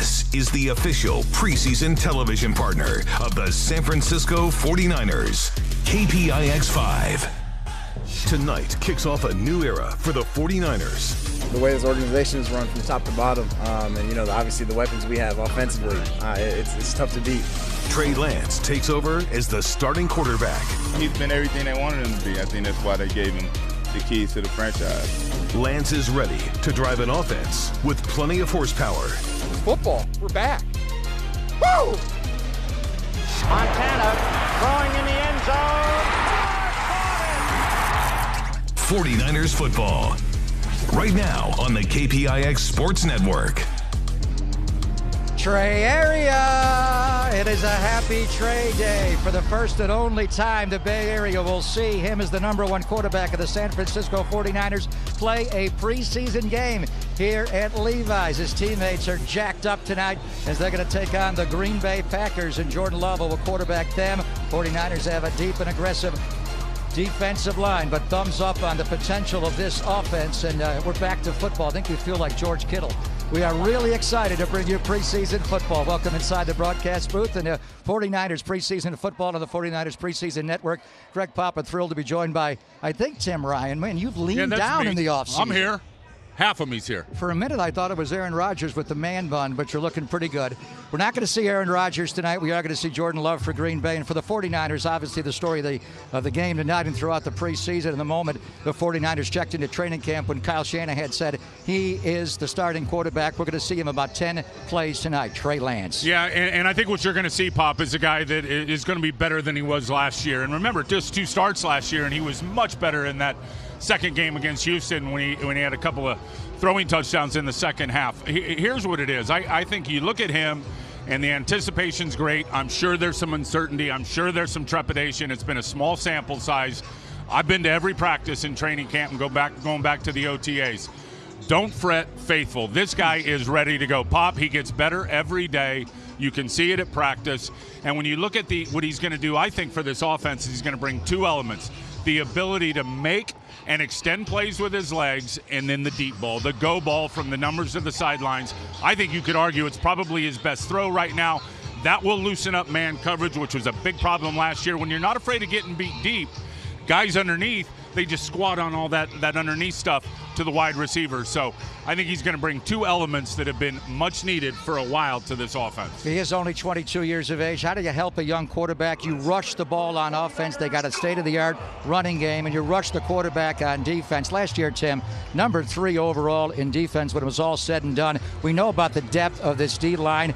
This is the official preseason television partner of the San Francisco 49ers, KPIX 5. Tonight kicks off a new era for the 49ers. The way this organization is run from top to bottom, and obviously the weapons we have offensively, it's tough to beat. Trey Lance takes over as the starting quarterback. He's been everything they wanted him to be. I think that's why they gave him the keys to the franchise. Lance is ready to drive an offense with plenty of horsepower. Football, we're back. Woo! Montana throwing in the end zone. 49ers football. Right now on the KPIX Sports Network. Trey area. It is a happy Trey day. For the first and only time, the Bay Area will see him as the #1 quarterback of the San Francisco 49ers play a preseason game here at Levi's. His teammates are jacked up tonight as they're going to take on the Green Bay Packers, and Jordan Love will quarterback them. 49ers have a deep and aggressive defensive line, but thumbs up on the potential of this offense, and we're back to football. I think we feel like George Kittle. We are really excited to bring you preseason football. Welcome inside the broadcast booth and the 49ers preseason football on the 49ers preseason network. Greg Papa, thrilled to be joined by, I think, Tim Ryan. Man, you've leaned down in the offseason. I'm here. Half of me's here. For a minute, I thought it was Aaron Rodgers with the man bun, but you're looking pretty good. We're not going to see Aaron Rodgers tonight. We are going to see Jordan Love for Green Bay. And for the 49ers, obviously the story of the game tonight and throughout the preseason. In the moment, the 49ers checked into training camp when Kyle Shanahan said he is the starting quarterback. We're going to see him about 10 plays tonight. Trey Lance. Yeah, and I think what you're going to see, Pop, is a guy that is going to be better than he was last year. And remember, just 2 starts last year, and he was much better in that second game against Houston when he had a couple of throwing touchdowns in the second half. Here's what it is. I think you look at him, and the anticipation's great. I'm sure there's some uncertainty. I'm sure there's some trepidation. It's been a small sample size. I've been to every practice in training camp and going back to the OTAs. Don't fret, faithful. This guy is ready to go. Pop, he gets better every day. You can see it at practice. And when you look at what he's going to do, I think for this offense, he's going to bring 2 elements. The ability to make and extend plays with his legs, and then the deep ball, the go ball from the numbers of the sidelines. I think you could argue it's probably his best throw right now. That will loosen up man coverage, which was a big problem last year. When you're not afraid of getting beat deep, guys underneath, they just squat on all that underneath stuff to the wide receivers. So I think he's going to bring 2 elements that have been much needed for a while to this offense. He is only 22 years of age. How do you help a young quarterback? You rush the ball on offense. They got a state-of-the-art running game, and you rush the quarterback on defense. Last year, Tim, number 3 overall in defense when it was all said and done. We know about the depth of this D-line.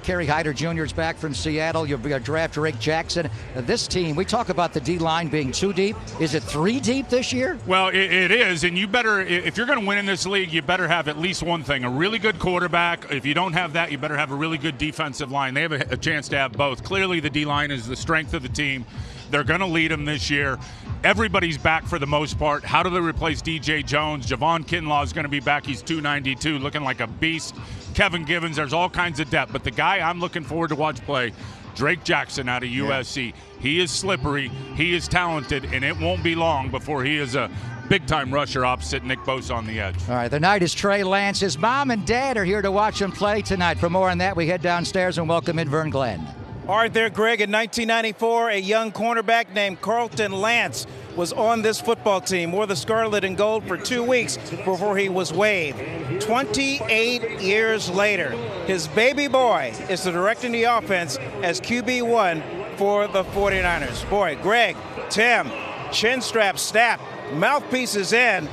Kerry Hyder Jr. is back from Seattle. You'll draft Drake Jackson. This team, we talk about the D-line being 2 deep. Is it 3 deep this year? Well, it is, and you better, if you're going to win in this league, you better have at least one thing, a really good quarterback. If you don't have that, you better have a really good defensive line. They have a chance to have both. Clearly, the D-line is the strength of the team. They're going to lead them this year. Everybody's back for the most part. How do they replace DJ Jones? Javon Kinlaw is going to be back. He's 292, looking like a beast. Kevin Givens, there's all kinds of depth. But the guy I'm looking forward to watch play, Drake Jackson out of USC. Yeah. He is slippery, he is talented, and it won't be long before he is a big-time rusher opposite Nick Bosa on the edge. All right, the night is Trey Lance. His mom and dad are here to watch him play tonight. For more on that, we head downstairs and welcome in Vern Glenn. All right there, Greg. In 1994, a young cornerback named Carlton Lance was on this football team, wore the scarlet and gold for 2 weeks before he was waived. 28 years later, his baby boy is directing the offense as QB1 for the 49ers. Boy, Greg, Tim, chin strap snap, mouthpieces in.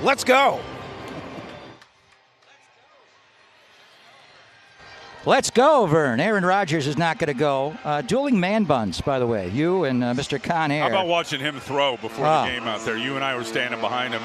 Let's go. Let's go, Vern. Aaron Rodgers is not going to go. Dueling man buns, by the way. You and Mr. Con Air. How about watching him throw before the game out there? You and I were standing behind him.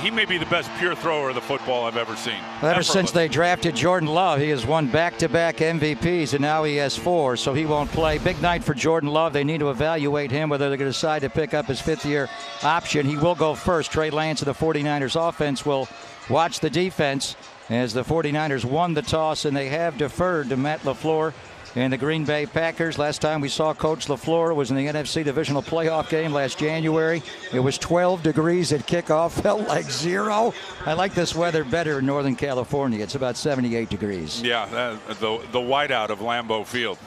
He may be the best pure thrower of the football I've ever seen. Well, ever since they drafted Jordan Love, he has won back-to-back MVPs, and now he has 4, so he won't play. Big night for Jordan Love. They need to evaluate him, whether they're going to decide to pick up his 5th-year option. He will go first. Trey Lance of the 49ers offense will watch the defense as the 49ers won the toss, and they have deferred to Matt LaFleur And the Green Bay Packers, last time we saw Coach LaFleur was in the NFC Divisional Playoff game last January. It was 12 degrees at kickoff, felt like 0. I like this weather better in Northern California. It's about 78 degrees. Yeah, the whiteout of Lambeau Field.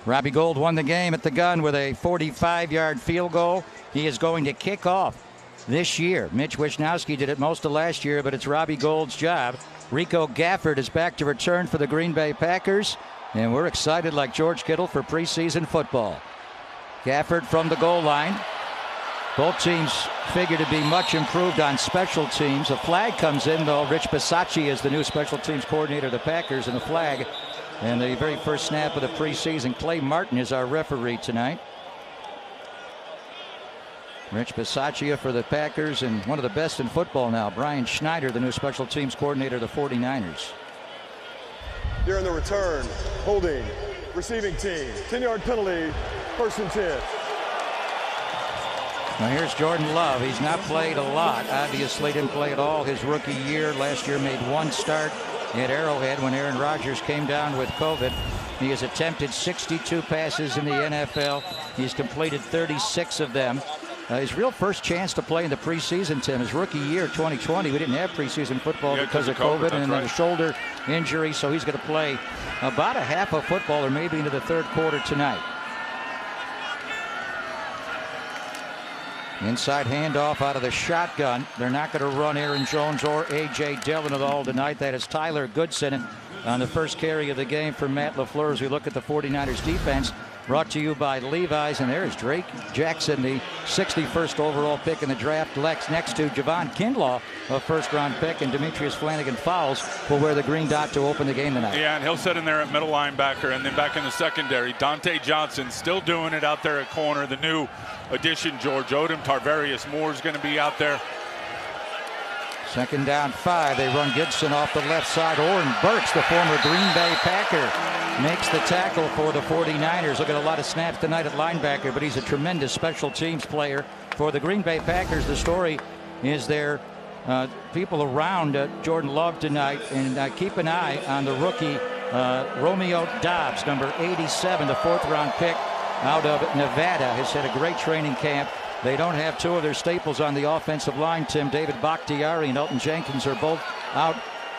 Robbie Gould won the game at the gun with a 45-yard field goal. He is going to kick off this year. Mitch Wisnowski did it most of last year, but it's Robbie Gould's job. Rico Gafford is back to return for the Green Bay Packers. And we're excited like George Kittle for preseason football. Gafford from the goal line. Both teams figure to be much improved on special teams. A flag comes in, though. Rich Bisaccia is the new special teams coordinator of the Packers, and the flag. And the very first snap of the preseason. Clay Martin is our referee tonight. Rich Bisaccia for the Packers, and one of the best in football now, Brian Schneider, the new special teams coordinator of the 49ers. During the return, holding, receiving team, 10-yard penalty, 1st and 10. Now here's Jordan Love. He's not played a lot. Obviously didn't play at all his rookie year. Last year made one start at Arrowhead when Aaron Rodgers came down with COVID. He has attempted 62 passes in the NFL. He's completed 36 of them. His real first chance to play in the preseason, Tim, his rookie year, 2020. We didn't have preseason football because of COVID and then a shoulder injury, so he's going to play about a half of football or maybe into the third quarter tonight. Inside handoff out of the shotgun. They're not going to run Aaron Jones or A.J. Dillon at all tonight. That is Tyler Goodson on the first carry of the game for Matt LaFleur as we look at the 49ers defense. Brought to you by Levi's, and there's Drake Jackson, the 61st overall pick in the draft. Next to Javon Kinlaw, a first-round pick, and Demetrius Flanagan-Fowles will wear the green dot to open the game tonight. Yeah, and he'll sit in there at middle linebacker, and then back in the secondary, Dante Johnson still doing it out there at corner. The new addition, George Odom. Tarvarius Moore is going to be out there. Second down 5. They run Gibson off the left side. Oren Burks, the former Green Bay Packer, makes the tackle for the 49ers. Look at a lot of snaps tonight at linebacker, but he's a tremendous special teams player for the Green Bay Packers. The story is there people around Jordan Love tonight, and keep an eye on the rookie Romeo Dobbs, number 87, the 4th-round pick out of Nevada. Has had a great training camp. They don't have 2 of their staples on the offensive line, Tim. David Bakhtiari and Elton Jenkins are both out,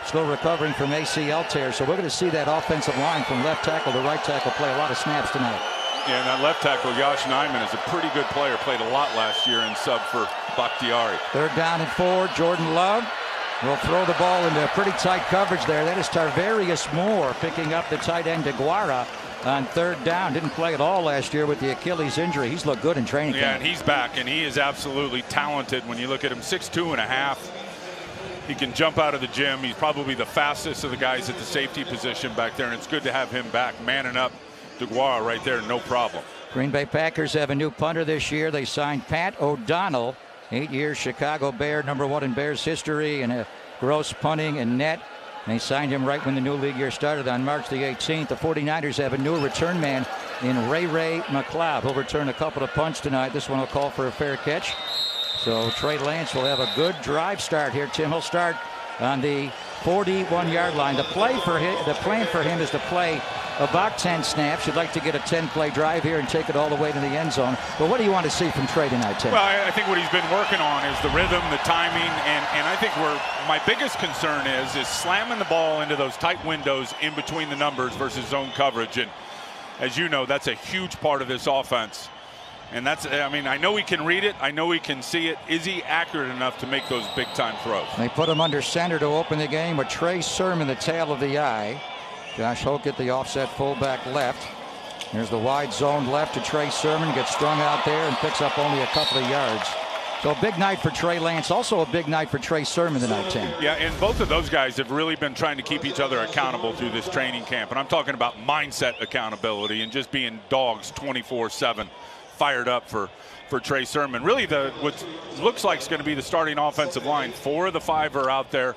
still recovering from ACL tear. So we're going to see that offensive line from left tackle to right tackle play a lot of snaps tonight. Yeah, and that left tackle, Yosh Nijman, is a pretty good player. Played a lot last year in sub for Bakhtiari. 3rd down and 4. Jordan Love will throw the ball into pretty tight coverage there. That is Tarvarius Moore picking up the tight end DeGuara on 3rd down. Didn't play at all last year with the Achilles injury. He's looked good in training camp. Yeah, and he's back, and he is absolutely talented. When you look at him, 6'2½". He can jump out of the gym. He's probably the fastest of the guys at the safety position back there, and it's good to have him back, manning up DeGuara right there, no problem. Green Bay Packers have a new punter this year. They signed Pat O'Donnell, 8 years Chicago Bear, #1 in Bears history, and a gross punting and net. They signed him right when the new league year started on March the 18th. The 49ers have a new return man in Ray McLeod. He'll return a couple of punts tonight. This one will call for a fair catch. So Trey Lance will have a good drive start here, Tim. He'll start on the 41-yard line. The plan for him is to play about 10 snaps. You'd like to get a 10-play drive here and take it all the way to the end zone. But what do you want to see from Trey tonight, Tim? Well, I think what he's been working on is the rhythm, the timing, and I think where my biggest concern is slamming the ball into those tight windows in between the numbers versus zone coverage. And as you know, that's a huge part of this offense. And that's, I mean, I know he can read it. I know he can see it. Is he accurate enough to make those big-time throws? They put him under center to open the game with Trey Sermon, the tail of the eye. Josh Hokett, the offset fullback left. There's the wide zone left to Trey Sermon. Gets strung out there and picks up only a couple of yards. So a big night for Trey Lance. Also a big night for Trey Sermon tonight, Tim. Yeah, and both of those guys have really been trying to keep each other accountable through this training camp. And I'm talking about mindset accountability and just being dogs 24/7, fired up for Trey Sermon. Really, what looks like is going to be the starting offensive line. 4 of the 5 are out there.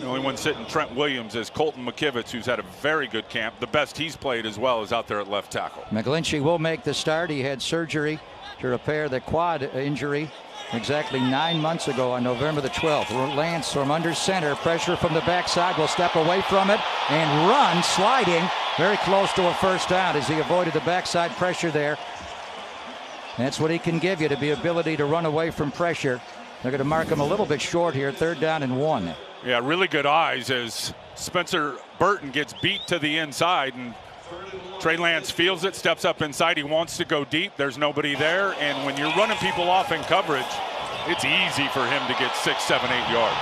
The only one sitting, Trent Williams, is Colton McKivitz, who's had a very good camp. The best he's played as well is out there at left tackle. McGlinchey will make the start. He had surgery to repair the quad injury exactly 9 months ago on November the 12th. Lance from under center, pressure from the backside, will step away from it and run, sliding very close to a first down as he avoided the backside pressure there. That's what he can give you, the ability to run away from pressure. They're going to mark him a little bit short here, 3rd down and 1. Yeah, really good eyes as Spencer Burton gets beat to the inside, and Trey Lance feels it, steps up inside. He wants to go deep. There's nobody there, and when you're running people off in coverage, it's easy for him to get 6, 7, 8 yards.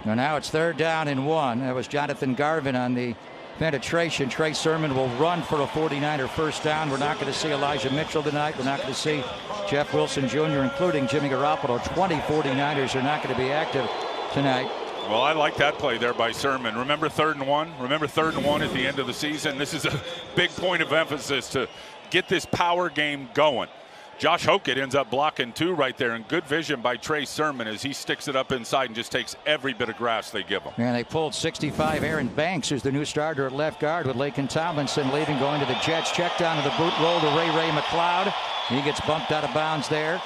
Now it's 3rd down and 1. That was Jonathan Garvin on the penetration. Trey Sermon will run for a 49er first down. We're not going to see Elijah Mitchell tonight. We're not going to see Jeff Wilson Jr., including Jimmy Garoppolo. 20 49ers are not going to be active tonight. Well, I like that play there by Sermon. Remember 3rd and 1? Remember 3rd and 1 at the end of the season? This is a big point of emphasis to get this power game going. Josh Hokett ends up blocking 2 right there, and good vision by Trey Sermon as he sticks it up inside and just takes every bit of grass they give him. And they pulled 65 Aaron Banks, who's the new starter at left guard, with Laken Tomlinson leaving, going to the Jets. Check down to the boot roll to Ray McLeod. He gets bumped out of bounds there.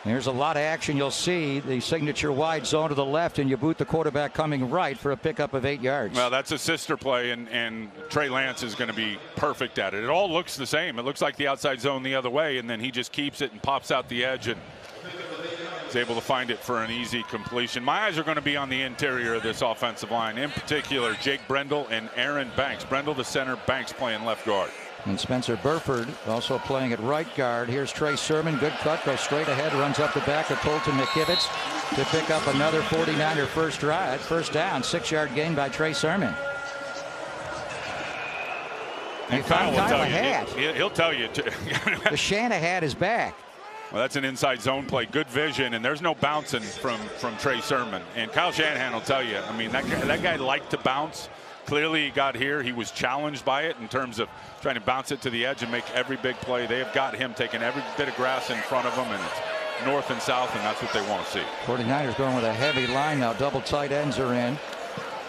There's a lot of action. You'll see the signature wide zone to the left, and you boot the quarterback coming right for a pickup of 8 yards. Well, that's a sister play, and Trey Lance is going to be perfect at it. It all looks the same. It looks like the outside zone the other way, and then he just keeps it and pops out the edge and is able to find it for an easy completion. My eyes are going to be on the interior of this offensive line, in particular Jake Brendel and Aaron Banks. Brendel the center, Banks playing left guard. And Spencer Burford also playing at right guard. Here's Trey Sermon. Good cut, goes straight ahead, runs up the back of Colton McKivitz to pick up another 49er first down. 6-yard gain by Trey Sermon. And Kyle will tell you. He'll tell you. The Shanahan is back. Well, that's an inside zone play. Good vision, and there's no bouncing from Trey Sermon. And Kyle Shanahan will tell you, I mean, that guy liked to bounce. Clearly he got here. He was challenged by it in terms of trying to bounce it to the edge and make every big play. They have got him taking every bit of grass in front of him, and it's north and south, and that's what they want to see. 49ers going with a heavy line now. Double tight ends are in.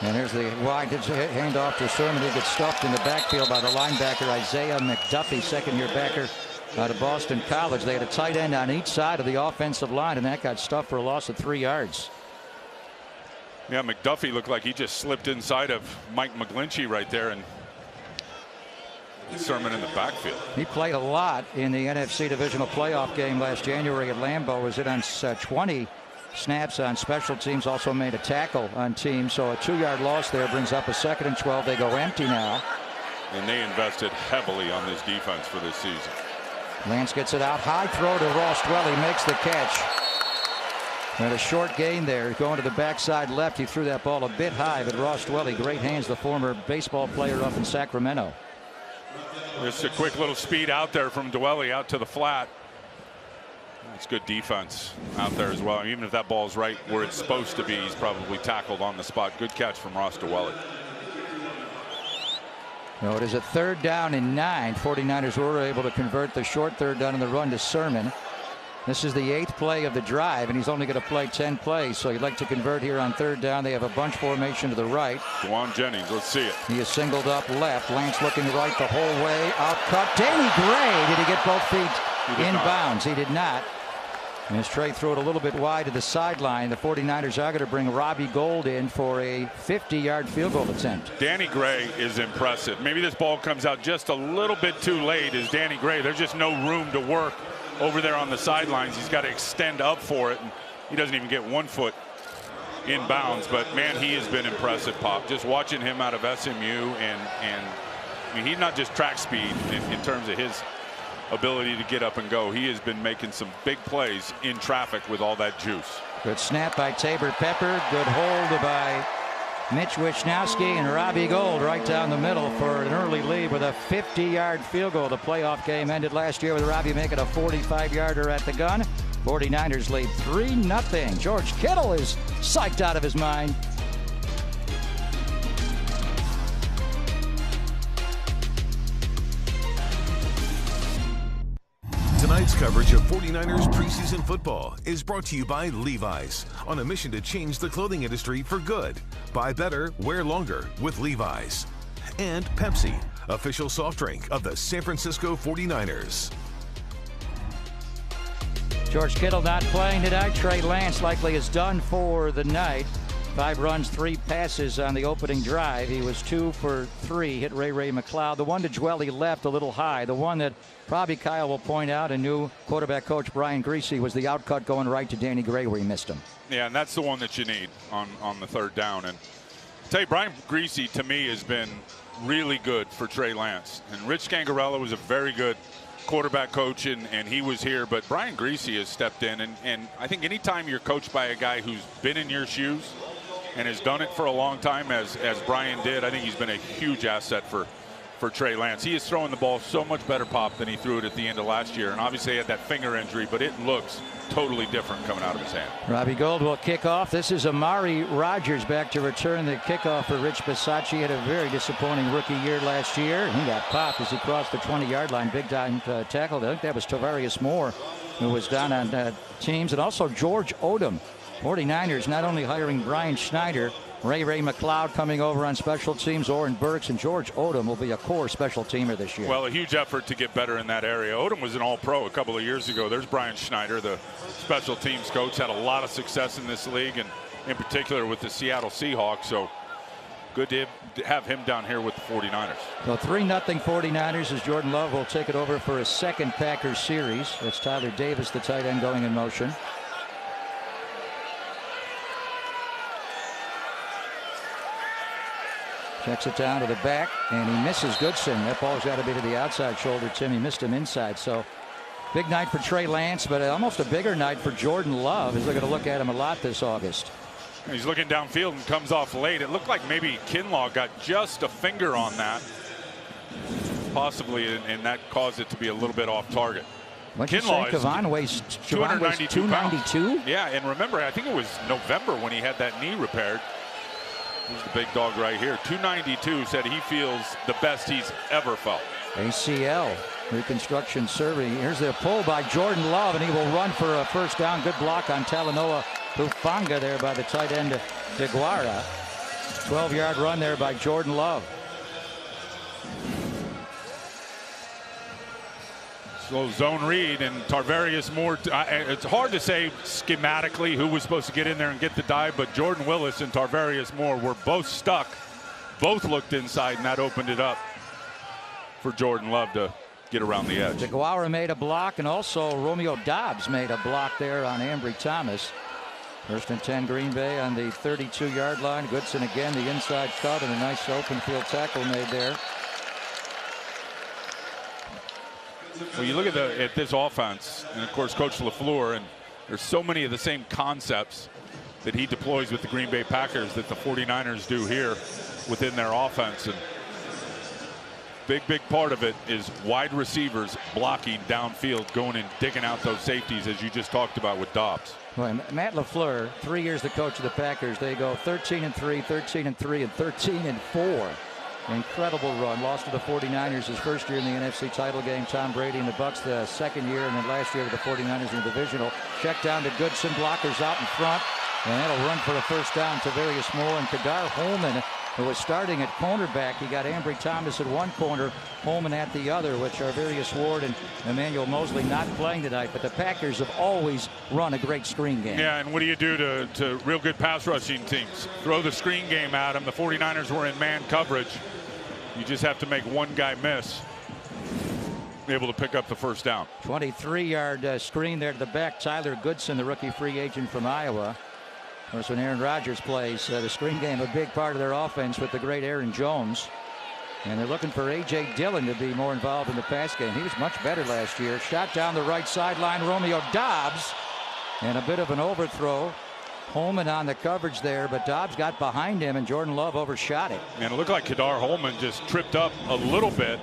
And here's the wide handoff to Sermon. He gets stuffed in the backfield by the linebacker Isaiah McDuffie, second-year backer out of Boston College. They had a tight end on each side of the offensive line, and that got stuffed for a loss of 3 yards. Yeah, McDuffie looked like he just slipped inside of Mike McGlinchey right there, and Sermon in the backfield. He played a lot in the NFC Divisional Playoff game last January at Lambeau. Was it on 20 snaps on special teams, also made a tackle on team. So a 2-yard loss there brings up a 2nd and 12. They go empty now. And they invested heavily on this defense for this season. Lance gets it out. High throw to Ross Dwelly, makes the catch. And a short gain there, going to the backside left. He threw that ball a bit high, but Ross Dwelly, great hands, the former baseball player up in Sacramento. Just a quick little speed out there from Dwelly out to the flat. It's good defense out there as well. Even if that ball's right where it's supposed to be, he's probably tackled on the spot. Good catch from Ross Dwelly. No, it is a 3rd down and 9. 49ers were able to convert the short 3rd down in the run to Sermon. This is the 8th play of the drive, and he's only going to play 10 plays, so he'd like to convert here on 3rd down. They have a bunch formation to the right. Juwan Jennings, let's see it. He is singled up left. Lance looking right the whole way. Out cut. Danny Gray. Did he get both feet in bounds? He did not. And as Trey threw it a little bit wide to the sideline, the 49ers are going to bring Robbie Gould in for a 50-yard field goal attempt. Danny Gray is impressive. Maybe this ball comes out just a little bit too late as Danny Gray. There's just no room to work over there on the sidelines. He's got to extend up for it, and he doesn't even get 1 foot in bounds. But man, he has been impressive, Pop. Just watching him out of SMU, and I mean, he's not just track speed in terms of his ability to get up and go. He has been making some big plays in traffic with all that juice. Good snap by Tabor Pepper. Good hold by Mitch Wisnowski, and Robbie Gould right down the middle for an early lead with a 50-yard field goal. The playoff game ended last year with Robbie making a 45-yarder at the gun. 49ers lead 3-0. George Kittle is psyched out of his mind. Tonight's coverage of 49ers preseason football is brought to you by Levi's, on a mission to change the clothing industry for good. Buy better, wear longer with Levi's. And Pepsi, official soft drink of the San Francisco 49ers. George Kittle not playing tonight. Trey Lance likely is done for the night. 5 runs, 3 passes on the opening drive. He was 2 for 3, hit Ray McLeod. The one to Dwelly left a little high. The one that probably Kyle will point out, and new quarterback coach Brian Greasy, was the outcut going right to Danny Gray where he missed him. Yeah, and that's the one that you need on the 3rd down. And I'll tell you, Brian Greasy to me has been really good for Trey Lance. And Rich Scangarella was a very good quarterback coach, and he was here, but Brian Greasy has stepped in, and I think anytime you're coached by a guy who's been in your shoes and has done it for a long time, as Brian did, I think he's been a huge asset for Trey Lance. He is throwing the ball so much better, Pop, than he threw it at the end of last year, and obviously he had that finger injury, but it looks totally different coming out of his hand. Robbie Gould will kick off. This is Amari Rogers back to return the kickoff for Rich Bisaccia. Had a very disappointing rookie year last year. He got popped as he crossed the 20-yard line. Big time tackle. I think that was Tavarius Moore who was down on teams, and also George Odom. 49ers not only hiring Brian Schneider, Ray McLeod coming over on special teams, Oren Burks, and George Odom will be a core special teamer this year. Well, a huge effort to get better in that area. Odom was an all-pro a couple of years ago. There's Brian Schneider, the special teams coach, had a lot of success in this league, and in particular with the Seattle Seahawks. So good to have him down here with the 49ers. So 3-0 49ers as Jordan Love will take it over for a second Packers series. That's Tyler Davis, the tight end, going in motion. Checks it down to the back, and he misses Goodson. That ball's got to be to the outside shoulder, Tim. He missed him inside. So big night for Trey Lance, but almost a bigger night for Jordan Love, as they're going to look at him a lot this August. He's looking downfield and comes off late. It looked like maybe Kinlaw got just a finger on that, possibly, and that caused it to be a little bit off target. What'd you say? Kevon weighs 292? Yeah, and remember, I think it was November when he had that knee repaired. Here's the big dog right here. 292, said he feels the best he's ever felt. ACL reconstruction surgery. Here's the pull by Jordan Love, and he will run for a first down. Good block on Talanoa Hufanga there by the tight end DeGuara. 12-yard run there by Jordan Love. So zone read, and Tarvarius Moore, it's hard to say schematically who was supposed to get in there and get the dive, but Jordan Willis and Tarvarius Moore were both stuck. Both looked inside, and that opened it up for Jordan Love to get around the edge. DeGuara made a block, and also Romeo Dobbs made a block there on Ambry Thomas. 1st and 10 Green Bay on the 32-yard line. Goodson again, the inside cut, and a nice open field tackle made there. Well, you look at this offense, and of course Coach LaFleur, and there's so many of the same concepts that he deploys with the Green Bay Packers that the 49ers do here within their offense. And big part of it is wide receivers blocking downfield, going and digging out those safeties, as you just talked about with Dobbs. Well, Matt LaFleur, 3 years the coach of the Packers. They go 13-3, 13-3, and 13-4. Incredible run. Lost to the 49ers his first year in the NFC title game. Tom Brady and the Bucs the second year, and then last year with the 49ers in the divisional. Check down to Goodson. Blockers out in front, and that'll run for the first down. Tavarius Moore and Kadar Holman, who was starting at cornerback. He got Ambry Thomas at one corner, Holman at the other, which are Various Ward and Emmanuel Mosley not playing tonight. But the Packers have always run a great screen game. Yeah, and what do you do to real good pass rushing teams? Throw the screen game at them. The 49ers were in man coverage. You just have to make one guy miss, be able to pick up the first down. 23-yard screen there to the back. Tyler Goodson, the rookie free agent from Iowa. Of course, when Aaron Rodgers plays, the screen game a big part of their offense with the great Aaron Jones. And they're looking for A.J. Dillon to be more involved in the pass game. He was much better last year. Shot down the right sideline, Romeo Dobbs. And a bit of an overthrow. Holman on the coverage there, but Dobbs got behind him, and Jordan Love overshot it. And it looked like Kadar Holman just tripped up a little bit.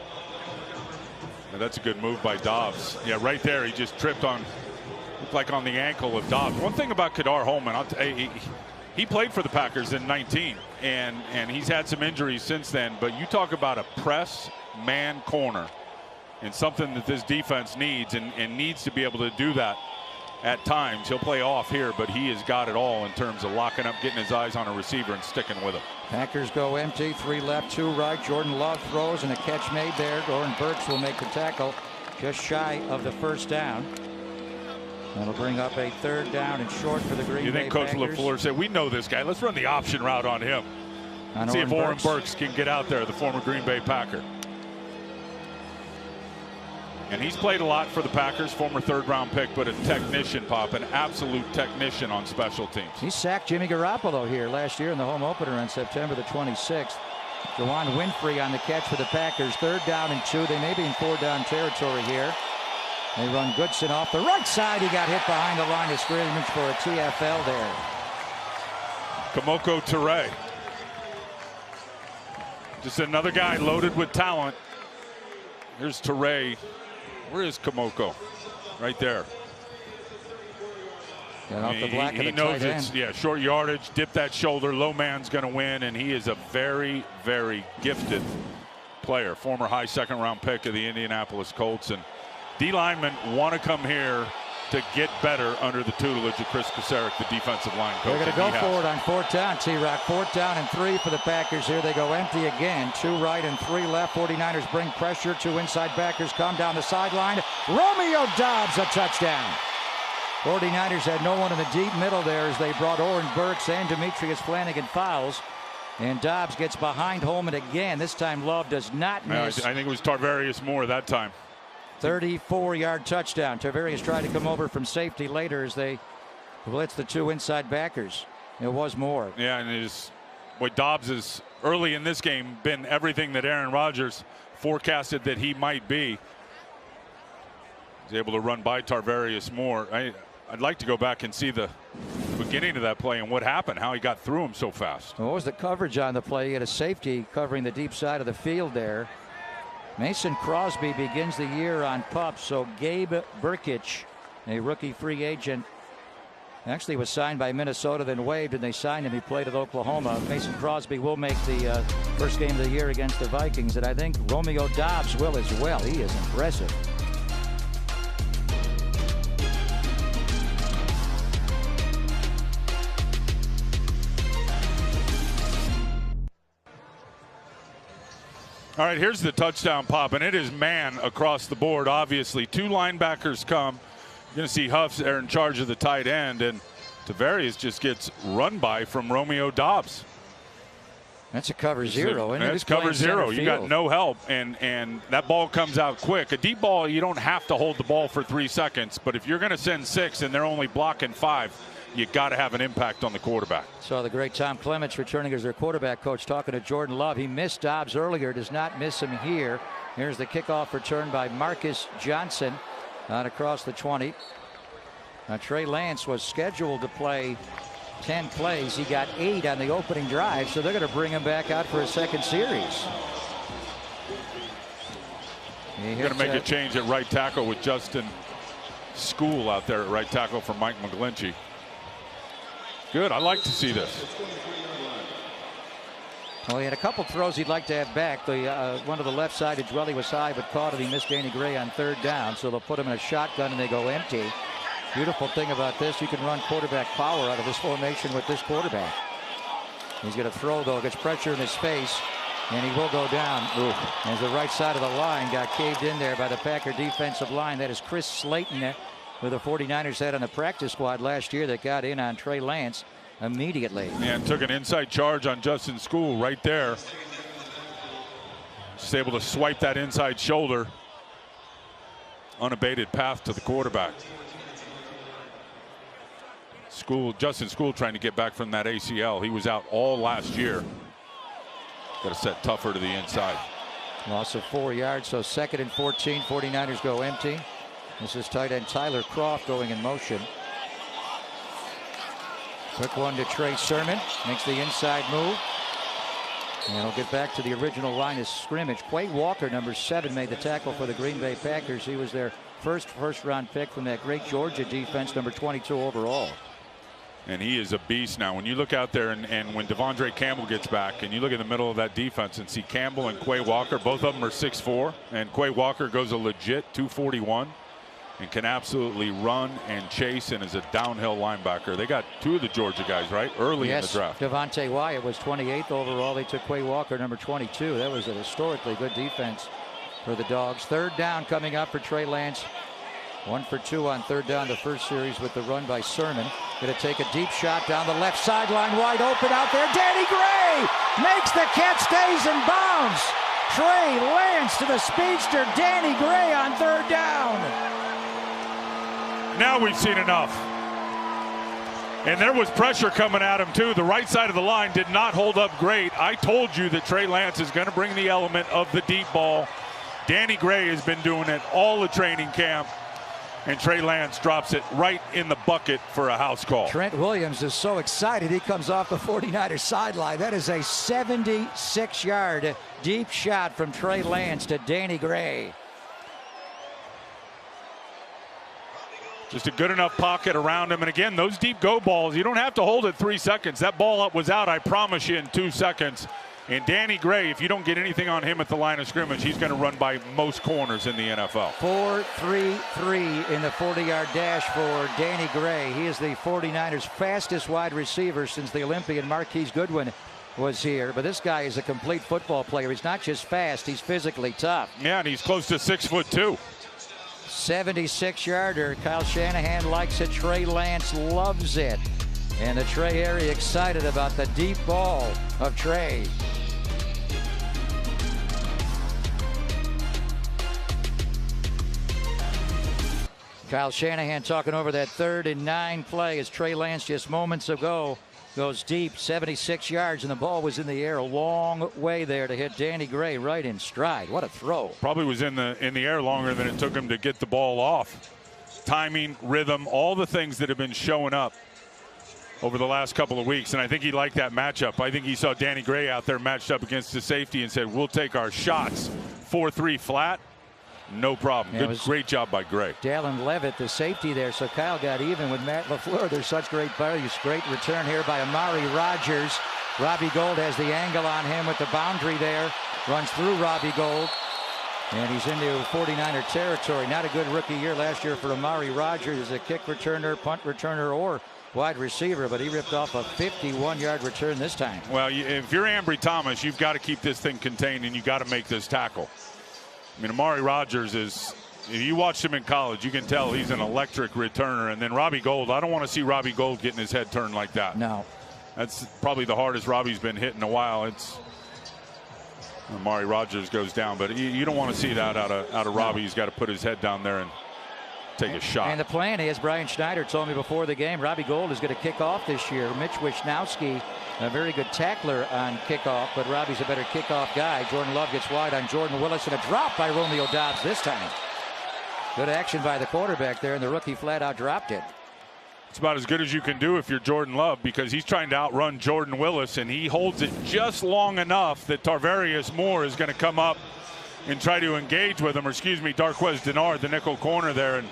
And that's a good move by Dobbs. Yeah, right there, he just tripped on, looked like on the ankle of Dobbs. One thing about Kadar Holman, he played for the Packers in 19, and he's had some injuries since then. But you talk about a press man corner, and something that this defense needs, and needs to be able to do that. At times he'll play off here, but he has got it all in terms of locking up, getting his eyes on a receiver, and sticking with him. Packers go empty, 3 left, 2 right. Jordan Love throws, and a catch made there. Oren Burks will make the tackle just shy of the first down. That'll bring up a 3rd down and short for the Green Bay Packers. You think Coach LaFleur said, we know this guy. Let's run the option route on him. See if Oren Burks can get out there, the former Green Bay Packer. And he's played a lot for the Packers, former 3rd-round pick, but a technician, Pop, an absolute technician on special teams. He sacked Jimmy Garoppolo here last year in the home opener on September the 26th. Juwan Winfrey on the catch for the Packers. 3rd down and 2. They may be in 4-down territory here. They run Goodson off the right side. He got hit behind the line of scrimmage for a TFL there. Kamoko Toure. Just another guy loaded with talent. Here's Toure. Where is Kamoko? Right there. He knows it's short yardage, dip that shoulder, low man's going to win, and he is a very, very gifted player. Former high 2nd-round pick of the Indianapolis Colts. And D linemen want to come here to get better under the tutelage of Chris Kasarik, the defensive line coach. They're going to go forward on 4th down, T-Rock. 4th down and 3 for the Packers here. They go empty again. 2 right and 3 left. 49ers bring pressure. 2 inside backers come down the sideline. Romeo Doubs, a touchdown. 49ers had no one in the deep middle there as they brought Oren Burks and Demetrius Flanagan fouls. And Doubs gets behind Holman again. This time Love does not miss. I think it was Tarvarius Moore that time. 34-yard touchdown. Tarvarius tried to come over from safety later as they blitz the 2 inside backers. It was Moore. Yeah, and Doubs has early in this game been everything that Aaron Rodgers forecasted that he might be. He's able to run by Tarvarius Moore. I'd like to go back and see the beginning of that play and what happened, how he got through him so fast. What was the coverage on the play? He had a safety covering the deep side of the field there. Mason Crosby begins the year on PUP, so Gabe Burkich, a rookie free agent, actually was signed by Minnesota, then waived, and they signed him. He played at Oklahoma. Mason Crosby will make the first game of the year against the Vikings, and I think Romeo Doubs will as well. He is impressive. All right, here's the touchdown, Pop, and it is man across the board, obviously. 2 linebackers come. You're going to see Huffs are in charge of the tight end, and Tarvarius just gets run by from Romeo Doubs. That's a cover 0. That's cover 0. You got no help, and that ball comes out quick. A deep ball, you don't have to hold the ball for 3 seconds, but if you're going to send 6 and they're only blocking 5, you got to have an impact on the quarterback. Saw the great Tom Clements returning as their quarterback coach talking to Jordan Love. He missed Doubs earlier, does not miss him here. Here's the kickoff return by Marcus Johnson out across the 20. Now Trey Lance was scheduled to play 10 plays. He got 8 on the opening drive, so they're going to bring him back out for a second series. They're going to make a change at right tackle with Justin School out there at right tackle for Mike McGlinchey. Good. I like to see this. Well, he had a couple throws he'd like to have back. One to the left side, Dwelly was high, but caught it. He missed Danny Gray on 3rd down, so they'll put him in a shotgun and they go empty. Beautiful thing about this, you can run quarterback power out of this formation with this quarterback. He's going to throw, though, gets pressure in his face, and he will go down. As the right side of the line got caved in there by the Packer defensive line. That is Chris Slayton, who the 49ers had on the practice squad last year, that got in on Trey Lance immediately. And took an inside charge on Justin School right there. Just able to swipe that inside shoulder. Unabated path to the quarterback. Justin School trying to get back from that ACL. He was out all last year. Got to set tougher to the inside. Loss of 4 yards, so 2nd and 14. 49ers go empty. This is tight end Tyler Croft going in motion. Quick one to Trey Sermon. Makes the inside move. And he'll get back to the original line of scrimmage. Quay Walker, number 7, made the tackle for the Green Bay Packers. He was their first-round pick from that great Georgia defense, number 22 overall. And he is a beast now. When you look out there and when Devondre Campbell gets back and you look in the middle of that defense and see Campbell and Quay Walker, both of them are 6'4", and Quay Walker goes a legit 241 and can absolutely run and chase and is a downhill linebacker. They got 2 of the Georgia guys, right, early in the draft. Devontae Wyatt was 28th overall. They took Quay Walker, number 22. That was a historically good defense for the Dogs. 3rd down coming up for Trey Lance 1 for 2 on third down the first series with the run by Sermon. Going to take a deep shot down the left sideline, wide open out there. Danny Gray makes the catch, stays in bounds. Trey Lance to the speedster, Danny Gray on third down. Now we've seen enough. And there was pressure coming at him, too. The right side of the line did not hold up great. I told you that Trey Lance is going to bring the element of the deep ball. Danny Gray has been doing it all the training camp. And Trey Lance drops it right in the bucket for a house call. Trent Williams is so excited he comes off the 49ers sideline. That is a 76-yard deep shot from Trey Lance to Danny Gray. Just a good enough pocket around him. And again, those deep go balls, you don't have to hold it 3 seconds. That ball was out, I promise you, in 2 seconds. And Danny Gray, if you don't get anything on him at the line of scrimmage, he's going to run by most corners in the NFL. 4.33 in the 40-yard dash for Danny Gray. He is the 49ers' fastest wide receiver since the Olympian Marquise Goodwin was here. But this guy is a complete football player. He's not just fast, he's physically tough. Yeah, and he's close to 6'2". 76-yarder. Kyle Shanahan likes it. Trey Lance loves it. And the Trey area excited about the deep ball of Trey. Kyle Shanahan talking over that 3rd and 9 play as Trey Lance just moments ago goes deep, 76 yards, and the ball was in the air a long way there to hit Danny Gray right in stride. What a throw. Probably was in the air longer than it took him to get the ball off. Timing, rhythm, all the things that have been showing up over the last couple of weeks, and I think he liked that matchup. I think he saw Danny Gray out there matched up against the safety and said, we'll take our shots. 4-3 flat. No problem. Yeah, Great job by Gray. Dallin Levitt, the safety there, so Kyle got even with Matt LaFleur. There's such great values. Great return here by Amari Rodgers. Robbie Gould has the angle on him with the boundary there. Runs through Robbie Gould. And he's into 49er territory. Not a good rookie year last year for Amari Rodgers as a kick returner, punt returner, or wide receiver, but he ripped off a 51-yard return this time. Well, if you're Ambry Thomas, you've got to keep this thing contained, and you got to make this tackle. I mean, Amari Rodgers is, if you watched him in college, you can tell he's an electric returner. And then Robbie Gould, I don't want to see Robbie Gould getting his head turned like that. No. That's probably the hardest Robbie's been hit in a while. It's Amari Rodgers goes down, but you don't want to see that out of Robbie. He's got to put his head down there and take a shot. And the plan is, Brian Schneider told me before the game, Robbie Gould is going to kick off this year. Mitch Wisnowski, a very good tackler on kickoff, but Robbie's a better kickoff guy. Jordan Love gets wide on Jordan Willis, and a drop by Romeo Doubs this time. Good action by the quarterback there, and the rookie flat out dropped it. It's about as good as you can do if you're Jordan Love, because he's trying to outrun Jordan Willis, and he holds it just long enough that Tarvarius Moore is going to come up and try to engage with him, or excuse me, Darquez Denard, the nickel corner there, and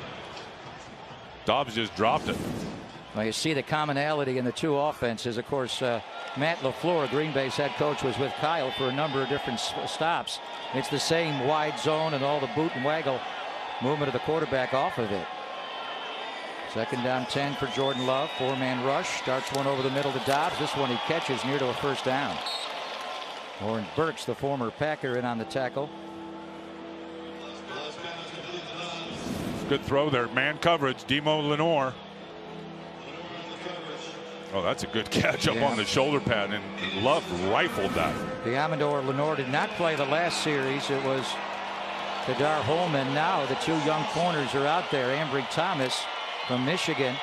Dobbs just dropped it. Well, you see the commonality in the two offenses. Of course, Matt LaFleur, Green Bay's head coach, was with Kyle for a number of different stops. It's the same wide zone and all the boot and waggle movement of the quarterback off of it. 2nd down 10 for Jordan Love. 4-man rush. Starts one over the middle to Dobbs. This one he catches near to a first down. Warren Burks, the former Packer, in on the tackle. Good throw there. Man coverage. Demo Lenore. Oh, that's a good catch up on the shoulder pad, and Love rifled that. Diamondor Lenore did not play the last series. It was Kadar Holman. Now the two young corners are out there. Ambry Thomas from Michigan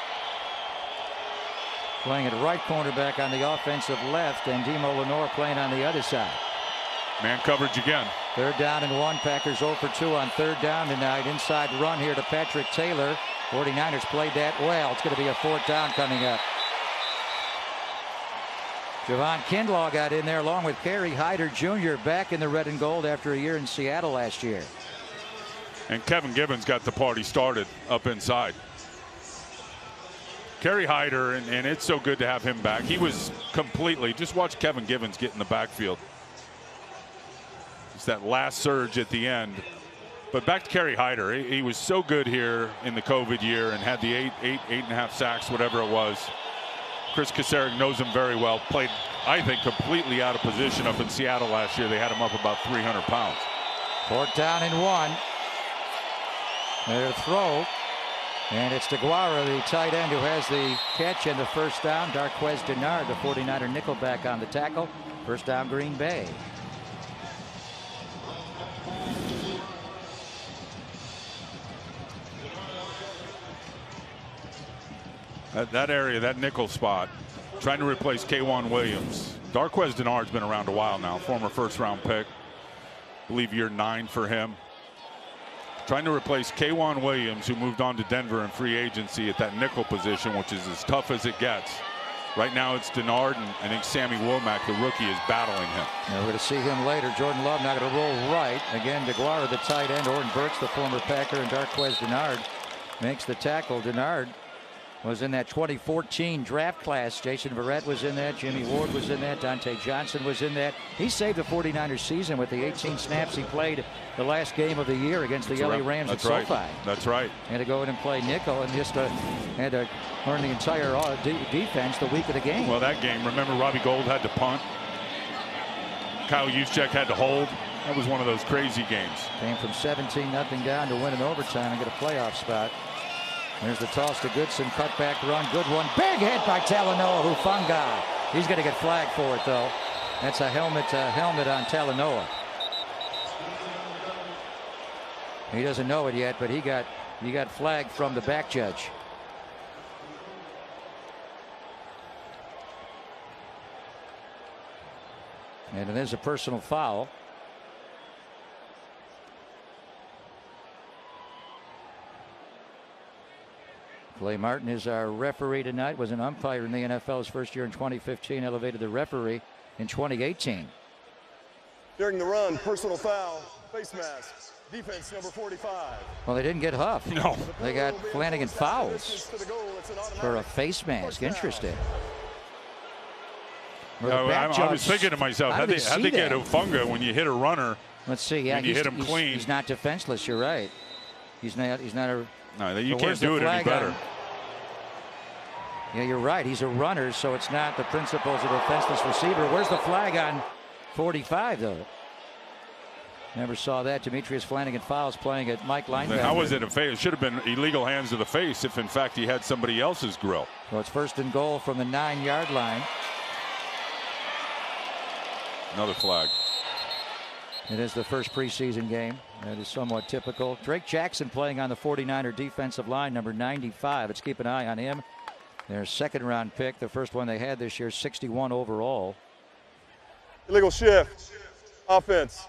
playing at right cornerback on the offensive left, and Demo Lenore playing on the other side. Man coverage again. 3rd down and 1. Packers 0 for 2 on 3rd down tonight. Inside run here to Patrick Taylor. 49ers played that well. It's going to be a 4th down coming up. Javon Kinlaw got in there along with Kerry Hyder Jr. back in the red and gold after a year in Seattle last year. And Kevin Gibbons got the party started up inside. Kerry Hyder, and it's so good to have him back. He was completely, just watch Kevin Gibbons get in the backfield. It's that last surge at the end. But back to Kerry Hyder. He was so good here in the COVID year and had the 8.5 sacks, whatever it was. Chris Kasarik knows him very well. Played, I think, completely out of position up in Seattle last year. They had him up about 300 pounds. 4th down and 1. Their throw And it's DeGuara, the tight end, who has the catch and the first down. Darquez Denard, the 49er nickelback, on the tackle. First down, Green Bay. That area, that nickel spot, trying to replace K'Wan Williams. Darquez Denard's been around a while now, former first-round pick. I believe year 9 for him. Trying to replace K'Wan Williams, who moved on to Denver in free agency at that nickel position, which is as tough as it gets. Right now it's Denard, and I think Sammy Womack, the rookie, is battling him. Now we're going to see him later. Jordan Love now going to roll right. Again, DeGuara, the tight end. Orton Burks, the former Packer, and Darquez Denard makes the tackle. Denard was in that 2014 draft class. Jason Verrett was in that. Jimmy Ward was in that. Dante Johnson was in that. He saved the 49ers season with the 18 snaps he played the last game of the year against the LA Rams at SoFi. That's right. Had to go in and play nickel, and just had to learn the entire defense the week of the game. Well, that game, remember Robbie Gould had to punt. Kyle Juszczyk had to hold. That was one of those crazy games. Came from 17-0 down to win in overtime and get a playoff spot. There's the toss to Goodson, cutback run, good one. Big hit by Talanoa Hufanga. He's going to get flagged for it, though. That's a helmet on Talanoa. He doesn't know it yet, but he got flagged from the back judge. And it is a personal foul. Clay Martin is our referee tonight. Was an umpire in the NFL's first year in 2015. Elevated the referee in 2018. During the run, personal foul, face mask, defense number 45. Well, they didn't get Huff. No. They got Flanagan fouls for a face mask. Interesting. I was thinking to myself, how'd they get Hufanga when you hit a runner? Let's see. Yeah, you hit him clean. He's not defenseless. You're right. He's not a. No, you can't do it any better. Yeah, you're right. He's a runner, so it's not the principles of a defenseless receiver. Where's the flag on 45, though? Never saw that. Demetrius Flanagan fouls playing at Mike linebacker. How was it a face? It should have been illegal hands to the face if, in fact, he had somebody else's grill. So it's first and goal from the 9-yard line. Another flag. It is the first preseason game. That is somewhat typical. Drake Jackson playing on the 49er defensive line, number 95. Let's keep an eye on him. Their second-round pick, the first one they had this year, 61 overall. Illegal shift. Offense.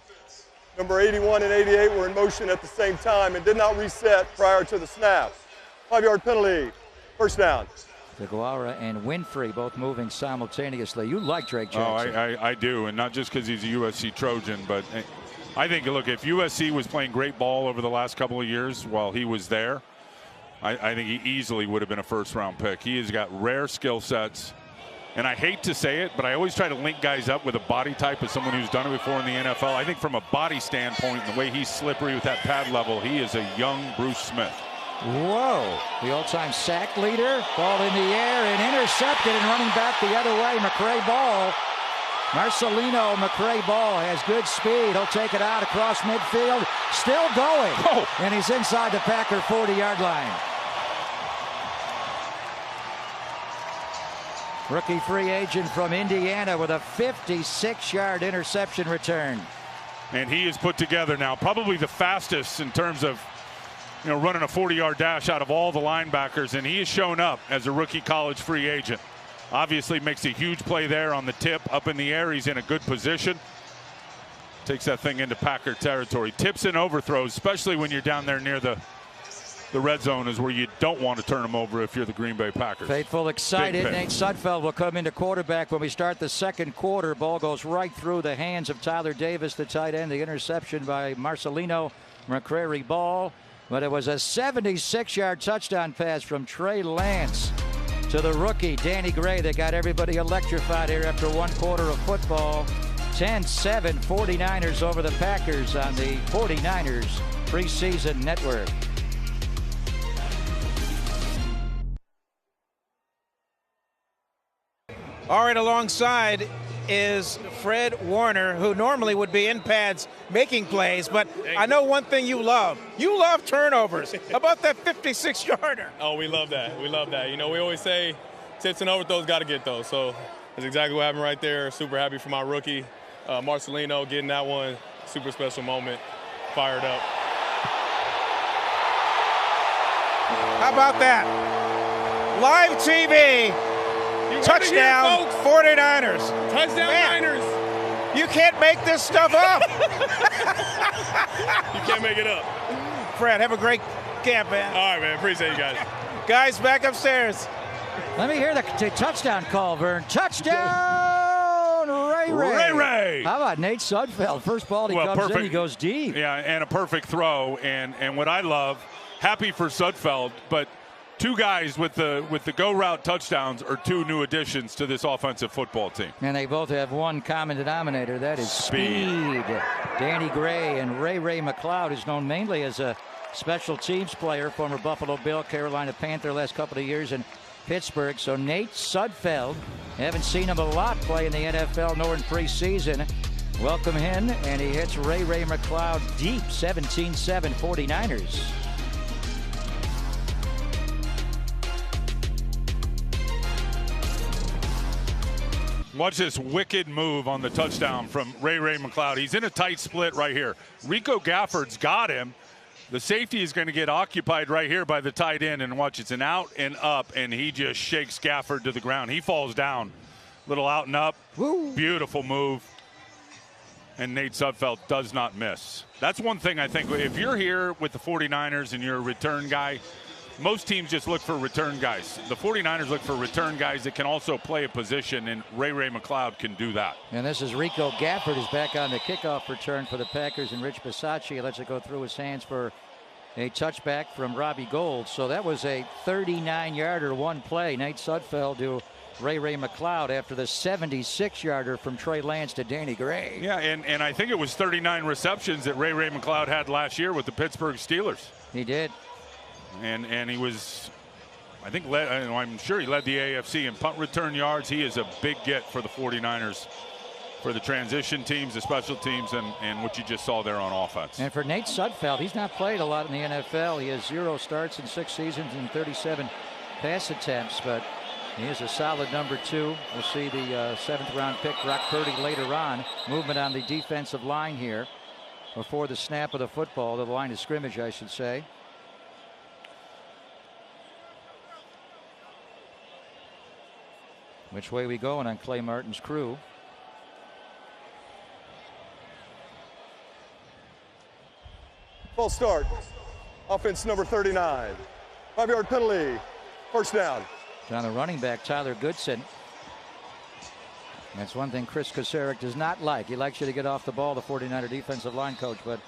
Number 81 and 88 were in motion at the same time and did not reset prior to the snap. 5-yard penalty. First down. DeGuara and Winfrey both moving simultaneously. You like Drake Jackson. Oh, I do, and not just because he's a USC Trojan, but I think, look, if USC was playing great ball over the last couple of years while he was there, I think he easily would have been a first-round pick. He has got rare skill sets, and I hate to say it, but I always try to link guys up with a body type as someone who's done it before in the NFL. I think from a body standpoint, the way he's slippery with that pad level, he is a young Bruce Smith. Whoa, the all-time sack leader, ball in the air and intercepted, and running back the other way, McCray Ball. Marcelino McCray Ball has good speed. He'll take it out across midfield, still going, and he's inside the Packer 40-yard line. Rookie free agent from Indiana with a 56-yard interception return. And he is put together now, probably the fastest in terms of running a 40-yard dash out of all the linebackers, and he has shown up as a rookie college free agent. Obviously makes a huge play there on the tip, up in the air. He's in a good position. Takes that thing into Packer territory. Tips and overthrows, especially when you're down there near the red zone, is where you don't want to turn them over if you're the Green Bay Packers. Faithful, excited. Nate Sudfeld will come into quarterback when we start the second quarter. Ball goes right through the hands of Tyler Davis, the tight end. The interception by Marcelino McCrary Ball. But it was a 76-yard touchdown pass from Trey Lance to the rookie, Danny Gray, that got everybody electrified here after one quarter of football. 10-7 49ers over the Packers on the 49ers preseason network. All right, alongside is Fred Warner, who normally would be in pads making plays, but I know one thing you love. You love turnovers. How about that 56-yarder? Oh, we love that. We love that. You know, we always say tips and overthrows got to get those. So that's exactly what happened right there. Super happy for my rookie, Marcelino, getting that one. Super special moment. Fired up. How about that? Live TV. Touchdown, 49ers. Touchdown, Niners. You can't make this stuff up. You can't make it up. Fred, have a great camp, man. All right, man. Appreciate you guys. Guys, back upstairs. Let me hear the touchdown call, Vern. Touchdown, Ray Ray. Ray Ray. How about Nate Sudfeld? First ball, he comes in, he goes deep. Yeah, and a perfect throw. And what I love, happy for Sudfeld, but two guys with the go route touchdowns are two new additions to this offensive football team. And they both have one common denominator, that is speed. Danny Gray and Ray McLeod is known mainly as a special teams player, former Buffalo Bill, Carolina Panther last couple of years in Pittsburgh. So Nate Sudfeld, haven't seen him a lot play in the NFL nor in preseason. Welcome him, and he hits Ray McLeod deep, 17-7 49ers. Watch this wicked move on the touchdown from Ray McLeod. He's in a tight split right here. Rico Gafford's got him. The safety is going to get occupied right here by the tight end, and watch, it's an out and up, and he just shakes Gafford to the ground. He falls down. Little out and up. Woo. Beautiful move. And Nate Sudfeld does not miss. That's one thing I think. If you're here with the 49ers and you're a return guy, most teams just look for return guys. The 49ers look for return guys that can also play a position, and Ray McLeod can do that. And this is Rico Gafford is back on the kickoff return for the Packers, and Rich Bisaccia lets it go through his hands for a touchback from Robbie Gould. So that was a 39-yarder one play. Nate Sudfeld to Ray McLeod after the 76-yarder from Trey Lance to Danny Gray. Yeah, and I think it was 39 receptions that Ray McLeod had last year with the Pittsburgh Steelers. He did. And he was, I think, I'm sure he led the AFC in punt return yards. He is a big get for the 49ers, for the transition teams, the special teams, and what you just saw there on offense. And for Nate Sudfeld, he's not played a lot in the NFL. He has 0 starts in 6 seasons and 37 pass attempts, but he is a solid number 2. We'll see the 7th-round pick, Brock Purdy, later on. Movement on the defensive line here before the snap of the football, the line of scrimmage, I should say. Which way we going on Clay Martin's crew? False start. Offense number 39. 5-yard penalty. First down. On the running back, Tyler Goodson. That's one thing Chris Kocurek does not like. He likes you to get off the ball, the 49er defensive line coach, but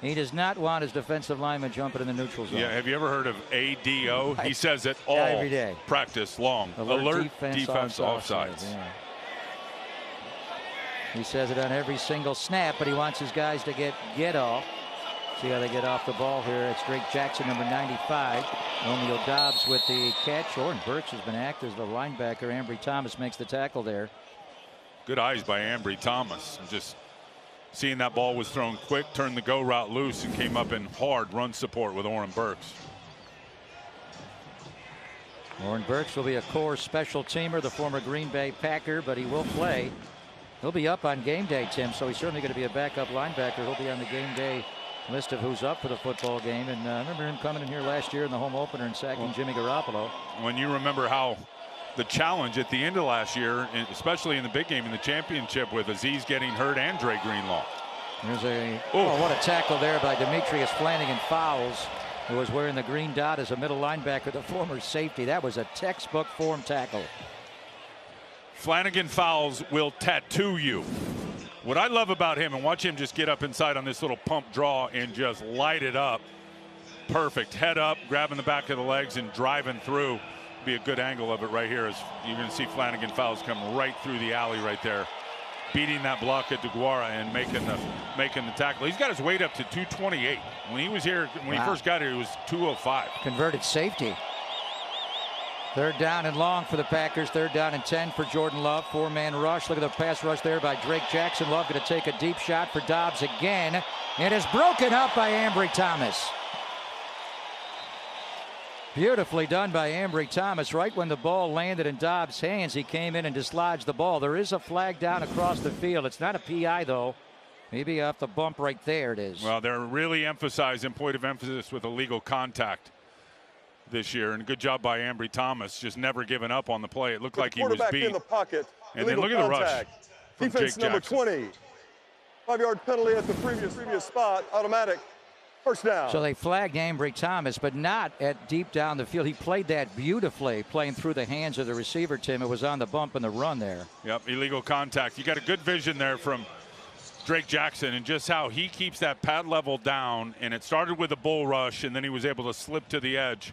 he does not want his defensive lineman jumping in the neutral zone. Yeah, have you ever heard of ADO? He says it all every day. Practice long. Alert defense offsides. Yeah. He says it on every single snap, but he wants his guys to get off. See how they get off the ball here. It's Drake Jackson, number 95. Romeo Dobbs with the catch. Oren Burks has been active as the linebacker. Ambry Thomas makes the tackle there. Good eyes by Ambry Thomas. Just seeing that ball was thrown quick, turned the go route loose, and came up in hard run support with Oren Burks. Oren Burks will be a core special teamer, the former Green Bay Packer, but he will play. He'll be up on game day, Tim, so he's certainly going to be a backup linebacker. He'll be on the game day list of who's up for the football game. And I remember him coming in here last year in the home opener and sacking Jimmy Garoppolo. When you remember how the challenge at the end of last year, especially in the big game in the championship, with Aziz getting hurt and Dre Greenlaw. There's what a tackle there by Demetrius Flanagan Fowles, who was wearing the green dot as a middle linebacker, the former safety. That was a textbook form tackle. Flanagan Fowles will tattoo you. What I love about him, and watch him just get up inside on this little pump draw and just light it up. Perfect. Head up, grabbing the back of the legs and driving through. Be a good angle of it right here, as you're going to see Flanagan Fowles come right through the alley right there, beating that block at DeGuara and making the tackle. He's got his weight up to 228. When he was here, when he first got here, he was 205. Converted safety. Third down and long for the Packers. Third down and 10 for Jordan Love. Four-man rush. Look at the pass rush there by Drake Jackson. Love going to take a deep shot for Dobbs again. It is broken up by Ambry Thomas. Beautifully done by Ambry Thomas. Right when the ball landed in Dobbs' hands, he came in and dislodged the ball. There is a flag down across the field. It's not a PI, though. Maybe off the bump right there it is. Well, they're really emphasizing point of emphasis with illegal contact this year, and good job by Ambry Thomas, just never giving up on the play. It looked like he was beat. In the pocket. And then look at the rush. Defense number 20. 5-yard penalty at the previous spot. Automatic. First down. So they flagged Ambry Thomas, but not at deep down the field. He played that beautifully, playing through the hands of the receiver, Tim. It was on the bump and the run there. Yep, illegal contact. You got a good vision there from Drake Jackson and just how he keeps that pad level down. And it started with a bull rush, and then he was able to slip to the edge.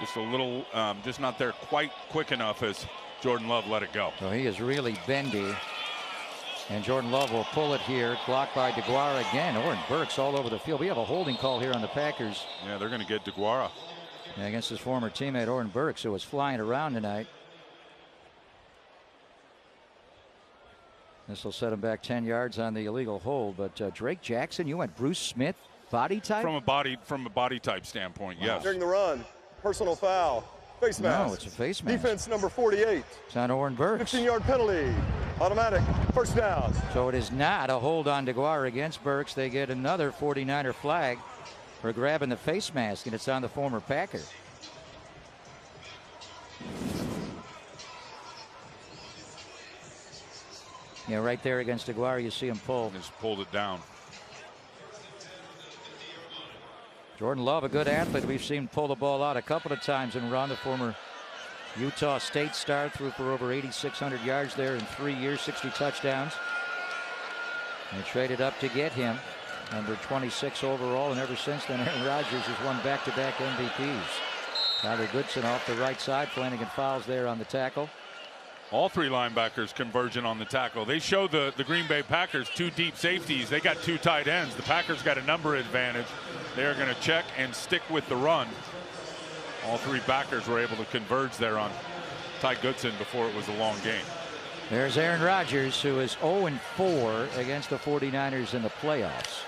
Just a little, just not there quite quick enough as Jordan Love let it go. So he is really bendy. And Jordan Love will pull it here. Blocked by DeGuara again. Oren Burks all over the field. We have a holding call here on the Packers. Yeah, they're going to get DeGuara. Yeah, against his former teammate Oren Burks, who was flying around tonight. This will set him back 10 yards on the illegal hold. But Drake Jackson, you went Bruce Smith body type? From a body type standpoint, yes. During the run, personal foul. Face mask. No, it's a face mask. Defense number 48. It's on Oren Burks. 15-yard penalty. Automatic. First down. So it is not a hold on DeGuara against Burks. They get another 49er flag for grabbing the face mask, and it's on the former Packer. Yeah, right there against DeGuara, you see him pull. Just pulled it down. Jordan Love, a good athlete. We've seen pull the ball out a couple of times and run. The former Utah State star, threw for over 8,600 yards there in 3 years, 60 touchdowns. They traded up to get him, number 26 overall, and ever since then, Aaron Rodgers has won back-to-back MVPs. Tyler Goodson off the right side. Flanagan fouls there on the tackle. All three linebackers converging on the tackle. They show the Green Bay Packers two deep safeties. They got two tight ends. The Packers got a number advantage. They're going to check and stick with the run. All three backers were able to converge there on Ty Goodson before it was a long game. There's Aaron Rodgers, who is 0-4 against the 49ers in the playoffs.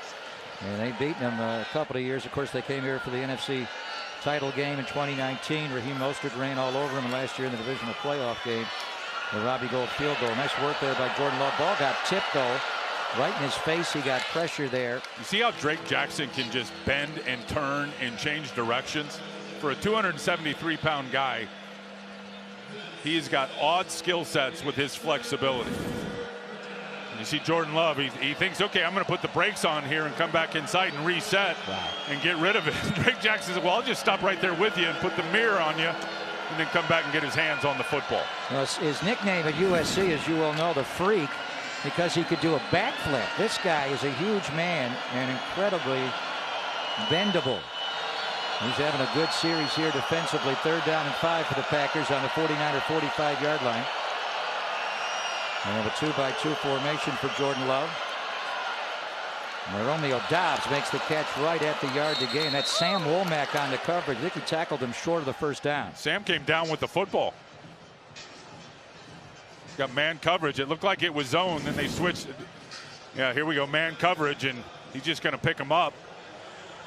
And they've beaten them a couple of years. Of course, they came here for the NFC title game in 2019. Raheem Mostert ran all over him last year in the divisional playoff game. The Robbie Gould field goal. Nice work there by Jordan Love. Ball got tipped, though. Right in his face. He got pressure there. You see how Drake Jackson can just bend and turn and change directions? For a 273-pound guy, he's got odd skill sets with his flexibility. And you see Jordan Love, he thinks, okay, I'm going to put the brakes on here and come back inside and reset and get rid of it. Drake Jackson said, well, I'll just stop right there with you and put the mirror on you and then come back and get his hands on the football. Well, his nickname at USC, as you all know, the Freak, because he could do a backflip. This guy is a huge man and incredibly bendable. He's having a good series here defensively. 3rd down and 5 for the Packers on the 49 or 45-yard line. And have a 2-by-2 formation for Jordan Love. And Romeo Dobbs makes the catch right at the yard to gain. That's Sam Womack on the coverage. I think he tackled him short of the first down. Sam came down with the football. Got man coverage. It looked like it was zone. Then they switched. Yeah, here we go. Man coverage, and he's just going to pick him up.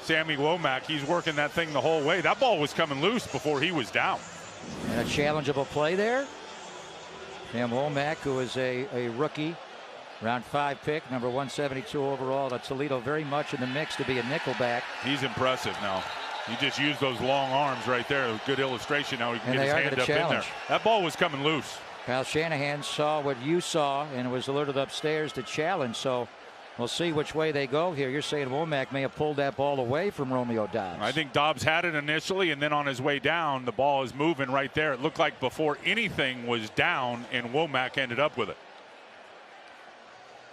Sammy Womack, he's working that thing the whole way. That ball was coming loose before he was down. And a challengeable play there. Sam Womack, who is a rookie, round 5 pick, number 172 overall at Toledo, very much in the mix to be a nickelback. He's impressive now. He just used those long arms right there. A good illustration how he can get his hand up in there. That ball was coming loose. Kyle Shanahan saw what you saw and was alerted upstairs to challenge. So we'll see which way they go here. You're saying Womack may have pulled that ball away from Romeo Dobbs. I think Dobbs had it initially, and then on his way down, the ball is moving right there. It looked like before anything was down, and Womack ended up with it.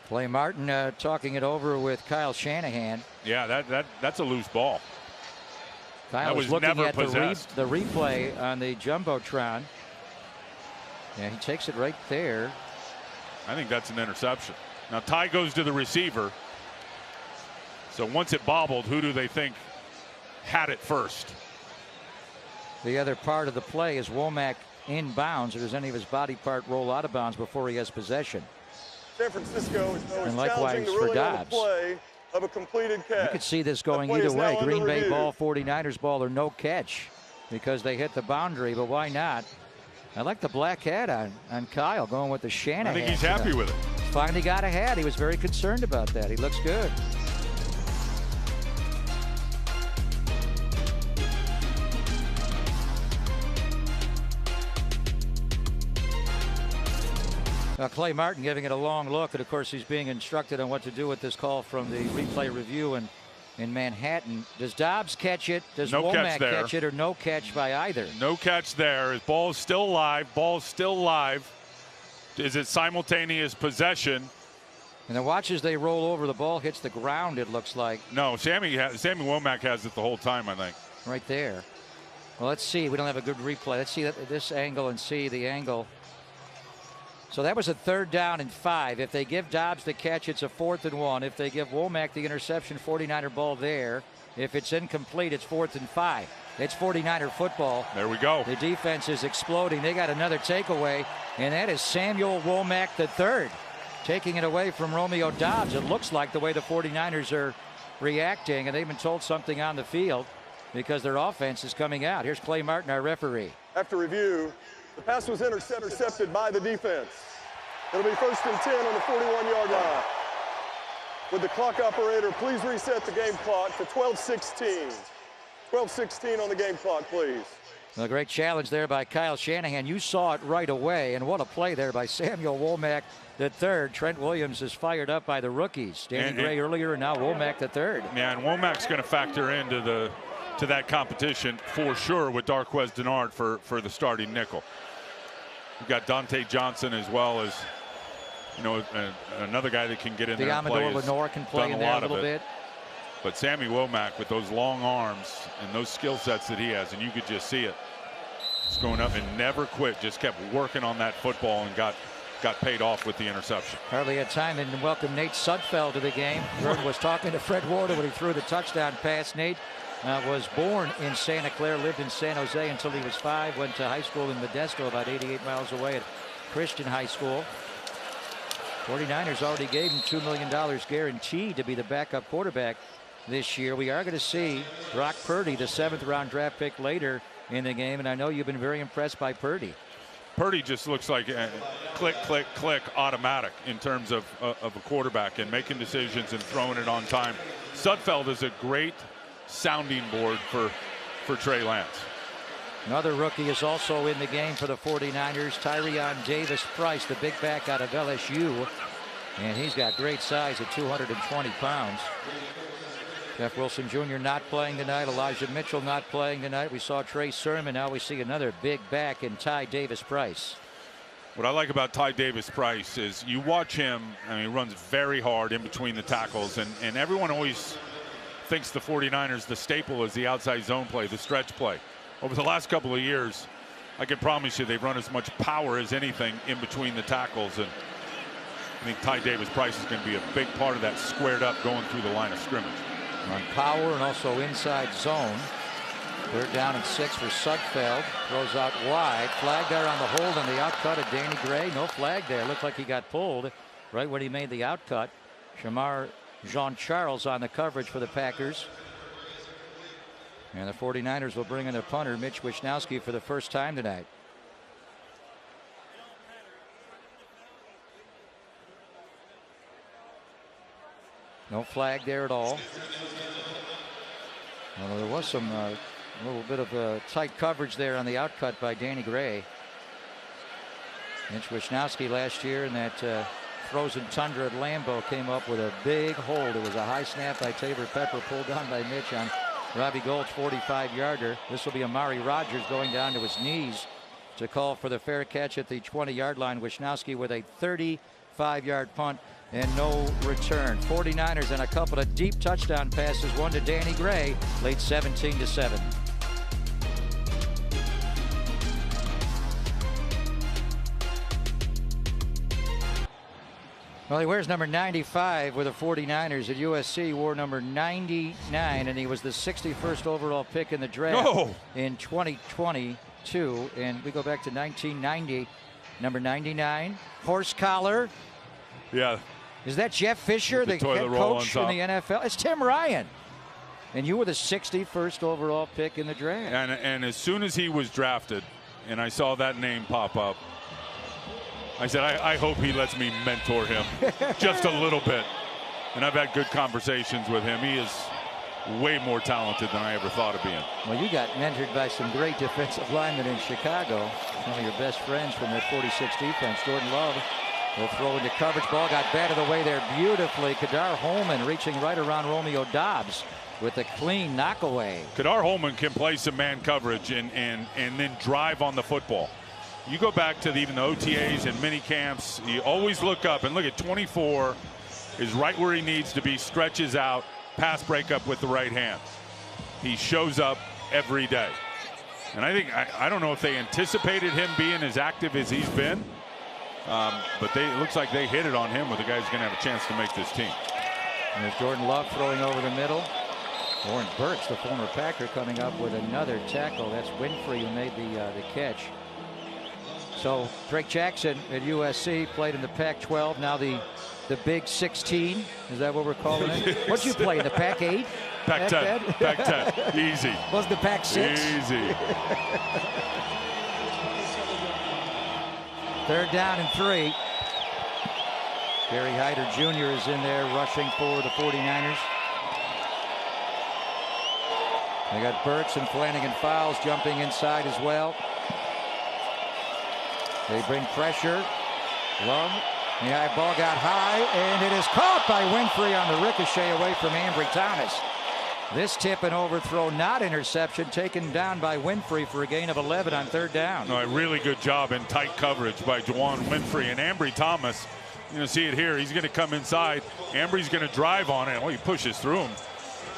Clay Martin talking it over with Kyle Shanahan. Yeah, that's a loose ball. Kyle was looking at the replay on the Jumbotron. Yeah, he takes it right there. I think that's an interception. Now Ty goes to the receiver. So once it bobbled, who do they think had it first? the other part of the play is Womack inbounds, or does any of his body part roll out of bounds before he has possession? San Francisco is And likewise challenging the for ruling on the Dobbs. play of a completed catch. You could see this going That play either is way. now Green under Bay review. ball, 49ers ball, or no catch because they hit the boundary, but why not? I like the black hat on Kyle, going with the Shanahan. I think he's happy with it. Finally got a hat. He was very concerned about that. He looks good. Clay Martin giving it a long look, and of course he's being instructed on what to do with this call from the replay review in Manhattan. Does Dobbs catch it? Does Womack catch it, or no catch by either? No catch there. His ball is still live. Ball is still live. Is it simultaneous possession? And then watch as they roll over. The ball hits the ground, it looks like. No, Sammy Womack has it the whole time, I think. Right there. Well, let's see. We don't have a good replay. Let's see this angle and see the angle. So that was a 3rd down and 5. If they give Dobbs the catch, it's a 4th and 1. If they give Womack the interception, 49er ball there. If it's incomplete, it's 4th and 5. It's 49er football. There we go. The defense is exploding. They got another takeaway, and that is Samuel Womack III taking it away from Romeo Dobbs. It looks like the way the 49ers are reacting, and they've been told something on the field because their offense is coming out. Here's Clay Martin, our referee. After review, the pass was intercepted by the defense. It'll be 1st and 10 on the 41-yard line. Would the clock operator please reset the game clock to 12:16? 12:16 on the game clock, please. A great challenge there by Kyle Shanahan. You saw it right away, and what a play there by Samuel Womack III. Trent Williams is fired up by the rookies. Danny Gray earlier, and now Womack III. Yeah, and Womack's going to factor into that competition for sure with Darquez Denard for the starting nickel. We've got Dante Johnson as well as, another guy that can get in there and play. Amador Lenore can play in there a little bit. But Sammy Womack with those long arms and those skill sets that he has, and you could just see it. It's going up and never quit, just kept working on that football and got paid off with the interception. Hardly had time and welcome Nate Sudfeld to the game. Vern was talking to Fred Warder when he threw the touchdown pass. Nate was born in Santa Clara, lived in San Jose until he was 5, went to high school in Modesto, about 88 miles away at Christian High School. 49ers already gave him $2 million guaranteed to be the backup quarterback this year. We are going to see Brock Purdy, the 7th-round draft pick, later in the game, and I know you've been very impressed by Purdy. Purdy just looks like click, click, click, automatic in terms of a quarterback and making decisions and throwing it on time. Sudfeld is a great sounding board for Trey Lance. Another rookie is also in the game for the 49ers, Tyrion Davis-Price, the big back out of LSU, and he's got great size at 220 pounds. Jeff Wilson Jr. not playing tonight. Elijah Mitchell not playing tonight. We saw Trey Sermon. Now we see another big back in Ty Davis-Price. What I like about Ty Davis-Price is you watch him, he runs very hard in between the tackles, and everyone always thinks the 49ers, the staple is the outside zone play, the stretch play. Over the last couple of years, I can promise you they've run as much power as anything in between the tackles, and I think Ty Davis-Price is going to be a big part of that squared up going through the line of scrimmage. On power and also inside zone. 3rd down and 6 for Sudfeld. Throws out wide. Flag there on the hold and the outcut of Danny Gray. No flag there. Looked like he got pulled right when he made the outcut. Shamar Jean-Charles on the coverage for the Packers. And the 49ers will bring in their punter, Mitch Wishnowsky, for the first time tonight. No flag there at all. Well, there was some a little bit of tight coverage there on the outcut by Danny Gray. Mitch Wishnowsky last year in that frozen tundra at Lambeau came up with a big hold. It was a high snap by Tabor Pepper, pulled down by Mitch on Robbie Gold's 45-yarder. This will be Amari Rogers going down to his knees to call for the fair catch at the 20-yard line. Wishnowsky with a 35-yard punt and no return. 49ers and a couple of deep touchdown passes, one to Danny Gray, late 17-7. Well, he wears number 95 with the 49ers. At USC, wore number 99, and he was the 61st overall pick in the draft in 2022. And we go back to 1990, number 99, horse collar. Yeah. Is that Jeff Fisher, the head coach in the NFL? It's Tim Ryan. And you were the 61st overall pick in the draft. And as soon as he was drafted, and I saw that name pop up, I said, I hope he lets me mentor him just a little bit. And I've had good conversations with him. He is way more talented than I ever thought of being. Well, you got mentored by some great defensive linemen in Chicago. Some of your best friends from that 46 defense. Jordan Love will throw into coverage. Ball got batted away there beautifully. Kadar Holman reaching right around Romeo Doubs with a clean knockaway. Kadar Holman can play some man coverage and then drive on the football. You go back to even the OTAs and mini camps, you always look up and look at 24 is right where he needs to be, stretches out, pass breakup with the right hand. He shows up every day. And I think, I don't know if they anticipated him being as active as he's been, but it looks like they hit it on him with the guy who's going to have a chance to make this team. And there's Jordan Love throwing over the middle. Warren Burks, the former Packer, coming up with another tackle. That's Winfrey who made the catch. So Drake Jackson at USC played in the Pac-12. Now the Big 16. Is that what we're calling it? What'd you play in the Pac-8? Pac-10. Pac-10. Easy. Was the Pac-6? Easy. 3rd down and 3. Gary Hyder Jr. is in there rushing for the 49ers. They got Burks and Flanagan Fowles jumping inside as well. They bring pressure. Love. The high ball got high, and it is caught by Winfrey on the ricochet away from Ambry Thomas. This tip and overthrow, not interception, taken down by Winfrey for a gain of 11 on 3rd down. No, a really good job in tight coverage by Juwan Winfrey. And Ambry Thomas, you're going to see it here. He's going to come inside. Ambry's going to drive on it. Oh, he pushes through him.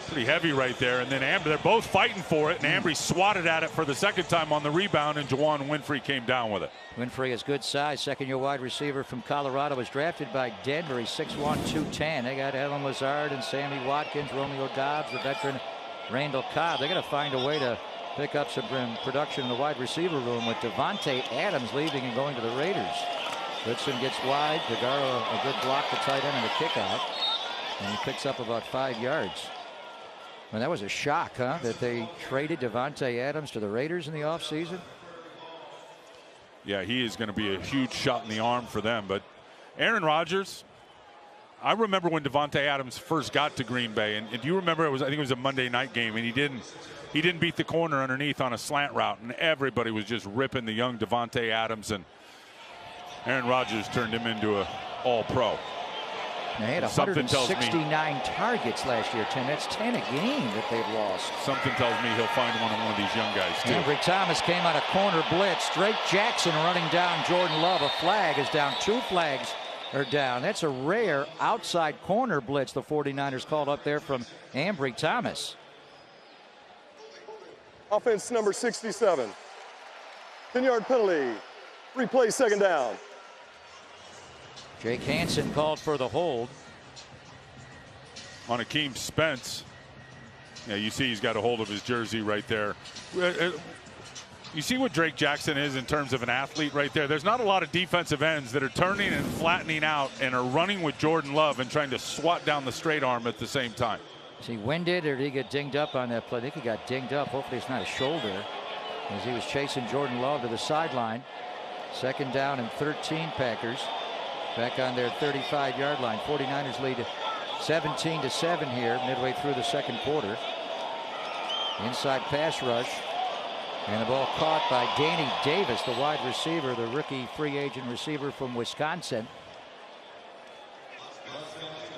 Pretty heavy right there. And then Ambry, they're both fighting for it, and Ambry swatted at it for the 2nd time on the rebound, and Juwan Winfrey came down with it. Winfrey is good size. 2nd-year wide receiver from Colorado, was drafted by Denver. He's 6'1", 210. They got Alan Lazard and Sammy Watkins, Romeo Doubs, the veteran Randall Cobb. They're going to find a way to pick up some production in the wide receiver room with Devontae Adams leaving and going to the Raiders. Goodson gets wide. Degaro, a good block to tight end and a kick out. And he picks up about 5 yards. Well, that was a shock, huh? That they traded Devontae Adams to the Raiders in the offseason. Yeah, he is going to be a huge shot in the arm for them. But Aaron Rodgers, I remember when Devontae Adams first got to Green Bay, and do you remember I think it was a Monday night game, and he didn't beat the corner underneath on a slant route, and everybody was just ripping the young Devontae Adams, and Aaron Rodgers turned him into an all-pro. They had 169 targets last year, Tim. That's 10 a game that they've lost. Something tells me he'll find one of these young guys, too. Ambry Thomas came out of corner blitz. Drake Jackson running down Jordan Love. A flag is down. 2 flags are down. That's a rare outside corner blitz the 49ers called up there from Ambry Thomas. Offense number 67. 10-yard penalty. Replay 2nd down. Jake Hansen called for the hold. On Akeem Spence. Yeah, you see he's got a hold of his jersey right there. You see what Drake Jackson is in terms of an athlete right there. There's not a lot of defensive ends that are turning and flattening out and are running with Jordan Love and trying to swat down the straight arm at the same time. Is he winded or did he get dinged up on that play? I think he got dinged up. Hopefully it's not a shoulder, as he was chasing Jordan Love to the sideline. 2nd down and 13 Packers. Back on their 35-yard line. 49ers lead 17-7 here midway through the 2nd quarter. Inside pass rush. And the ball caught by Danny Davis, the wide receiver, the rookie free agent receiver from Wisconsin.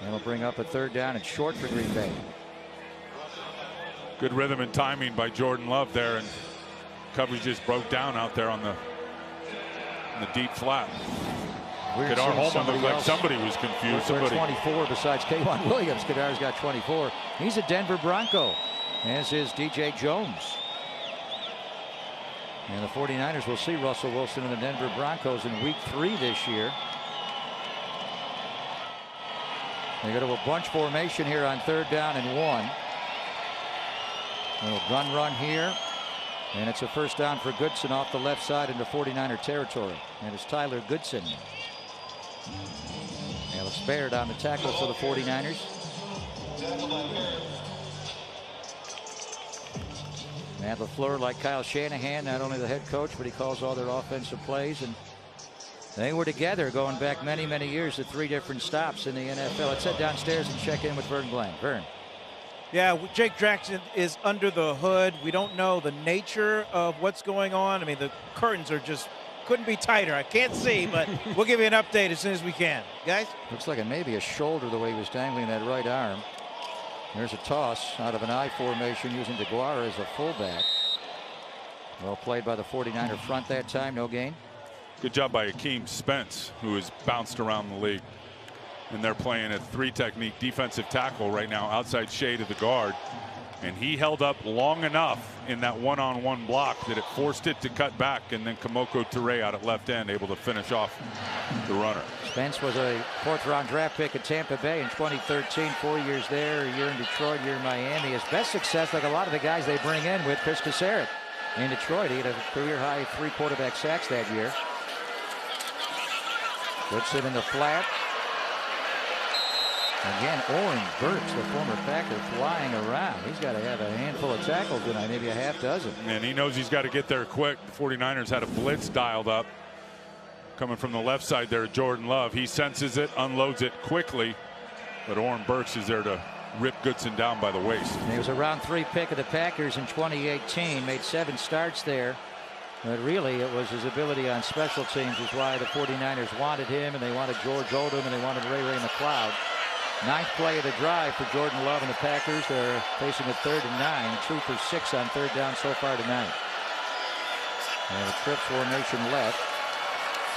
And we'll bring up a 3rd down and short for Green Bay. Good rhythm and timing by Jordan Love there, and coverage just broke down out there on the deep flat. Kadar Holman looked like somebody was confused. Somebody 24 besides K'Wan Williams. Kadar's got 24. He's a Denver Bronco, as is DJ Jones. And the 49ers will see Russell Wilson and the Denver Broncos in week 3 this year. They go to a bunch formation here on 3rd down and 1. Little gun run here. And it's a first down for Goodson off the left side into 49er territory. And it's Tyler Goodson. Alex Baird on the tackle for the 49ers. Matt LaFleur, like Kyle Shanahan, not only the head coach, but he calls all their offensive plays. And they were together going back many, many years at 3 different stops in the NFL. Let's head downstairs and check in with Vern Glenn. Vern. Yeah, Jake Jackson is under the hood. We don't know the nature of what's going on. I mean, the curtains are just couldn't be tighter. I can't see, but we'll give you an update as soon as we can. Guys? Looks like it may be a shoulder the way he was dangling that right arm. There's a toss out of an I formation using DeGuara as a fullback. Well played by the 49er front that time. No gain. Good job by Akeem Spence, who has bounced around the league. And they're playing a 3 technique defensive tackle right now outside shade of the guard. And he held up long enough in that one-on-one block that it forced it to cut back, and then Kamoko Toure out at left end able to finish off the runner. Spence was a 4th-round draft pick at Tampa Bay in 2013. 4 years there, a year in Detroit, a year in Miami. His best success, like a lot of the guys they bring in with Chris Casaret in Detroit. He had a career-high 3 quarterback sacks that year. Goodson in the flat. Again, Oren Burks, the former Packer, flying around. He's got to have a handful of tackles tonight, maybe a half dozen. And he knows he's got to get there quick. The 49ers had a blitz dialed up. Coming from the left side there, Jordan Love. He senses it, unloads it quickly. But Oren Burks is there to rip Goodson down by the waist. And he was a round 3 pick of the Packers in 2018. Made 7 starts there. But really, it was his ability on special teams is why the 49ers wanted him, and they wanted George Odom, and they wanted Ray McLeod. 9th play of the drive for Jordan Love and the Packers. They're facing a 3rd and 9, 2 for 6 on 3rd down so far tonight. And a trip formation left.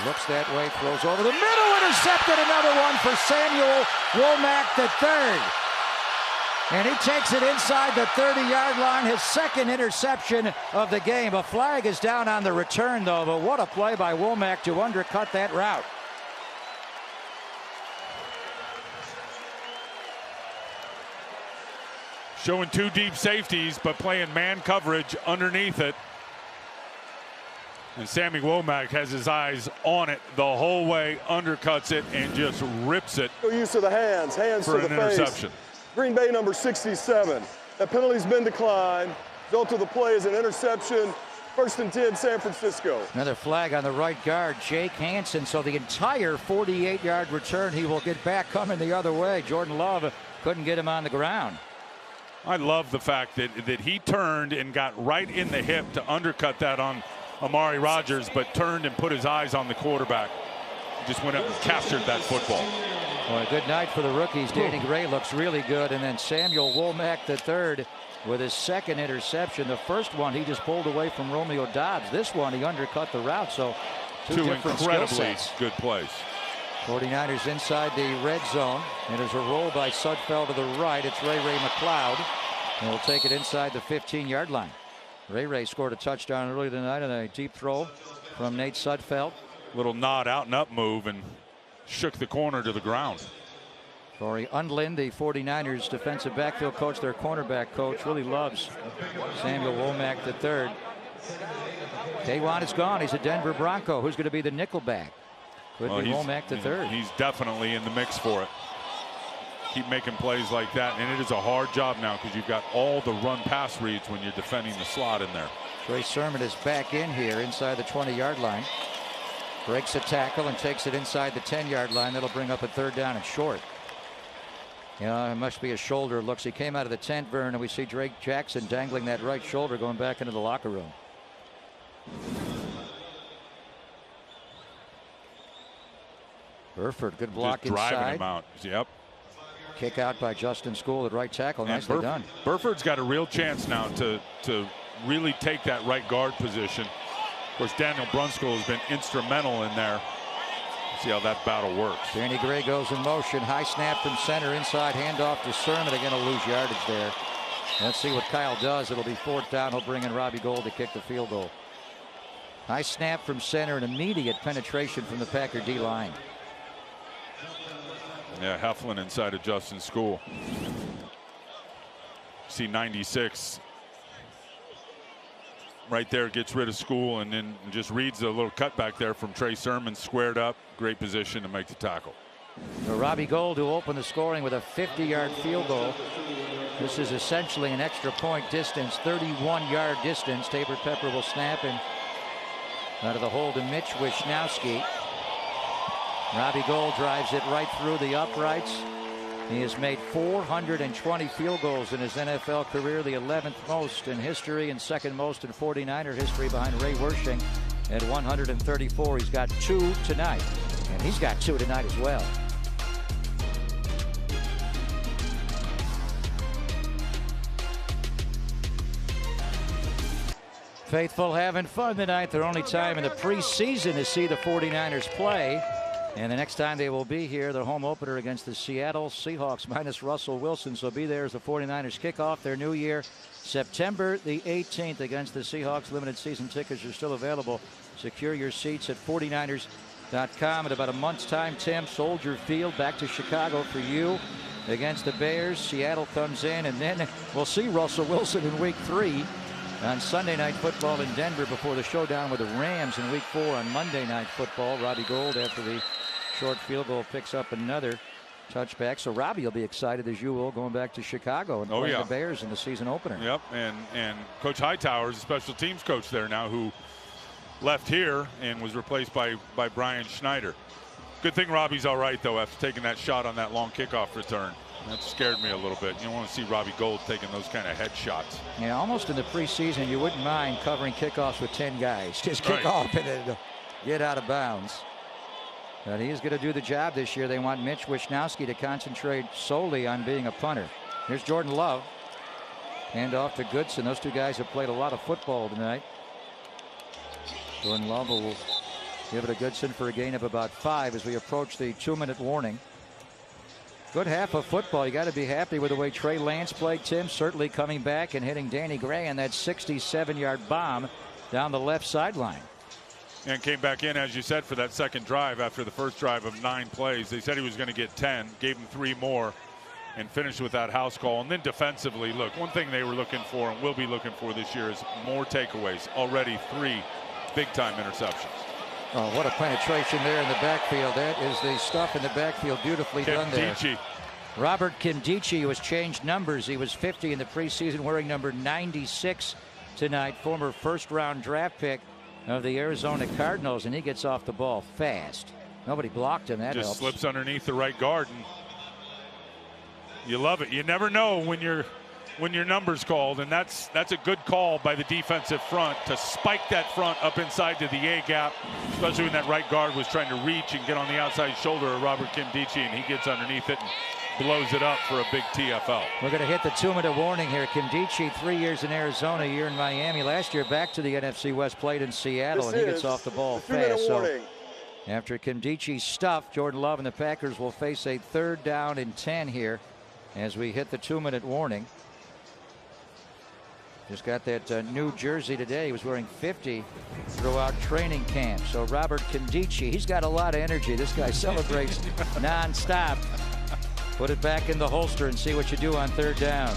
Looks that way, throws over the middle, intercepted. Another one for Samuel Womack III. And he takes it inside the 30-yard line, his 2nd interception of the game. A flag is down on the return, though, but what a play by Womack to undercut that route. Showing 2 deep safeties, but playing man coverage underneath it. And Sammy Womack has his eyes on it the whole way, undercuts it, and just rips it. Good use of the hands for to an the face. interception. Green Bay number 67. That penalty's been declined. Result of the play is an interception. 1st and 10, San Francisco. Another flag on the right guard, Jake Hansen. So the entire 48-yard return he will get back coming the other way. Jordan Love couldn't get him on the ground. I love the fact that he turned and got right in the hip to undercut that on Amari Rodgers, but turned and put his eyes on the quarterback. He just went up and captured that football. Well, a good night for the rookies. Danny Gray looks really good, and then Samuel Womack III with his 2nd interception. The first one he just pulled away from Romeo Doubs. This one he undercut the route. So two different incredibly good plays. 49ers inside the red zone. It is a roll by Sudfeld to the right. It's Ray McLeod. And he'll take it inside the 15-yard line. Ray scored a touchdown earlier tonight on a deep throw from Nate Sudfeld. Little nod out and up move and shook the corner to the ground. Corey Undlin, the 49ers defensive backfield coach, their cornerback coach, really loves Samuel Womack III. K'Wan is gone. He's a Denver Bronco. Who's going to be the nickelback? Could be Womack III. He's definitely in the mix for it. Keep making plays like that, and it is a hard job now because you've got all the run-pass reads when you're defending the slot in there. Trey Sermon is back in here inside the 20-yard line. Breaks a tackle and takes it inside the 10-yard line. That'll bring up a 3rd down and short. Yeah, it must be a shoulder. Looks, he came out of the tent, Vern, and we see Drake Jackson dangling that right shoulder going back into the locker room. Burford, good block just driving inside. Him out. Yep. Kick out by Justin School at right tackle. Nicely done. Burford's got a real chance now to really take that right guard position. Of course, Daniel Brunskill has been instrumental in there. See how that battle works. Danny Gray goes in motion. High snap from center. Inside handoff to Sermon. They're going to lose yardage there. Let's see what Kyle does. It'll be 4th down. He'll bring in Robbie Gould to kick the field goal. High snap from center and immediate penetration from the Packer D-line. Yeah, Heflin inside of Justin School. See 96 right there, gets rid of School, and then just reads a little cutback there from Trey Sermon, squared up, great position to make the tackle. So Robbie Gould, who opened the scoring with a 50-yard field goal. This is essentially an extra point distance, 31-yard distance. Tabor Pepper will snap, and out of the hole to Mitch Wisnowski. Robbie Gould drives it right through the uprights. He has made 420 field goals in his NFL career, the 11th most in history and second most in 49er history behind Ray Wersching at 134. He's got 2 tonight, and he's got 2 tonight as well. Faithful having fun tonight. Their only time in the preseason to see the 49ers play. And the next time they will be here, the home opener against the Seattle Seahawks minus Russell Wilson. So be there as the 49ers kick off their new year, September the 18th against the Seahawks. Limited season tickets are still available. Secure your seats at 49ers.com. In about a month's time, Tim, Soldier Field back to Chicago for you against the Bears. Seattle comes in, and then we'll see Russell Wilson in week 3 on Sunday Night Football in Denver before the showdown with the Rams in week 4 on Monday Night Football. Robbie Gould, after the short field goal, picks up another touchback. So Robbie will be excited as you will, going back to Chicago and playing the Bears in the season opener. Yep, and Coach Hightower is a special teams coach there now, who left here and was replaced by Brian Schneider. Good thing Robbie's all right, though, after taking that shot on that long kickoff return. That scared me a little bit. You don't want to see Robbie Gould taking those kind of head shots. Yeah, almost in the preseason, you wouldn't mind covering kickoffs with 10 guys. Just kick off and then get out of bounds. But he's going to do the job this year. They want Mitch Wisnowski to concentrate solely on being a punter. Here's Jordan Love. Hand off to Goodson. Those two guys have played a lot of football tonight. Jordan Love will give it to Goodson for a gain of about 5 as we approach the 2-minute warning. Good half of football. You got to be happy with the way Trey Lance played, Tim. Certainly coming back and hitting Danny Gray on that 67-yard bomb down the left sideline. And came back in, as you said, for that second drive after the first drive of 9 plays. They said he was going to get 10, gave him 3 more, and finished with that house call. And then defensively, look, one thing they were looking for and will be looking for this year is more takeaways. Already 3 big-time interceptions. Oh, what a penetration there in the backfield. That is the stuff in the backfield, beautifully done there. Robert Kimdichie, who has changed numbers. He was 50 in the preseason, wearing number 96 tonight. Former first-round draft pick of the Arizona Cardinals, and he gets off the ball fast. Nobody blocked him. That just helps. Slips underneath the right guard, and you love it. You never know when your number's called, and that's a good call by the defensive front to spike that front up inside to the A gap, especially when that right guard was trying to reach and get on the outside shoulder of Robert Kimdichie, and he gets underneath it and blows it up for a big TFL. We're going to hit the 2-minute warning here. Kimdichie, 3 years in Arizona, a year in Miami. Last year back to the NFC West, played in Seattle, and he gets off the ball fast. So after Kimdichie's stuff, Jordan Love and the Packers will face a 3rd down and 10 here as we hit the 2-minute warning. Just got that new jersey today. He was wearing 50 throughout training camp. So Robert Kimdichie, he's got a lot of energy. This guy celebrates nonstop. Put it back in the holster and see what you do on 3rd down.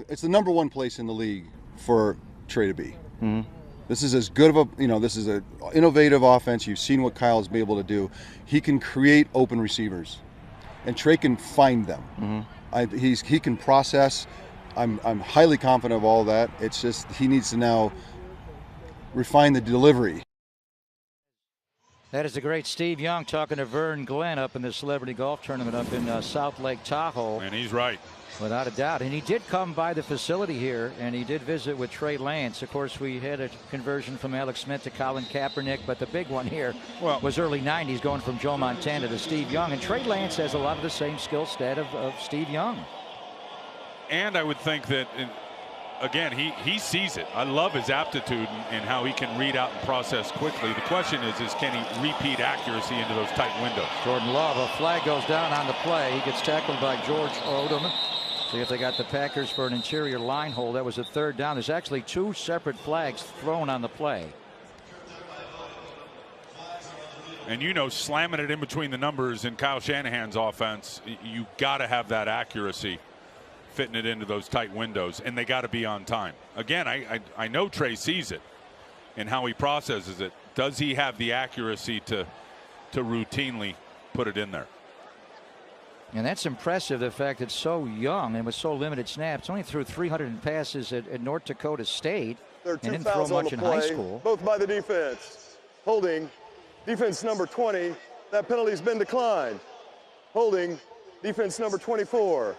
It's the #1 place in the league for Trey to be. Mm-hmm. This is as good of a, this is an innovative offense. You've seen what Kyle's been able to do. He can create open receivers, and Trey can find them. Mm-hmm. He can process. I'm highly confident of all that. It's just he needs to now refine the delivery. That is the great Steve Young talking to Vern Glenn up in the Celebrity Golf Tournament up in South Lake Tahoe. And he's right. Without a doubt. And he did come by the facility here, and he did visit with Trey Lance. Of course, we had a conversion from Alex Smith to Colin Kaepernick, but the big one here was early 90s, going from Joe Montana to Steve Young. And Trey Lance has a lot of the same skill set of Steve Young. And I would think that, again, he sees it. I love his aptitude and how he can read out and process quickly. The question is can he repeat accuracy into those tight windows? Jordan Love, a flag goes down on the play. He gets tackled by George Odom. See if they got the Packers for an interior line hold. That was a 3rd down. There's actually 2 separate flags thrown on the play. And you know, slamming it in between the numbers in Kyle Shanahan's offense, you got to have that accuracy, fitting it into those tight windows, and they got to be on time. Again, I know Trey sees it and how he processes it. Does he have the accuracy to routinely put it in there? And that's impressive, the fact it's so young and with so limited snaps. Only threw 300 passes at North Dakota State. There are and 2 didn't throw fouls on much the in play, high school. both by the defense. Holding, defense number 20. That penalty's been declined. Holding, defense number 24.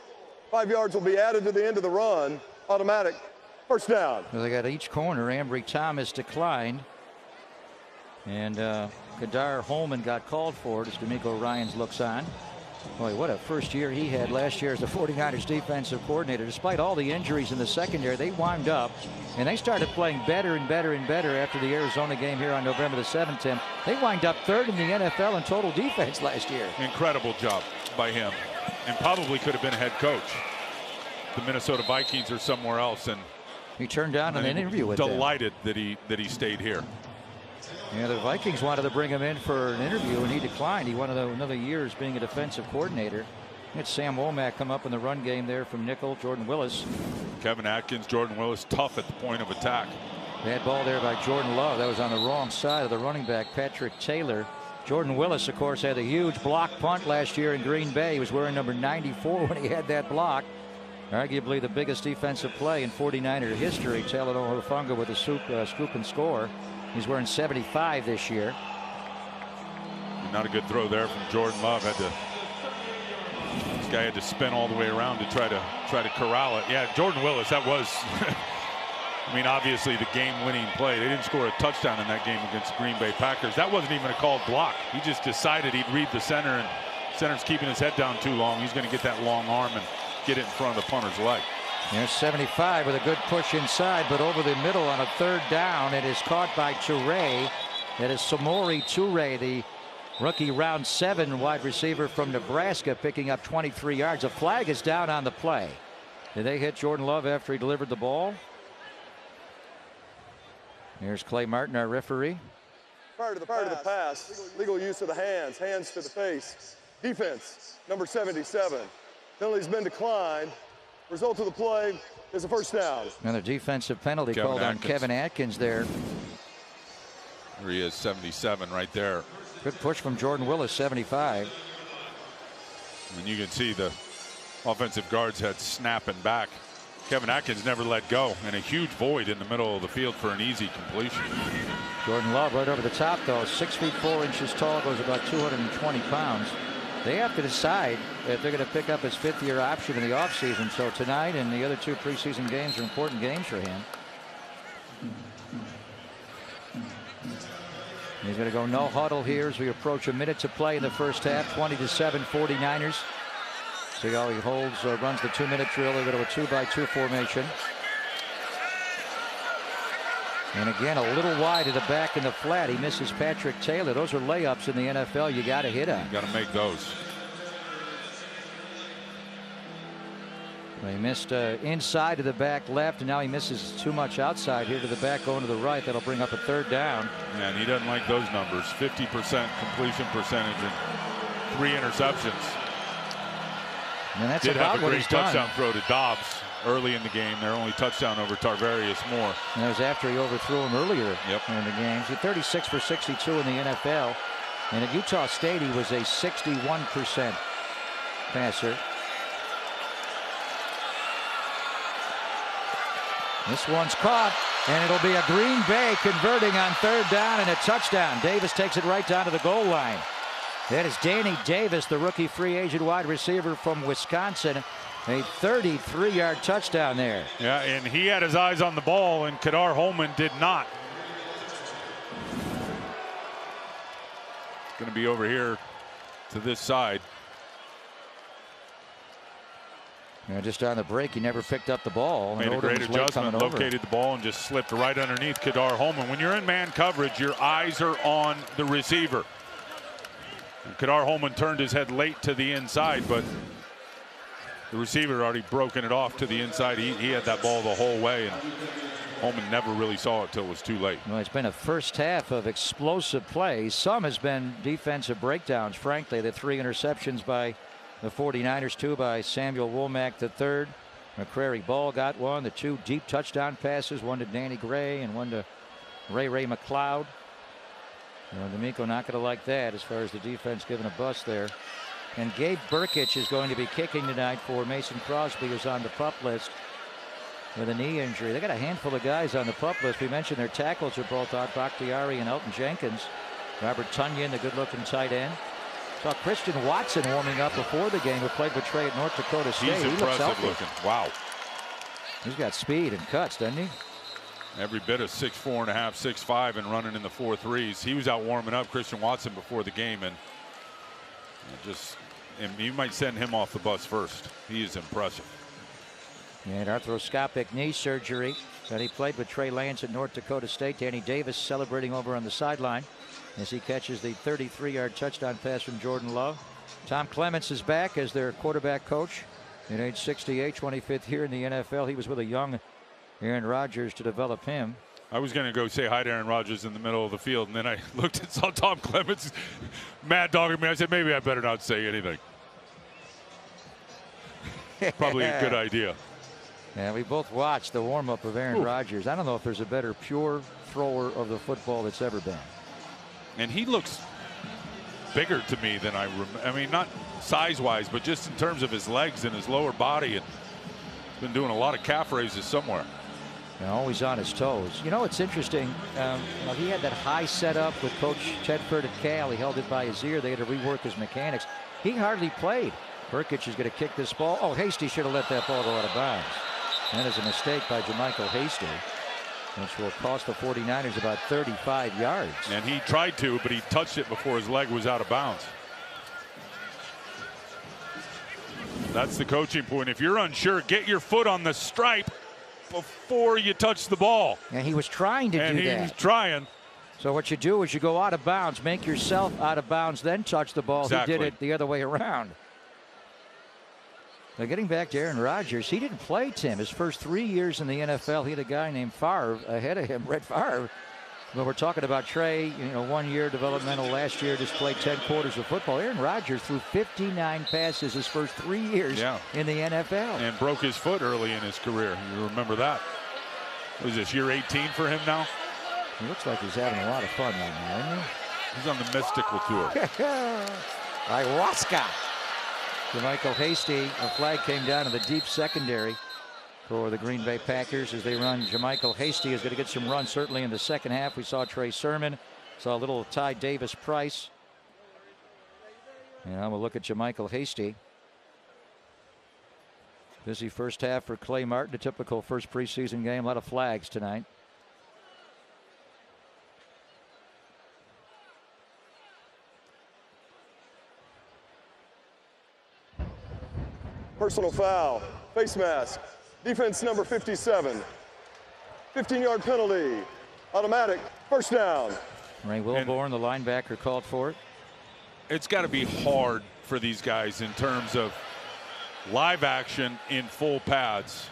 5 yards will be added to the end of the run. Automatic. First down. Well, they got each corner. Ambry Thomas declined. And Kadar Holman got called for it as D'Amico Ryans looks on. Boy, what a first year he had last year as the 49ers defensive coordinator. Despite all the injuries in the secondary, they wound up, and they started playing better and better and better after the Arizona game here on November the 7th, Tim. They wind up 3rd in the NFL in total defense last year. Incredible job by him, and probably could have been a head coach. The Minnesota Vikings are somewhere else, and he turned down an interview with them. Delighted that he stayed here. Yeah, the Vikings wanted to bring him in for an interview, and he declined. He wanted another year as being a defensive coordinator. It's Sam Womack come up in the run game there from nickel. Jordan Willis. Kevin Atkins, Jordan Willis, tough at the point of attack. Bad ball there by Jordan Love. That was on the wrong side of the running back, Patrick Taylor. Jordan Willis, of course, had a huge block punt last year in Green Bay. He was wearing number 94 when he had that block. Arguably the biggest defensive play in 49er history. Talanoa Hufanga with a scoop and score. He's wearing 75 this year. Not a good throw there from Jordan Love. This guy had to spin all the way around to try to corral it. Yeah, Jordan Willis, that was I mean, obviously the game-winning play. They didn't score a touchdown in that game against the Green Bay Packers. That wasn't even a called block. He just decided he'd read the center, and center's keeping his head down too long. He's going to get that long arm and get it in front of the punter's leg. There's 75 with a good push inside, but over the middle on a 3rd down. It is caught by Toure. That is Samori Toure, the rookie round 7 wide receiver from Nebraska, picking up 23 yards. A flag is down on the play. Did they hit Jordan Love after he delivered the ball? Here's Clay Martin, our referee. Prior to the pass, legal use of the hands to the face. Defense, number 77. Penalty's been declined. Result of the play is a first down. Another defensive penalty called on Kevin Atkins there. There he is, 77 right there. Good push from Jordan Willis, 75. And you can see the offensive guards had snapping back. Kevin Atkins never let go, and a huge void in the middle of the field for an easy completion. Jordan Love right over the top, though. 6 feet 4 inches tall, goes about 220 pounds. They have to decide if they're going to pick up his 5th-year option in the offseason. So tonight and the other 2 preseason games are important games for him. He's going to go no huddle here as we approach a minute to play in the first half. 20-7 49ers. See how he holds, runs the 2-minute drill. They go to a 2-by-2 formation. And again, a little wide of the back in the flat. He misses Patrick Taylor. Those are layups in the NFL you got to hit on. You got to make those. He missed inside to the back left, and now he misses too much outside here to the back going to the right. That'll bring up a 3rd down. And he doesn't like those numbers. 50% completion percentage and 3 interceptions. And that's Did about have a what great he's done. touchdown throw to Dobbs early in the game. Their only touchdown over Tarvarius Moore. And that was after he overthrew him earlier in the game. He's 36 for 62 in the NFL. And at Utah State, he was a 61% passer. This one's caught, and it'll be a Green Bay converting on 3rd down and a touchdown. Davis takes it right down to the goal line. That is Danny Davis, the rookie free agent wide receiver from Wisconsin. A 33-yard touchdown there. Yeah, and he had his eyes on the ball, and Kadar Holman did not. It's going to be over here to this side. Just on the break, he never picked up the ball. Made a great adjustment, located the ball, and just slipped right underneath Kadar Holman. When you're in man coverage, your eyes are on the receiver. And Kadar Holman turned his head late to the inside, but the receiver had already broken it off to the inside. He had that ball the whole way, and Holman never really saw it till it was too late. Well, it's been a first half of explosive plays. Some has been defensive breakdowns, frankly. The 3 interceptions by the 49ers, 2 by Samuel Womack III. McCrary Ball got one. The 2 deep touchdown passes, 1 to Danny Gray and 1 to Ray McLeod. D'Amico not going to like that as far as the defense giving a bust there. And Gabe Burkich is going to be kicking tonight for Mason Crosby, who's on the pup list with a knee injury. They got a handful of guys on the pup list. We mentioned their tackles are both out, Bakhtiari and Elton Jenkins. Robert Tunyon, the good-looking tight end. Saw Christian Watson warming up before the game, who played with Trey at North Dakota State. He's impressive looking. Wow. He's got speed and cuts, doesn't he? Every bit of 6'4.5", 6'5", and running in the 4.3s. He was out warming up, Christian Watson, before the game, and you might send him off the bus first. He is impressive. And arthroscopic knee surgery that he played with Trey Lance at North Dakota State. Danny Davis celebrating over on the sideline as he catches the 33-yard touchdown pass from Jordan Love. Tom Clements is back as their quarterback coach at age 68, 25th year in the NFL. He was with a young Aaron Rodgers to develop him. I was going to go say hi to Aaron Rodgers in the middle of the field, and then I looked and saw Tom Clements mad dogging me. I said, maybe I better not say anything. Probably a good idea. Yeah, we both watched the warm-up of Aaron Rodgers. I don't know if there's a better pure thrower of the football that's ever been. And he looks bigger to me than I remember. I mean, not size-wise, but just in terms of his legs and his lower body. And he's been doing a lot of calf raises somewhere. And always on his toes. You know, it's interesting. He had that high setup with Coach Tedford at Cal. He held it by his ear. They had to rework his mechanics. He hardly played. Burkich is going to kick this ball. Oh, Hasty should have let that ball go out of bounds. That is a mistake by Jermichael Hasty, which will cost the 49ers about 35 yards. And he tried to, but he touched it before his leg was out of bounds. That's the coaching point. If you're unsure, get your foot on the stripe before you touch the ball. And he was trying to do that. And he was trying. So what you do is you go out of bounds, make yourself out of bounds, then touch the ball. Exactly. He did it the other way around. Now, getting back to Aaron Rodgers, he didn't play, Tim. His first 3 years in the NFL, he had a guy named Favre ahead of him, Brett Favre. But we're talking about Trey, 1 year developmental, last year just played 10 quarters of football. Aaron Rodgers threw 59 passes his first 3 years in the NFL. And broke his foot early in his career. You remember that. Was this year 18 for him now? He looks like he's having a lot of fun right now, isn't he? He's on the mystical tour. Ayahuasca. Jermichael Hasty, a flag came down in the deep secondary for the Green Bay Packers as they run. Jermichael Hasty is going to get some run certainly in the second half. We saw Trey Sermon, saw a little Ty Davis Price. And we'll look at Jermichael Hasty. Busy first half for Clay Martin, a typical first preseason game. A lot of flags tonight. Personal foul, face mask, defense number 57, 15-yard penalty, automatic, first down. Ray Wilborn, the linebacker, called for it. It's got to be hard for these guys in terms of live action in full pads.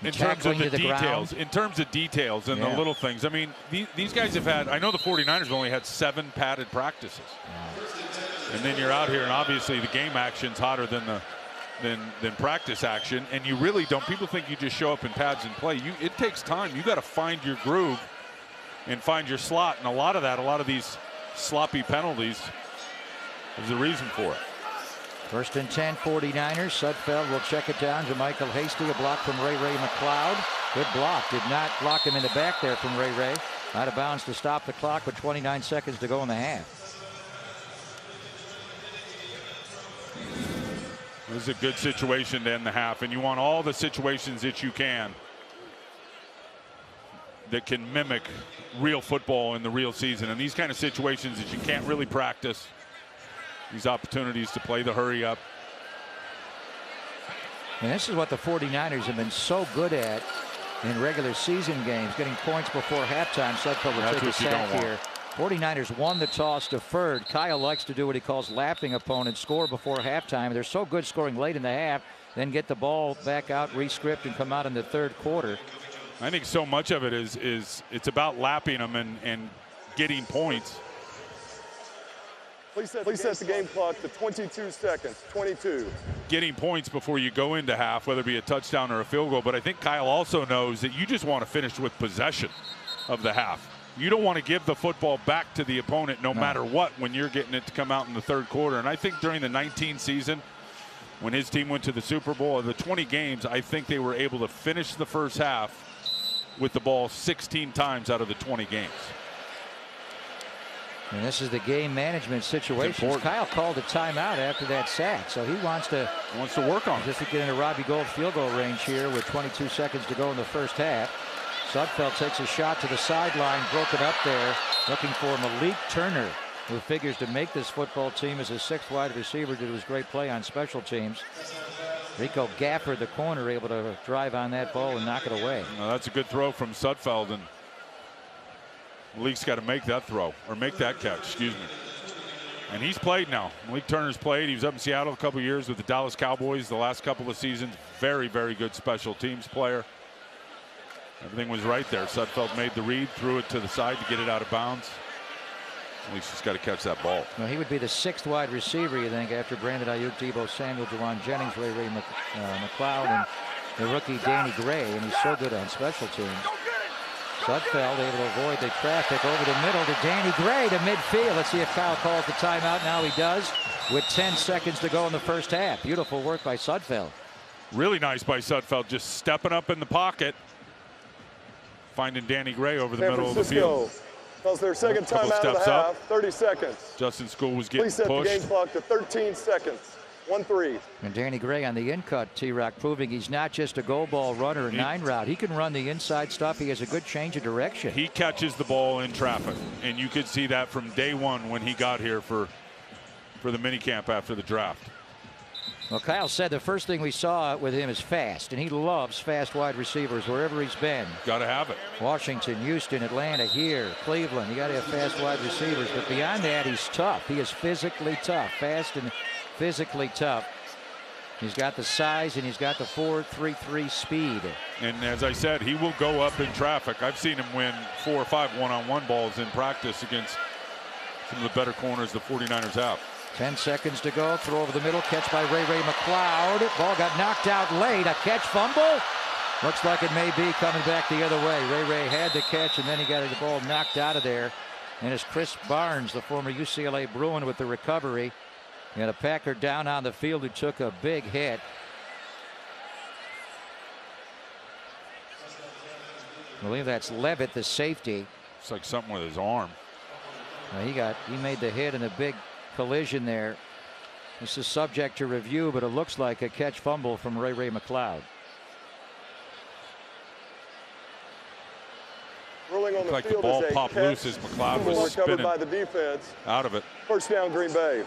In terms of the details, and the little things. I mean, these guys have had, I know the 49ers have only had 7 padded practices. And then you're out here, and obviously the game action's hotter than practice action. And you really don't. People think you just show up in pads and play. It takes time. You got to find your groove and find your slot. And a lot of these sloppy penalties is the reason for it. First and 10, 49ers. Sudfeld will check it down. Jermichael Hasty, a block from Ray McLeod. Good block. Did not block him in the back there from Ray. Out of bounds to stop the clock with 29 seconds to go in the half. This is a good situation to end the half, and you want all the situations that you can that can mimic real football in the real season. And these kind of situations that you can't really practice, these opportunities to play the hurry up. And this is what the 49ers have been so good at in regular season games, getting points before halftime. Sudfeld will take a sack here. 49ers won the toss, deferred. Kyle likes to do what he calls lapping opponents, score before halftime. They're so good scoring late in the half. then get the ball back out, re-script, and come out in the third quarter. I think so much of it is it's about lapping them and getting points. Please set the game clock to 22 seconds. 22. Getting points before you go into half, whether it be a touchdown or a field goal. But I think Kyle also knows that you just want to finish with possession of the half. You don't want to give the football back to the opponent no matter what when you're getting it to come out in the third quarter. And I think during the 19 season, when his team went to the Super Bowl, of the 20 games, I think they were able to finish the first half with the ball 16 times out of the 20 games. And this is the game management situation. Kyle called a timeout after that sack, so he wants to work on it. Just to get into Robbie Gould field goal range here with 22 seconds to go in the first half. Sudfeld takes a shot to the sideline, broken up there, looking for Malik Turner, who figures to make this football team as a sixth wide receiver due to his great play on special teams. Rico Gafford, the corner, able to drive on that ball and knock it away. Now that's a good throw from Sudfeld, and Malik's got to make that throw, or make that catch, excuse me. And he's played now. Malik Turner's played. He was up in Seattle a couple years with the Dallas Cowboys the last couple of seasons. Very, very good special teams player. Everything was right there. Sudfeld made the read, threw it to the side to get it out of bounds. Malik's just got to catch that ball. Well, he would be the sixth wide receiver, you think, after Brandon Ayuk, Deebo Samuel, Jawan Jennings, Ray McLeod, and the rookie Danny Gray, and he's so good on special teams. Sudfeld able to avoid the traffic over the middle to Danny Gray to midfield. Let's see if Kyle calls the timeout. Now he does, with 10 seconds to go in the first half. Beautiful work by Sudfeld. Really nice by Sudfeld, just stepping up in the pocket, finding Danny Gray over the middle of the field. Calls their second timeout of the half. 30 seconds. Justin School was getting pushed. Please set the game clock to 13 seconds. 1-3. And Danny Gray on the in-cut, T-Rock, proving he's not just a goal ball runner, a 9-route. He can run the inside stuff. He has a good change of direction. He catches the ball in traffic, and you could see that from day one when he got here for the minicamp after the draft. Well, Kyle said the first thing we saw with him is fast, and he loves fast wide receivers wherever he's been. Got to have it. Washington, Houston, Atlanta, here, Cleveland. You got to have fast wide receivers, but beyond that, he's tough. He is physically tough, fast and physically tough. He's got the size and he's got the 4.33 speed. And as I said, he will go up in traffic. I've seen him win 4 or 5 one-on-one balls in practice against some of the better corners the 49ers have. 10 seconds to go. Throw over the middle. Catch by Ray McLeod. Ball got knocked out late. A catch fumble. Looks like it may be coming back the other way. Ray had the catch, and then he got the ball knocked out of there. And it's Chris Barnes, the former UCLA Bruin, with the recovery. You had a Packer down on the field who took a big hit. I believe that's Levitt, the safety. It's like something with his arm. Well, he made the hit in a big collision there. This is subject to review, but it looks like a catch fumble from Ray McLeod. Rolling on the like field the ball is a popped loose as McLeod was spinning by the defense. Out of it. First down, Green Bay.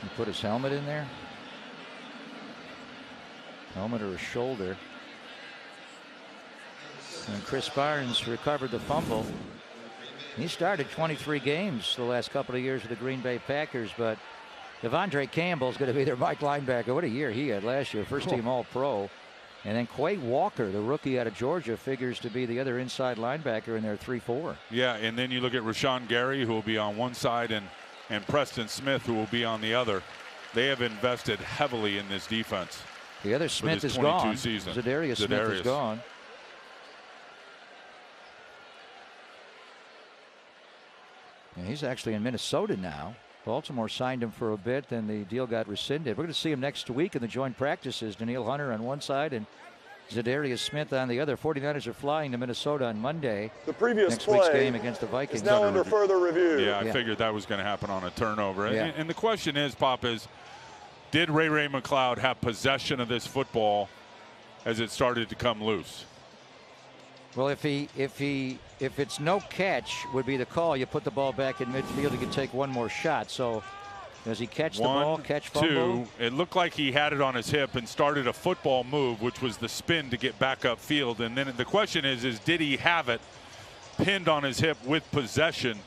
He put his helmet in there. Helmet or his shoulder. And Chris Barnes recovered the fumble. He started 23 games the last couple of years with the Green Bay Packers, but Devondre Campbell's going to be their Mike linebacker. What a year he had last year. First team All-Pro. And then Quay Walker, the rookie out of Georgia, figures to be the other inside linebacker in their 3-4. Yeah, and then you look at Rashawn Gary, who will be on one side, and Preston Smith, who will be on the other. They have invested heavily in this defense. The other Smith is gone. Season. Zadarius Smith is gone. And he's actually in Minnesota now. Baltimore signed him for a bit, then the deal got rescinded. We're going to see him next week in the joint practices. Daniil Hunter on one side and Zadarius Smith on the other. 49ers are flying to Minnesota on Monday. The previous next week's game against the Vikings. Is now under further review. Yeah, I figured that was going to happen on a turnover. Yeah. And the question is, Pop, did Ray McLeod have possession of this football as it started to come loose? Well, if it's no catch would be the call. You put the ball back in midfield. He could take one more shot. So does he catch the ball, catch fumble? 2. It looked like he had it on his hip and started a football move, which was the spin to get back upfield. And then the question is did he have it pinned on his hip with possession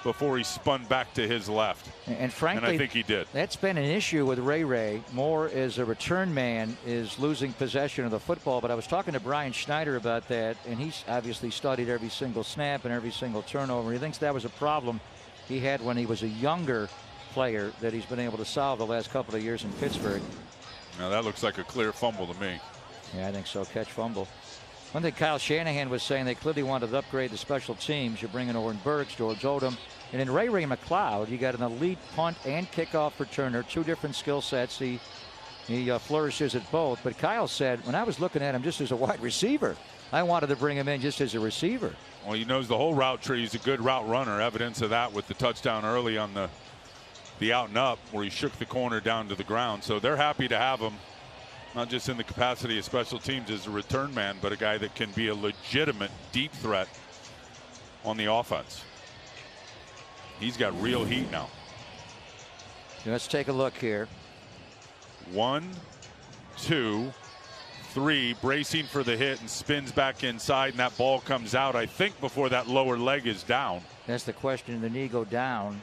before he spun back to his left. And frankly, and I think he did. That's been an issue with Ray more as a return man, is losing possession of the football. But I was talking to Brian Schneider about that, and he's obviously studied every single snap and every single turnover. He thinks that was a problem he had when he was a younger player that he's been able to solve the last couple of years in Pittsburgh. Now that looks like a clear fumble to me. Yeah, I think so. Catch fumble. One thing Kyle Shanahan was saying, they clearly wanted to upgrade the special teams. You're bringing Oren Burks, George Odom, and in Ray McLeod, you got an elite punt and kickoff returner, two different skill sets. He flourishes at both. But Kyle said, when I was looking at him just as a wide receiver, I wanted to bring him in just as a receiver. Well, he knows the whole route tree. He's a good route runner. Evidence of that with the touchdown early on the out and up where he shook the corner down to the ground. So they're happy to have him, not just in the capacity of special teams as a return man, but a guy that can be a legitimate deep threat on the offense. He's got real heat now. Let's take a look here. 1, 2, 3, bracing for the hit and spins back inside, and that ball comes out, I think, before that lower leg is down. That's the question. The knee go down.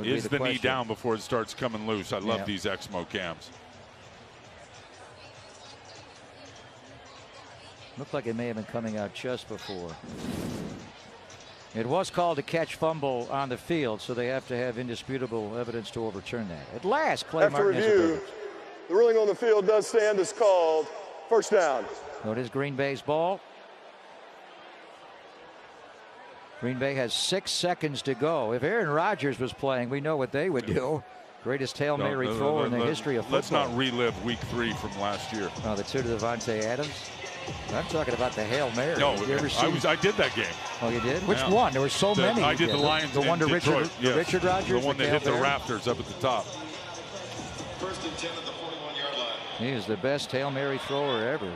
Is the knee down before it starts coming loose? I love these Exmo cams. Looked like it may have been coming out just before. It was called a catch fumble on the field, so they have to have indisputable evidence to overturn that. At last, Clay After Martin has a review, verdict. the ruling on the field does stand as called. First down. So it is Green Bay's ball. Green Bay has 6 seconds to go. If Aaron Rodgers was playing, we know what they would do. Greatest Hail Mary thrower in the history of football. Let's not relive week 3 from last year. Oh, the two to Devontae Adams? I'm talking about the Hail Mary. No, I did that game. Oh, you did? Which one? There were so many. I did the Lions. The one to Detroit, Richard Rodgers? The one that hit the rafters up at the top. First and 10 at the 41-yard line. He is the best Hail Mary thrower ever.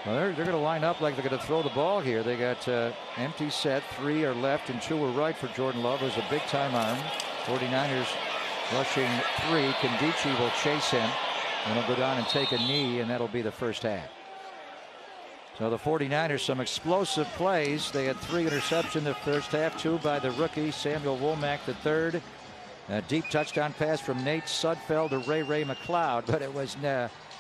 Well, they're going to line up like they're going to throw the ball here. They got empty set. 3 are left and 2 are right for Jordan Love. It was a big-time arm. 49ers rushing 3. Kandichi will chase him. And he'll go down and take a knee, and that'll be the first half. So the 49ers, some explosive plays. They had 3 interceptions in the first half, 2 by the rookie Samuel Womack III. A deep touchdown pass from Nate Sudfeld to Ray McLeod, but it was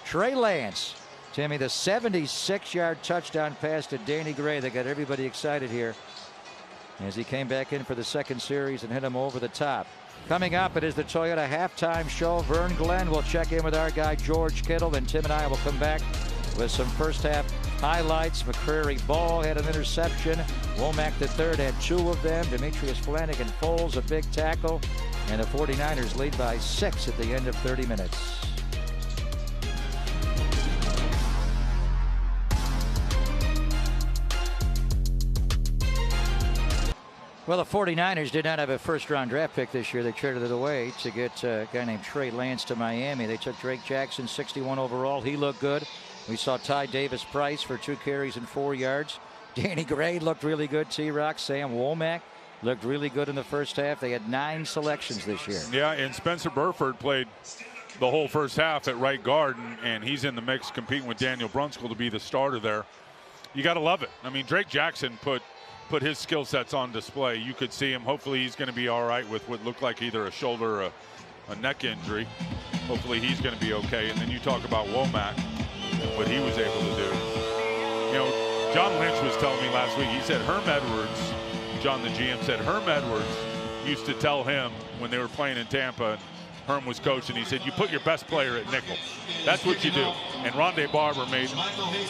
Trey Lance. Timmy, the 76-yard touchdown pass to Danny Gray that got everybody excited here as he came back in for the second series and hit him over the top. Coming up, it is the Toyota halftime show. Vern Glenn will check in with our guy George Kittle, and Tim and I will come back with some first half highlights. McCrary Ball had an interception. Womack III had 2 of them. Demetrius Flanagan Foles, a big tackle. And the 49ers lead by 6 at the end of 30 minutes. Well, the 49ers did not have a first-round draft pick this year. They traded it away to get a guy named Trey Lance to Miami. They took Drake Jackson, 61 overall. He looked good. We saw Ty Davis-Price for 2 carries and 4 yards. Danny Gray looked really good. T-Rock. Sam Womack looked really good in the first half. They had 9 selections this year. Yeah, and Spencer Burford played the whole first half at right guard, and he's in the mix competing with Daniel Brunskill to be the starter there. You got to love it. I mean, Drake Jackson put his skill sets on display. You could see him. Hopefully he's going to be all right with what looked like either a shoulder or a neck injury. Hopefully he's going to be okay. And then you talk about Womack and what he was able to do. You know, John Lynch was telling me last week, he said Herm Edwards, John the GM said Herm Edwards used to tell him when they were playing in Tampa, and Herm was coaching, he said, you put your best player at nickel. That's what you do. And Rondé Barber made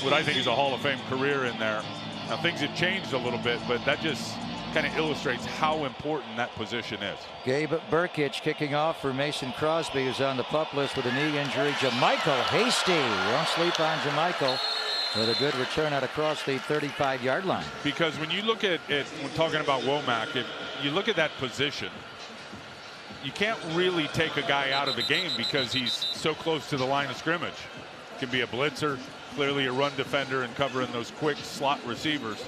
what I think is a Hall of Fame career in there. Now things have changed a little bit, but that just kind of illustrates how important that position is. Gabe Burkich kicking off for Mason Crosby, who's on the PUP list with a knee injury. JaMychal Hasty, don't sleep on JaMychal, with a good return out across the 35-yard line. Because when you look at it, when talking about Womack, if you look at that position, you can't really take a guy out of the game because he's so close to the line of scrimmage. Can be a blitzer, clearly a run defender, and covering those quick slot receivers.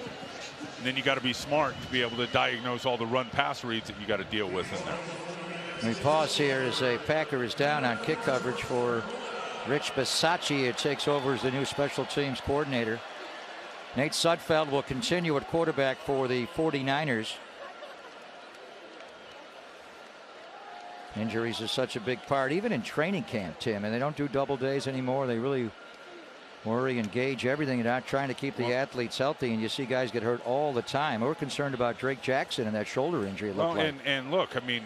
And then you got to be smart to be able to diagnose all the run pass reads that you got to deal with in there. We pause here as a Packer is down on kick coverage for Rich Bisaccia. It takes over as the new special teams coordinator. Nate Sudfeld will continue at quarterback for the 49ers. Injuries is such a big part, even in training camp, Tim, and they don't do double days anymore. They really worry and gauge everything. They're not trying to keep the athletes healthy, and you see guys get hurt all the time. We're concerned about Drake Jackson and that shoulder injury. And look, I mean,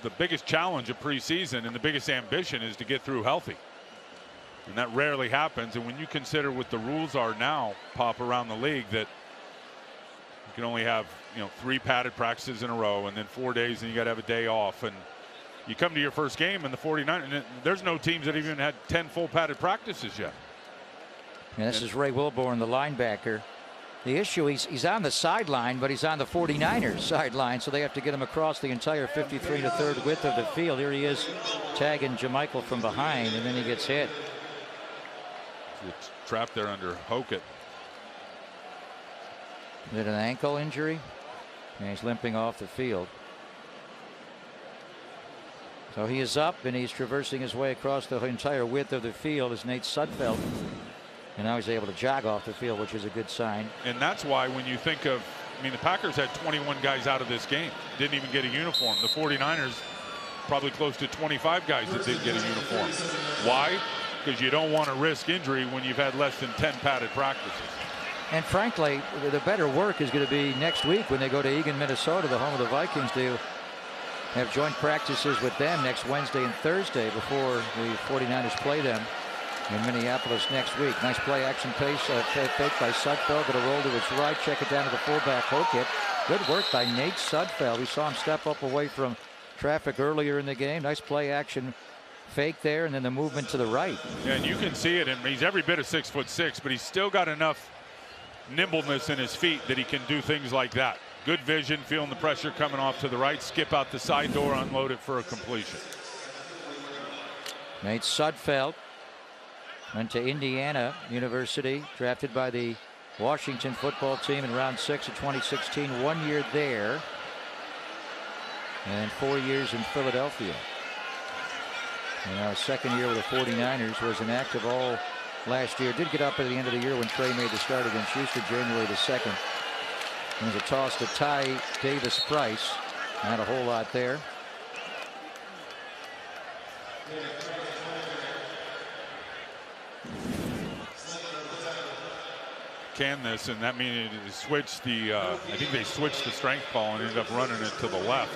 the biggest challenge of preseason and the biggest ambition is to get through healthy. And that rarely happens. And when you consider what the rules are now, Pop, around the league, that you can only have, 3 padded practices in a row and then 4 days and you got to have a day off. And you come to your first game in the 49ers, and there's no teams that even had 10 full padded practices yet. And this is Ray Wilborn, the linebacker. The issue, he's on the sideline, but he's on the 49ers sideline, so they have to get him across the entire 53 1/3 width of the field. Here he is tagging Jamichael from behind, and then he gets hit. It's trapped there under Hokett. Is it an ankle injury? And he's limping off the field. So he is up, and he's traversing his way across the entire width of the field as Nate Sudfeld. And now he's able to jog off the field, which is a good sign. And that's why when you think of, the Packers had 21 guys out of this game, didn't even get a uniform. The 49ers probably close to 25 guys that didn't get a uniform. Why? Because you don't want to risk injury when you've had less than 10 padded practices. And frankly, the better work is going to be next week when they go to Eagan, Minnesota, the home of the Vikings. Do have joint practices with them next Wednesday and Thursday before the 49ers play them in Minneapolis next week. Nice play action pace, fake by Sudfeld, going to roll to his right, check it down to the fullback Hokett. Good work by Nate Sudfeld. We saw him step up away from traffic earlier in the game. Nice play action fake there, and then the movement to the right. Yeah, and you can see it, and he's every bit of 6'6", but he's still got enough nimbleness in his feet that he can do things like that. Good vision, feeling the pressure coming off to the right, skip out the side door, unload it for a completion. Nate Sudfeld went to Indiana University, drafted by the Washington football team in round 6 of 2016. 1 year there and 4 years in Philadelphia. And our second year with the 49ers, was inactive all last year. Did get up at the end of the year when Trey made the start against Houston, January the 2nd. There's a toss to Ty Davis-Price. Not a whole lot there. Can this, and that means it switched the, I think they switched the strength ball and ended up running it to the left.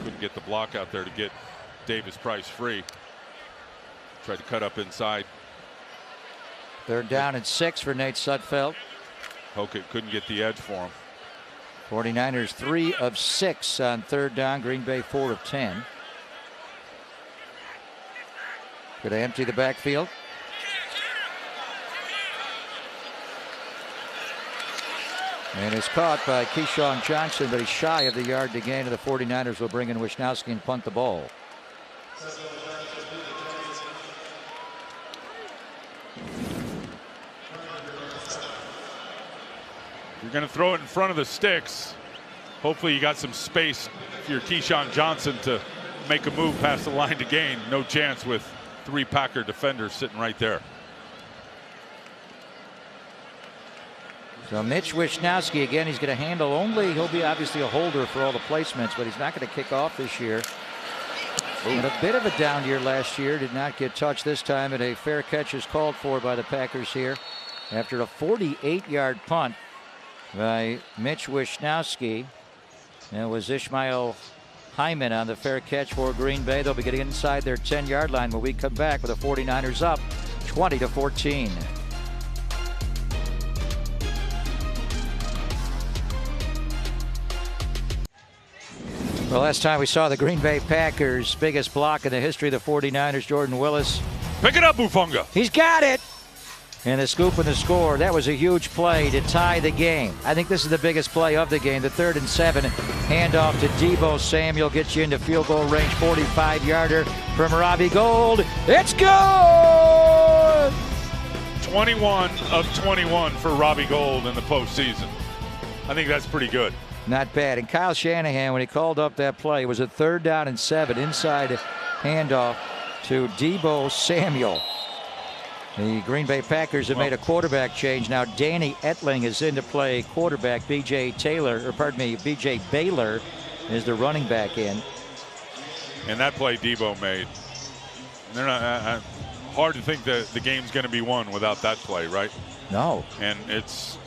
Couldn't get the block out there to get Davis-Price free. Tried to cut up inside. 3rd down and 6 for Nate Sudfeld. Hokett couldn't get the edge for him. 49ers 3 of 6 on 3rd down. Green Bay 4 of 10. Going to empty the backfield. And is caught by Keyshawn Johnson, but he's shy of the yard to gain, and the 49ers will bring in Wisnowski and punt the ball. You're going to throw it in front of the sticks. Hopefully you got some space for your Keyshawn Johnson to make a move past the line to gain. No chance with 3 Packer defenders sitting right there. So Mitch Wisnowski, again, he's going to handle only. He'll be obviously a holder for all the placements, but he's not going to kick off this year. Had a bit of a down year last year. Did not get touched this time, and a fair catch is called for by the Packers here after a 48-yard punt by Mitch Wisnowski. And it was Ishmael Hyman on the fair catch for Green Bay. They'll be getting inside their 10-yard line when we come back with the 49ers up 20-14. Well, last time we saw the Green Bay Packers' biggest block in the history of the 49ers, Jordan Willis. Pick it up, Bufunga. He's got it. And the scoop and the score. That was a huge play to tie the game. I think this is the biggest play of the game. The 3rd and 7. Handoff to Deebo Samuel. Gets you into field goal range. 45-yarder from Robbie Gould. It's good! 21 of 21 for Robbie Gould in the postseason. I think that's pretty good. Not bad. And Kyle Shanahan, when he called up that play, it was a 3rd down and 7. Inside handoff to Deebo Samuel. The Green Bay Packers have made a quarterback change. Now Danny Etling is in to play quarterback. B.J. Baylor is the running back in. And that play Debo made. They're not hard to think that the game's going to be won without that play, right? No. And it's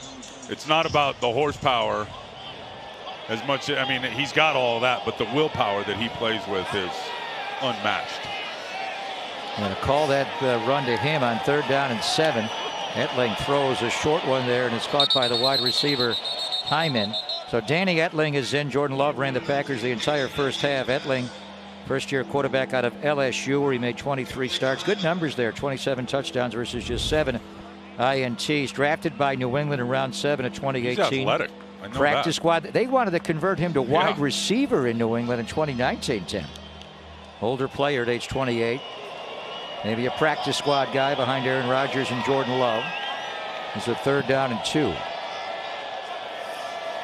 not about the horsepower as much. I mean, he's got all that, but the willpower that he plays with is unmatched. I'm going to call that run to him on 3rd down and 7. Etling throws a short one there, and it's caught by the wide receiver Hyman. So Danny Etling is in. Jordan Love ran the Packers the entire first half. Etling, first-year quarterback out of LSU, where he made 23 starts. Good numbers there, 27 touchdowns versus just 7 INTs. Drafted by New England in round 7 of 2018. He's athletic. I know Practice that. squad. They wanted to convert him to wide receiver in New England in 2019, Tim. Older player at age 28. Maybe a practice squad guy behind Aaron Rodgers and Jordan Love. It's a 3rd down and 2.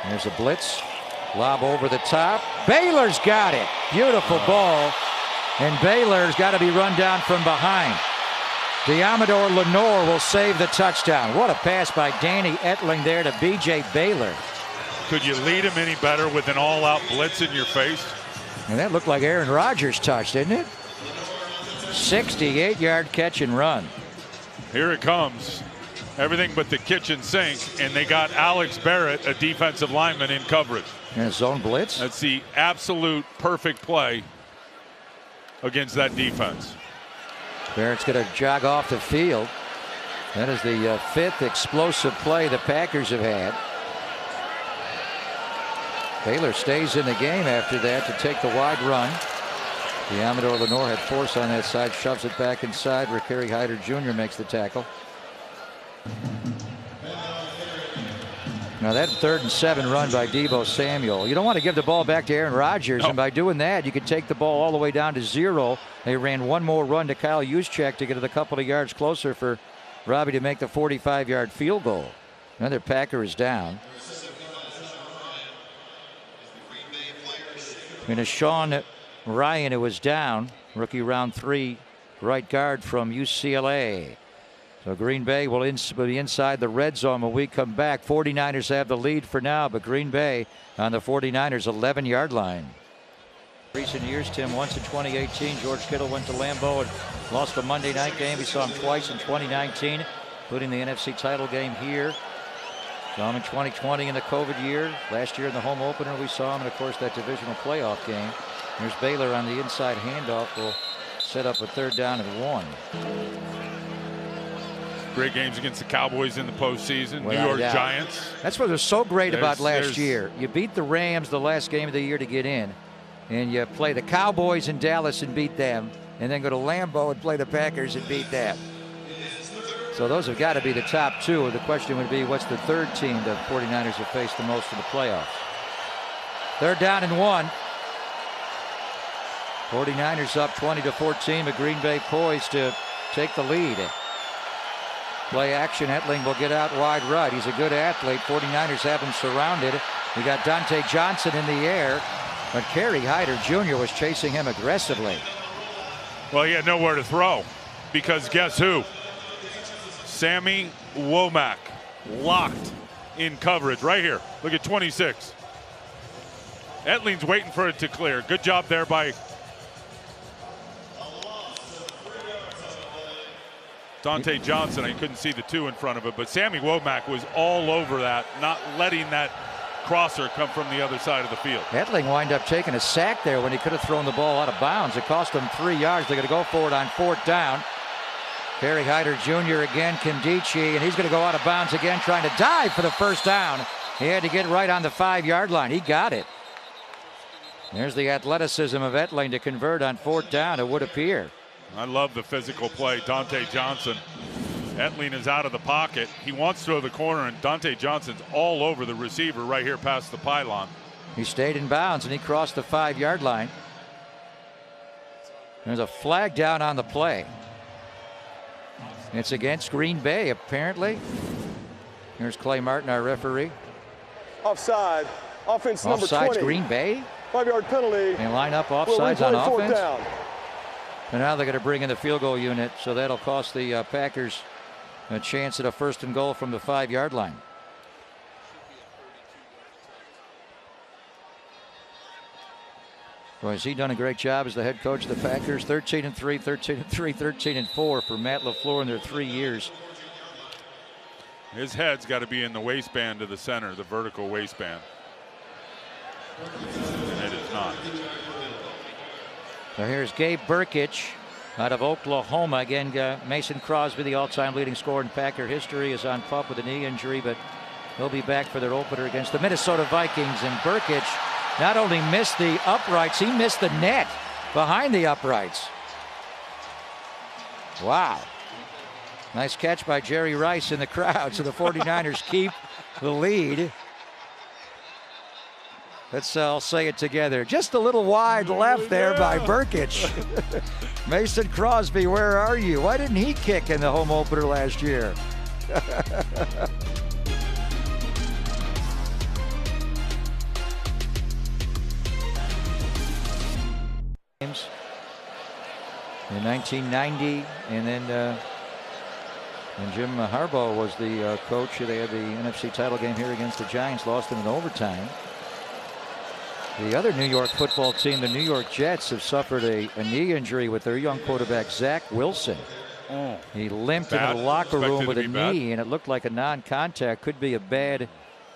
There's a blitz. Lob over the top. Baylor's got it. Beautiful ball. And Baylor's got to be run down from behind. Diamador Lenore will save the touchdown. What a pass by Danny Etling there to B.J. Baylor. Could you lead him any better with an all-out blitz in your face? And that looked like Aaron Rodgers' touch, didn't it? 68-yard catch and run. Here it comes. Everything but the kitchen sink, and they got Alex Barrett, a defensive lineman, in coverage. And a zone blitz. That's the absolute perfect play against that defense. Barrett's going to jog off the field. That is the 5th explosive play the Packers have had. Baylor stays in the game after that to take the wide run. Diamador Lenore had force on that side, shoves it back inside where Kerry Hyder Jr. makes the tackle. Now that 3rd and 7 run by Deebo Samuel. You don't want to give the ball back to Aaron Rodgers, and by doing that, you could take the ball all the way down to 0. They ran one more run to Kyle Juszczyk to get it a couple of yards closer for Robbie to make the 45-yard field goal. Another Packer is down. And a Sean Ryan, who was down, rookie round 3 right guard from UCLA. So Green Bay will be inside the red zone when we come back. 49ers have the lead for now, but Green Bay on the 49ers 11-yard line. Recent years, Tim, once in 2018, George Kittle went to Lambeau and lost the Monday night game. We saw him twice in 2019, including the NFC title game here. Saw him in 2020 in the COVID year. Last year in the home opener, we saw him, and of course that divisional playoff game. There's Baylor on the inside handoff. Will set up a 3rd down and 1. Great games against the Cowboys in the postseason. Without New York doubt. Giants. That's what was so great about last year. You beat the Rams the last game of the year to get in, and you play the Cowboys in Dallas and beat them, and then go to Lambeau and play the Packers and beat them. So those have got to be the top 2. The question would be, what's the 3rd team the 49ers have faced the most in the playoffs? 3rd down and 1. 49ers up 20-14, but Green Bay poised to take the lead. Play action. Etling will get out wide right. He's a good athlete. 49ers have him surrounded. We got Dante Johnson in the air, but Kerry Hyder Jr. was chasing him aggressively. Well, he had nowhere to throw because guess who? Sammy Womack locked in coverage right here. Look at 26. Etling's waiting for it to clear. Good job there by Dante Johnson. I couldn't see the 2 in front of it, but Sammy Womack was all over that, not letting that crosser come from the other side of the field. Etling wound up taking a sack there when he could have thrown the ball out of bounds. It cost them 3 yards. They're going to go for it on 4th down. Kerry Hyder Jr. again, Kimdichie, and he's going to go out of bounds again, trying to dive for the 1st down. He had to get right on the 5-yard line. He got it. There's the athleticism of Etling to convert on 4th down, it would appear. I love the physical play. Dante Johnson. Etling is out of the pocket. He wants to throw the corner, and Dante Johnson's all over the receiver right here past the pylon. He stayed in bounds, and he crossed the 5-yard line. There's a flag down on the play. It's against Green Bay, apparently. Here's Clay Martin, our referee. Offside. Offense number 20. Offsides, Green Bay. 5-yard penalty. They line up offsides on offense. Down. And now they're going to bring in the field goal unit, so that'll cost the Packers a chance at a 1st and goal from the 5-yard line. Boy, has he done a great job as the head coach of the Packers. 13-3, 13-3, 13-4 for Matt LaFleur in their 3 years. His head's got to be in the waistband of the center, the vertical waistband. And it is not. So here's Gabe Burkich out of Oklahoma. Again, Mason Crosby, the all-time leading scorer in Packer history, is on pup with a knee injury, but he'll be back for their opener against the Minnesota Vikings. And Burkich not only missed the uprights, he missed the net behind the uprights. Wow. Nice catch by Jerry Rice in the crowd. So the 49ers keep the lead. Let's all say it together. Just a little wide left there by Burkich. Mason Crosby, where are you? Why didn't he kick in the home opener last year? In 1990, and then when Jim Harbaugh was the coach, they had the NFC title game here against the Giants, lost in overtime. The other New York football team, the New York Jets, have suffered a knee injury with their young quarterback, Zach Wilson. Oh, he limped into the locker room with a knee, and it looked like a non-contact. Could be a bad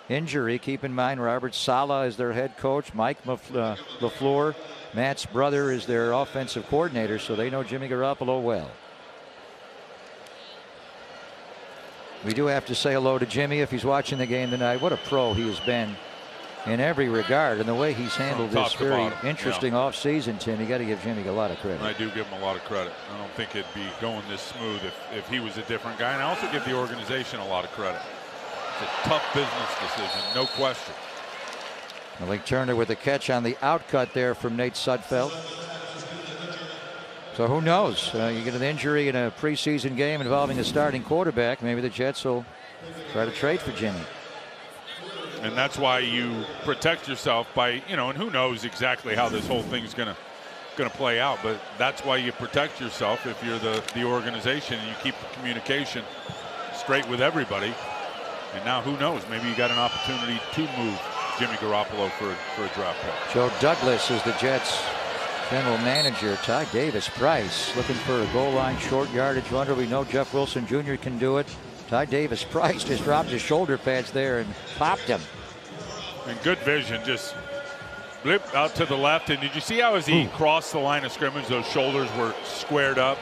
injury. Keep in mind, Robert Saleh is their head coach. Mike LaFleur, Matt's brother, is their offensive coordinator, so they know Jimmy Garoppolo well. We do have to say hello to Jimmy if he's watching the game tonight. What a pro he has been in every regard, and the way he's handled this very interesting offseason, Tim. You got to give Jimmy a lot of credit. I do give him a lot of credit. I don't think it'd be going this smooth if he was a different guy. And I also give the organization a lot of credit. It's a tough business decision, no question. Malik Turner with a catch on the outcut there from Nate Sudfeld. So who knows? You get an injury in a preseason game involving a starting quarterback. Maybe the Jets will try to trade for Jimmy. And that's why you protect yourself by, and who knows exactly how this whole thing's gonna play out, but that's why you protect yourself if you're the organization, and you keep the communication straight with everybody. And now who knows, maybe you got an opportunity to move Jimmy Garoppolo for a draft pick. Joe Douglas is the Jets general manager. Ty Davis Price looking for a goal line short yardage runner. We know Jeff Wilson Jr. can do it. Ty Davis Price just dropped his shoulder pads there and popped him. And good vision, just blip out to the left. And did you see how as he crossed the line of scrimmage, those shoulders were squared up?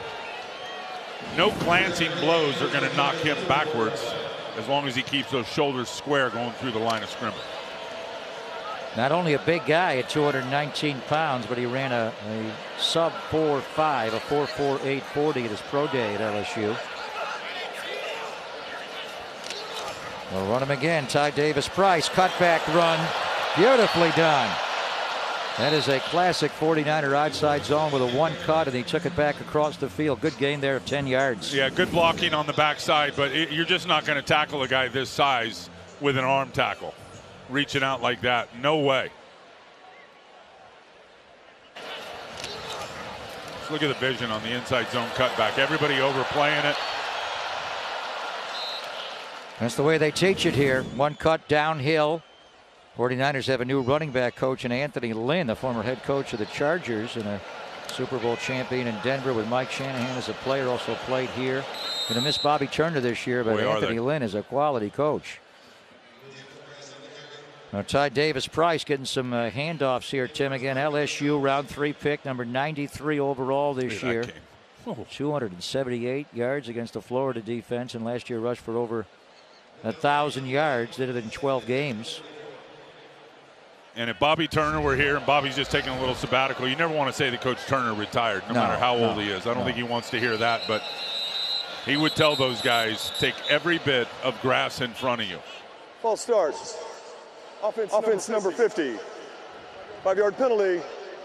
No glancing blows are going to knock him backwards as long as he keeps those shoulders square going through the line of scrimmage. Not only a big guy at 219 pounds, but he ran a sub 4.5, a 4.48 40 at his pro day at LSU. We'll run him again. Ty Davis Price, cutback run, beautifully done. That is a classic 49er outside zone with a one cut, and he took it back across the field. Good gain there of 10 yards. Yeah, good blocking on the backside, but you're just not going to tackle a guy this size with an arm tackle. Reaching out like that, no way. Just look at the vision on the inside zone cutback. Everybody overplaying it. That's the way they teach it here. One cut downhill. 49ers have a new running back coach in Anthony Lynn, the former head coach of the Chargers and a Super Bowl champion in Denver with Mike Shanahan as a player, also played here. Going to miss Bobby Turner this year, but Anthony Lynn is a quality coach. Now, Ty Davis Price getting some handoffs here, Tim. Again, LSU round 3 pick, number 93 overall this year. 278 yards against the Florida defense, and last year rushed for over 1,000 yards, did it in 12 games. And if Bobby Turner were here and Bobby's just taking a little sabbatical, you never want to say that Coach Turner retired, no matter how old he is. I don't think he wants to hear that, but he would tell those guys, take every bit of grass in front of you. False start. Offense number 50. 5-yard penalty,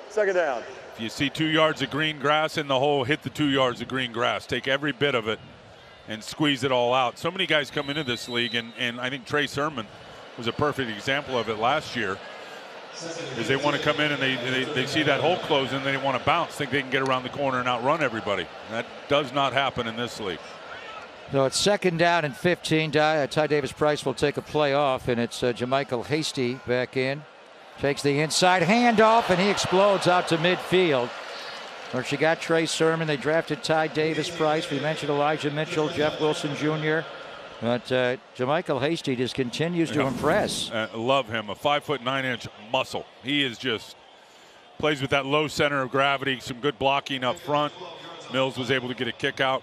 second down. If you see 2 yards of green grass in the hole, hit the 2 yards of green grass. Take every bit of it and squeeze it all out. So many guys come into this league, and I think Trey Sermon was a perfect example of it last year, is they want to come in and they see that hole close and they want to bounce, think they can get around the corner and outrun everybody. That does not happen in this league. So it's 2nd down and 15. Ty Davis-Price will take a play off, and it's Jermichael Hasty back in. Takes the inside handoff, and he explodes out to midfield. Where she got Trey Sermon. They drafted Ty Davis-Price. We mentioned Elijah Mitchell, Jeff Wilson Jr. But Jermichael Hasty just continues to impress. Love him. A 5'9" muscle. He is just plays with that low center of gravity. Some good blocking up front. Mills was able to get a kick out.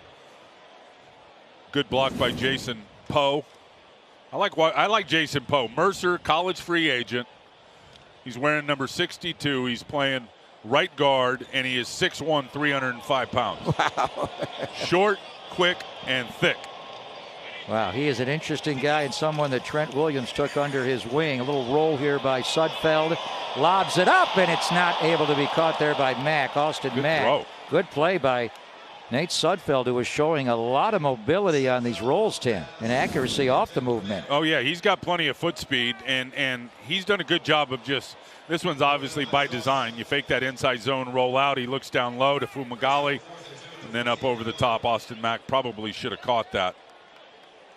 Good block by Jason Poe. I like Jason Poe. Mercer, college free agent. He's wearing number 62. He's playing right guard, and he is 6'1", 305 pounds. Wow. Short, quick, and thick. Wow, he is an interesting guy and someone that Trent Williams took under his wing. A little roll here by Sudfeld. Lobs it up, and it's not able to be caught there by Mack. Austin Mack. Throw. Good play by Nate Sudfeld, who was showing a lot of mobility on these rolls, Tim, and accuracy off the movement. Oh, yeah, he's got plenty of foot speed, and he's done a good job of just – this one's obviously by design. You fake that inside zone roll out. He looks down low to Fumagalli, and then up over the top. Austin Mack probably should have caught that.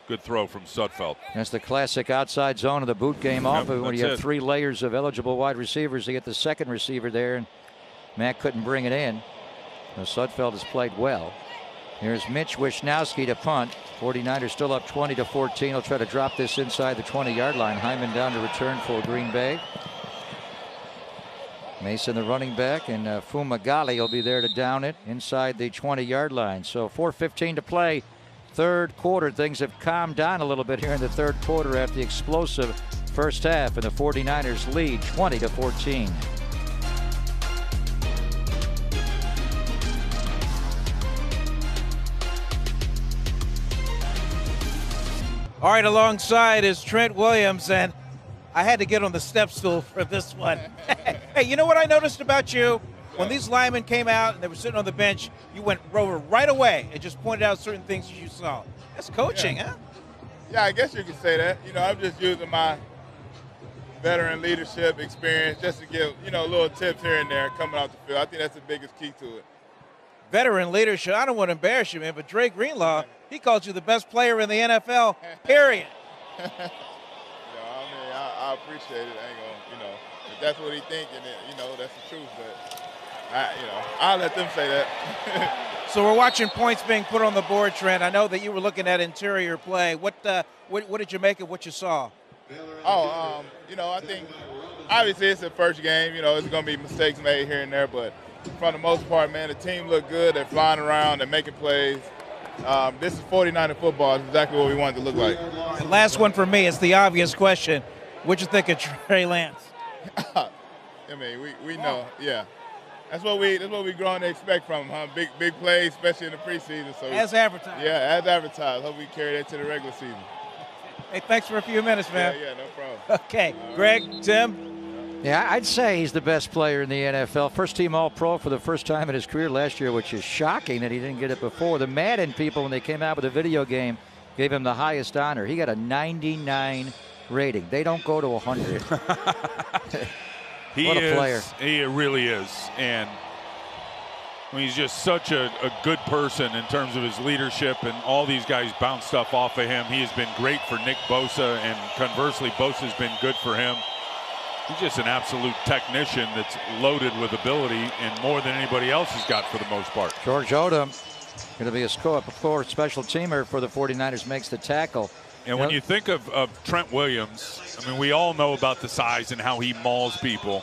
Good throw from Sudfeld. That's the classic outside zone of the boot game off of it when you have 3 layers of eligible wide receivers. You get the second receiver there, and Mack couldn't bring it in. Now, Sudfeld has played well. Here's Mitch Wisnowski to punt. 49ers still up 20-14. He'll try to drop this inside the 20-yard line. Hyman down to return for Green Bay. Mason, the running back, and Fumagalli will be there to down it inside the 20-yard line. So 4:15 to play. Third quarter. Things have calmed down a little bit here in the third quarter after the explosive first half, and the 49ers lead 20-14. All right, alongside is Trent Williams, and I had to get on the step stool for this one. Hey, you know what I noticed about you? When these linemen came out and they were sitting on the bench, you went over right away and just pointed out certain things you saw. That's coaching, huh? Yeah, I guess you could say that. You know, I'm just using my veteran leadership experience just to give, little tips here and there coming off the field. I think that's the biggest key to it. Veteran leadership. I don't want to embarrass you, man, but Dre Greenlaw, he called you the best player in the NFL, period. I appreciate it. I ain't gonna, if that's what he thinks, and that's the truth. But I'll let them say that. So we're watching points being put on the board, Trent. I know that you were looking at interior play. What did you make of what you saw? I think obviously it's the first game. It's gonna be mistakes made here and there, but for the most part, man, the team looked good. They're flying around. They're making plays. This is 49er football. It's exactly what we want it to look like. And last one for me is the obvious question. What'd you think of Trey Lance? We know, yeah. That's what we grown to expect from him, huh? Big plays, especially in the preseason. So as advertised. Yeah, as advertised. Hope we carry that to the regular season. Hey, thanks for a few minutes, man. Yeah, no problem. Okay, Greg, Tim. Yeah, I'd say he's the best player in the NFL. First team All-Pro for the first time in his career last year, which is shocking that he didn't get it before. The Madden people, when they came out with a video game, gave him the highest honor. He got a 99 rating. They don't go to 100. What a player. He really is. And he's just such a good person in terms of his leadership, and all these guys bounce stuff off of him. He has been great for Nick Bosa, and conversely, Bosa's been good for him. He's just an absolute technician that's loaded with ability, and more than anybody else has got for the most part. George Odom going to be a score special teamer for the 49ers, makes the tackle. And when you think of Trent Williams, we all know about the size and how he mauls people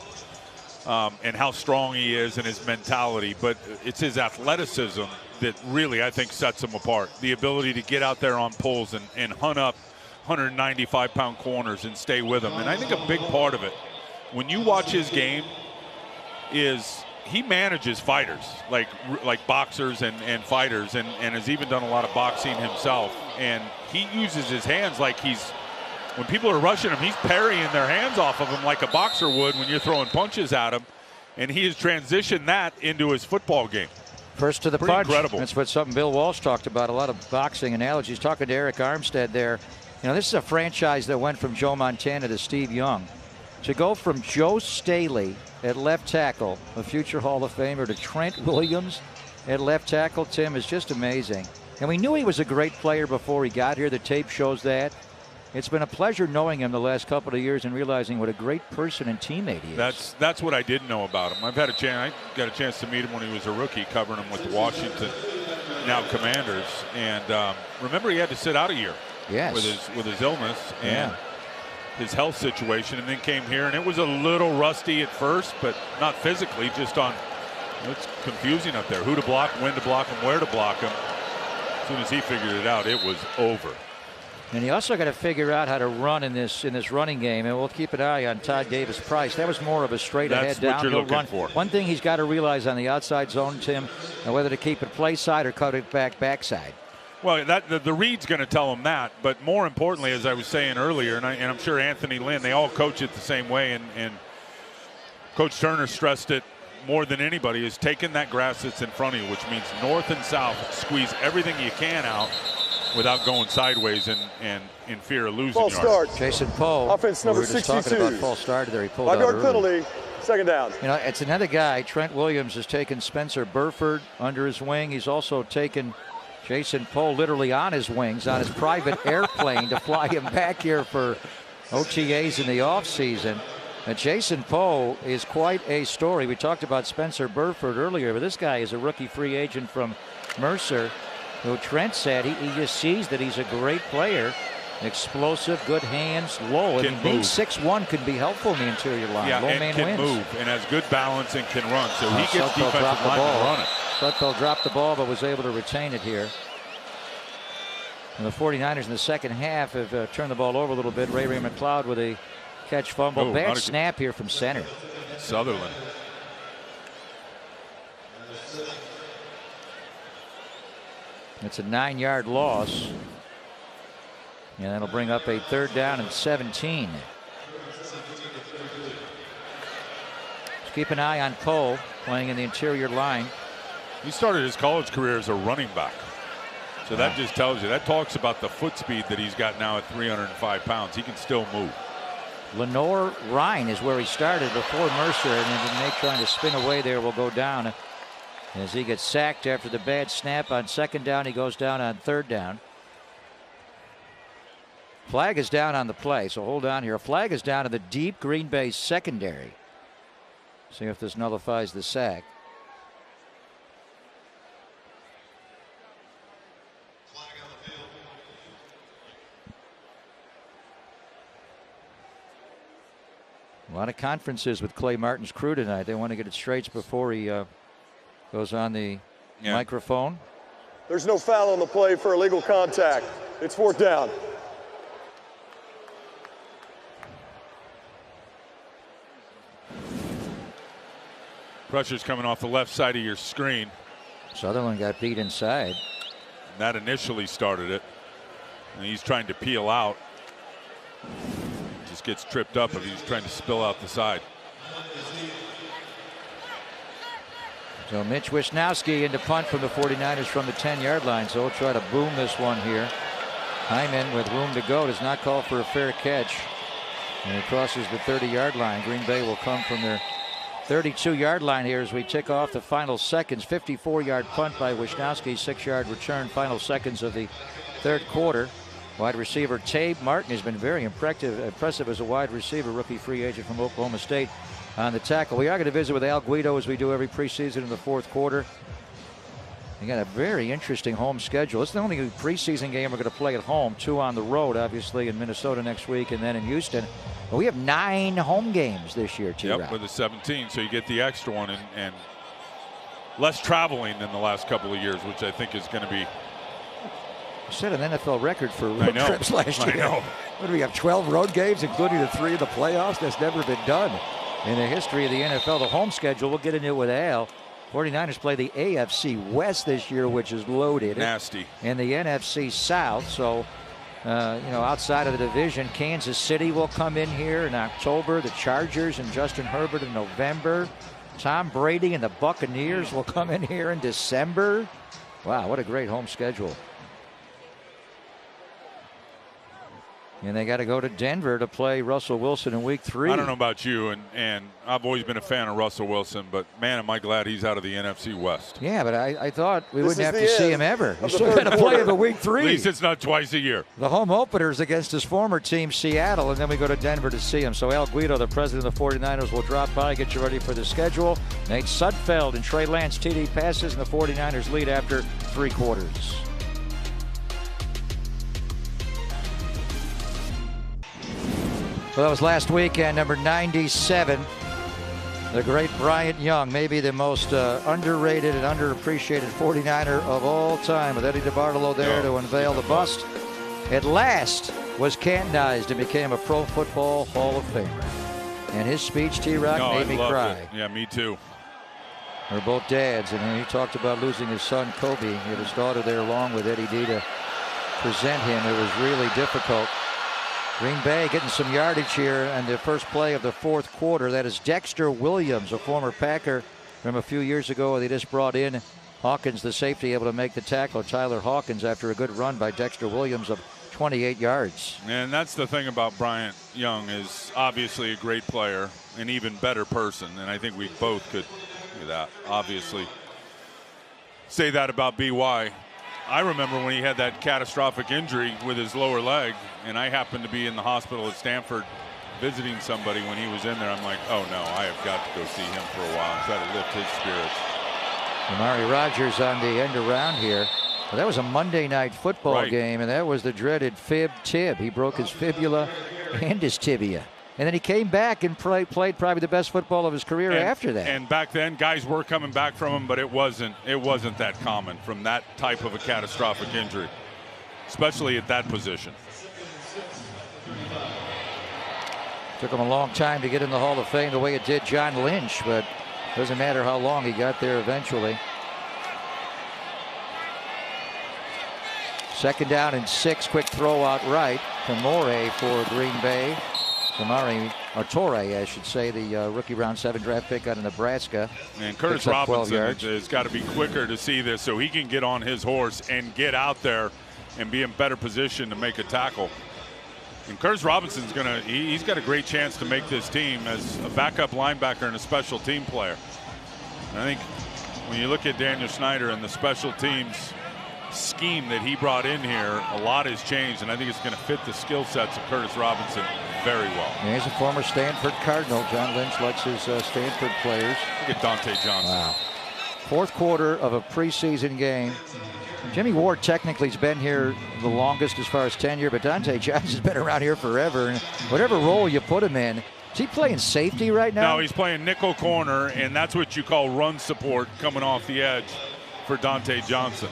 and how strong he is and his mentality, but it's his athleticism that really, I think, sets him apart. The ability to get out there on pulls and hunt up 195-pound corners and stay with them. And I think a big part of it, when you watch his game, is he manages fighters, like boxers and fighters, and has even done a lot of boxing himself. And he uses his hands like when people are rushing him, he's parrying their hands off of him like a boxer would when you're throwing punches at him. And he has transitioned that into his football game. First to the Pretty punch. incredible. That's something Bill Walsh talked about, a lot of boxing analogies. Talking to Eric Armstead there. This is a franchise that went from Joe Montana to Steve Young. To go from Joe Staley at left tackle, a future Hall of Famer, to Trent Williams at left tackle, Tim, is just amazing. And we knew he was a great player before he got here. The tape shows that. It's been a pleasure knowing him the last couple of years and realizing what a great person and teammate he is. That's what I didn't know about him. I got a chance to meet him when he was a rookie, covering him with the Washington, now Commanders. And remember, he had to sit out a year. Yes. With his illness and his health situation, and then came here, and it was a little rusty at first, but not physically, just on. It's confusing up there. Who to block, when to block him, where to block him. As soon as he figured it out, it was over. And he also got to figure out how to run in this running game, and we'll keep an eye on Todd Davis-Price. That was more of a straight ahead downhill run. One thing he's got to realize on the outside zone, Tim, whether to keep it play side or cut it backside. Well, the read's going to tell him that, but more importantly, as I was saying earlier, and I'm sure Anthony Lynn, they all coach it the same way, and Coach Turner stressed it more than anybody, is taking that grass that's in front of you, which means north and south, squeeze everything you can out without going sideways and in fear of losing false yards. start. Jason Poe, offense number we were just 62. talking about false start there. He pulled 5 out yard penalty, second down. You know, it's another guy. Trent Williams has taken Spencer Burford under his wing. He's also taken Jason Poe literally on his wings, on his private airplane to fly him back here for OTAs in the offseason. And Jason Poe is quite a story. We talked about Spencer Burford earlier, but this guy is a rookie free agent from Mercer, who Trent said he just sees that he's a great player, explosive, good hands, low. And being 6'1" can be helpful in the interior line. Yeah, low and man can wins. move and has good balance and can run. So he gets Sutpel defensive line to run it. Sutpel dropped the ball but was able to retain it here. And the 49ers in the second half have turned the ball over a little bit. Ray McLeod with a catch fumble. Bad snap here from center. Sutherland. It's a 9-yard loss. And that'll bring up a 3rd down and 17. Let's keep an eye on Poe playing in the interior line. He started his college career as a running back. So that just tells you, that talks about the foot speed that he's got now at 305 pounds. He can still move. Lenore Ryan is where he started before Mercer, and then Nate trying to spin away there will go down as he gets sacked after the bad snap on 2nd down. He goes down on 3rd down. Flag is down on the play, so hold on here. A flag is down in the deep Green Bay secondary. See if this nullifies the sack. A lot of conferences with Clay Martin's crew tonight. They want to get it straight before he goes on the microphone. There's no foul on the play for illegal contact. It's 4th down. Pressure's coming off the left side of your screen. Sutherland got beat inside. And that initially started it. And he's trying to peel out. Just gets tripped up if he's trying to spill out the side. So Mitch Wisnowski into punt from the 49ers from the 10-yard line. So we'll try to boom this one here. Hyman with room to go does not call for a fair catch. And it crosses the 30-yard line. Green Bay will come from their 32-yard line here as we tick off the final seconds. 54-yard punt by Wisnowski, 6-yard return, final seconds of the 3rd quarter. Wide receiver Tabe Martin has been very impressive as a wide receiver, rookie free agent from Oklahoma State on the tackle. We are going to visit with Al Guido as we do every preseason in the 4th quarter. They got a very interesting home schedule. It's the only preseason game we're going to play at home. 2 on the road, obviously, in Minnesota next week and then in Houston. But we have 9 home games this year, T-Rock. Yep, with the 17, so you get the extra one and less traveling than the last couple of years, which I think is going to be. You set an NFL record for road trips last year. I know. What do we have, 12 road games, including the 3 of the playoffs? That's never been done in the history of the NFL. The home schedule, we'll get into it with Al. 49ers play the AFC West this year, which is loaded. Nasty. And the NFC South. So, outside of the division, Kansas City will come in here in October. The Chargers and Justin Herbert in November. Tom Brady and the Buccaneers will come in here in December. Wow, what a great home schedule. And they got to go to Denver to play Russell Wilson in week 3. I don't know about you, and I've always been a fan of Russell Wilson, but man, am I glad he's out of the NFC West. Yeah, but I thought we wouldn't have to see him ever. He's still got to play him in week 3. At least it's not twice a year. The home openers against his former team, Seattle, and then we go to Denver to see him. So Al Guido, the president of the 49ers, will drop by, get you ready for the schedule. Nate Sudfeld and Trey Lance TD passes, and the 49ers lead after 3 quarters. Well, that was last weekend, number 97. The great Bryant Young, maybe the most underrated and underappreciated 49er of all time, with Eddie DeBartolo there to unveil the bust. At last was canonized and became a Pro Football Hall of Famer. And his speech, T-Rock, made me cry. It. Yeah, me too. They're both dads, and he talked about losing his son, Kobe. He had his daughter there along with Eddie D to present him. It was really difficult. Green Bay getting some yardage here on the first play of the 4th quarter. That is Dexter Williams, a former Packer from a few years ago. They just brought in Hawkins, the safety, able to make the tackle. Tyler Hawkins after a good run by Dexter Williams of 28 yards. And that's the thing about Bryant Young, is obviously a great player, an even better person. And I think we both could do that, obviously. Say that about BY. I remember when he had that catastrophic injury with his lower leg, and I happened to be in the hospital at Stanford visiting somebody when he was in there. I'm like, oh no, I have got to go see him for a while and try to lift his spirits. Amari Rogers on the end around here. Well, that was a Monday night football game, and that was the dreaded fib-tib. He broke his fibula and his tibia. And then he came back and played probably the best football of his career after that. And back then, guys were coming back from him, but it wasn't that common from that type of a catastrophic injury, especially at that position. Took him a long time to get in the Hall of Fame the way it did John Lynch, but doesn't matter how long he got there eventually. 2nd down and 6, quick throw out right to Morey for Green Bay. Torrey, I should say, the rookie round 7 draft pick out of Nebraska. And Curtis Robinson has got to be quicker to see this so he can get on his horse and get out there and be in better position to make a tackle. And Curtis Robinson's he's got a great chance to make this team as a backup linebacker and a special team player. And I think when you look at Daniel Snyder and the special teams scheme that he brought in here, a lot has changed, and I think it's going to fit the skill sets of Curtis Robinson very well. And he's a former Stanford Cardinal. John Lynch likes his Stanford players. Look at Dante Johnson. Wow. 4th quarter of a preseason game. Jimmy Ward technically has been here the longest as far as tenure, but Dante Johnson's been around here forever. And whatever role you put him in, is he playing safety right now? No, he's playing nickel corner, and that's what you call run support coming off the edge for Dante Johnson.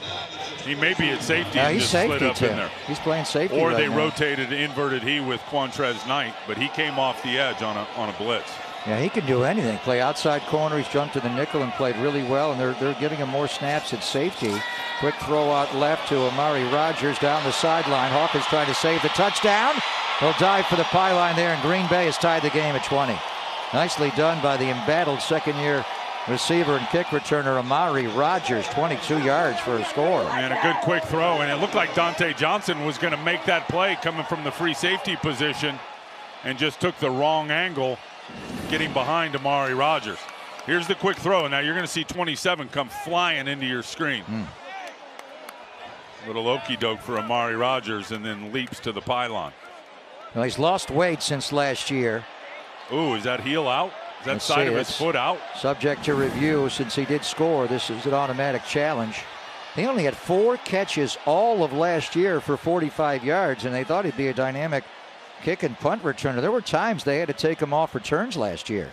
He may be at safety and just slid up in there. He's playing safety Or right they now. rotated, inverted he with Quantrez Knight, but he came off the edge on a blitz. Yeah, he can do anything. Play outside corner. He's jumped to the nickel and played really well, and they're giving him more snaps at safety. Quick throw out left to Amari Rogers down the sideline. Hawkins trying to save the touchdown. He'll dive for the pylon there, and Green Bay has tied the game at 20. Nicely done by the embattled second-year receiver and kick returner Amari Rogers, 22 yards for a score. And a good quick throw, and it looked like Dante Johnson was going to make that play coming from the free safety position and just took the wrong angle, getting behind Amari Rogers. Here's the quick throw. Now you're going to see 27 come flying into your screen. Little okey-doke for Amari Rogers, and then leaps to the pylon. Well, he's lost weight since last year. Ooh, is that heel out? Is that side of his foot out? Subject to review since he did score. This is an automatic challenge. He only had 4 catches all of last year for 45 yards, and they thought he'd be a dynamic kick and punt returner. There were times they had to take him off returns last year.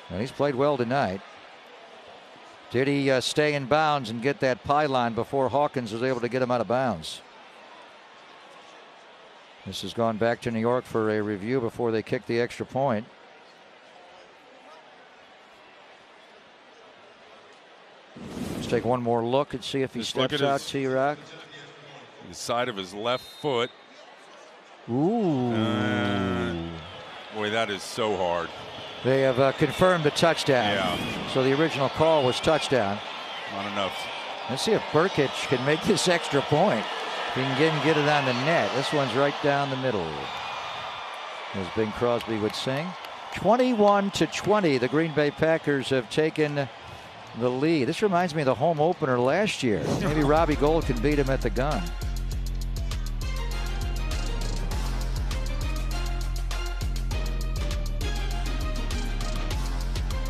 And he's played well tonight. Did he stay in bounds and get that pylon before Hawkins was able to get him out of bounds? This has gone back to New York for a review before they kick the extra point. Let's take one more look and see if he steps out, T-Rock. The side of his left foot. Ooh. Boy, that is so hard. They have confirmed the touchdown. Yeah. So the original call was touchdown. Not enough. Let's see if Burkic can make this extra point. If he can get it on the net. This one's right down the middle, as Bing Crosby would sing. 21-20, the Green Bay Packers have taken the lead. This reminds me of the home opener last year. Maybe Robbie Gould can beat him at the gun.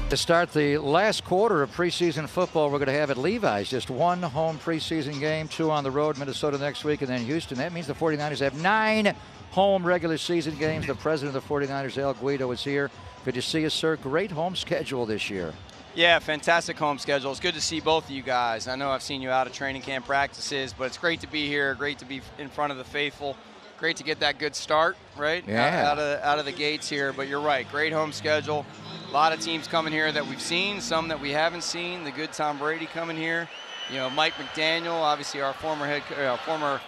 To start the last quarter of preseason football we're going to have at Levi's. Just one home preseason game, 2 on the road, Minnesota next week, and then Houston. That means the 49ers have 9 home regular season games. The president of the 49ers, Al Guido, is here. Good to see you, sir. Great home schedule this year. Yeah, fantastic home schedule. It's good to see both of you guys. I know I've seen you out of training camp practices, but it's great to be here, great to be in front of the faithful. Great to get that good start, right? Yeah. Out of the gates here, but you're right. Great home schedule. A lot of teams coming here that we've seen, some that we haven't seen. The good Tom Brady coming here. You know, Mike McDaniel, obviously our former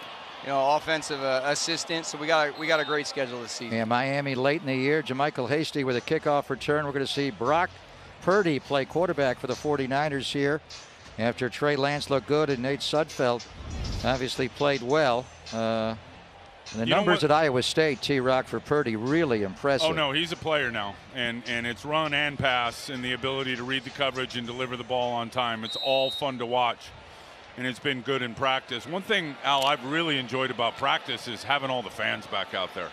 offensive assistant. So we got a great schedule this season. Yeah, Miami late in the year. JaMychal Hasty with a kickoff return. We're going to see Brock Purdy play quarterback for the 49ers here after Trey Lance looked good and Nate Sudfeld obviously played well. And the numbers at Iowa State, T-Rock, for Purdy, really impressive. Oh, no, he's a player now. And it's run and pass and the ability to read the coverage and deliver the ball on time. It's all fun to watch, and it's been good in practice. One thing, Al, I've really enjoyed about practice is having all the fans back out there.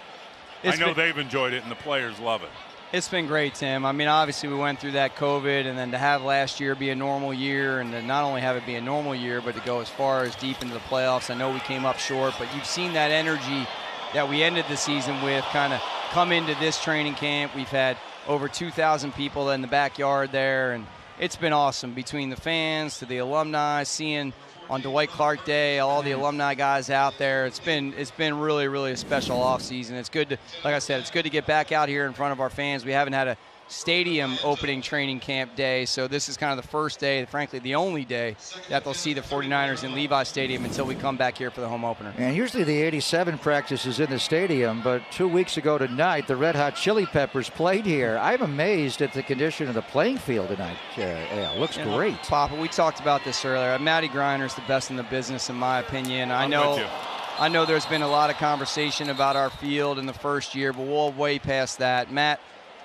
I know they've enjoyed it, and the players love it. It's been great, Tim. I mean, obviously we went through that COVID, and then to have last year be a normal year, and to not only have it be a normal year, but to go as far as deep into the playoffs. I know we came up short, but you've seen that energy that we ended the season with kind of come into this training camp. We've had over 2,000 people in the backyard there, and it's been awesome between the fans to the alumni, seeing on Dwight Clark Day all the alumni guys out there. It's been really, really a special offseason. It's good to, like I said, it's good to get back out here in front of our fans. We haven't had a stadium opening training camp day, so this is kind of the first day, frankly the only day, that they'll see the 49ers in Levi Stadium until we come back here for the home opener. And usually the 87 practice is in the stadium, but 2 weeks ago tonight the Red Hot Chili Peppers played here. I'm amazed at the condition of the playing field tonight. Yeah, looks great. Papa, we talked about this earlier. Matty Griner's the best in the business, in my opinion. I know there's been a lot of conversation about our field in the first year, but we'll way past that.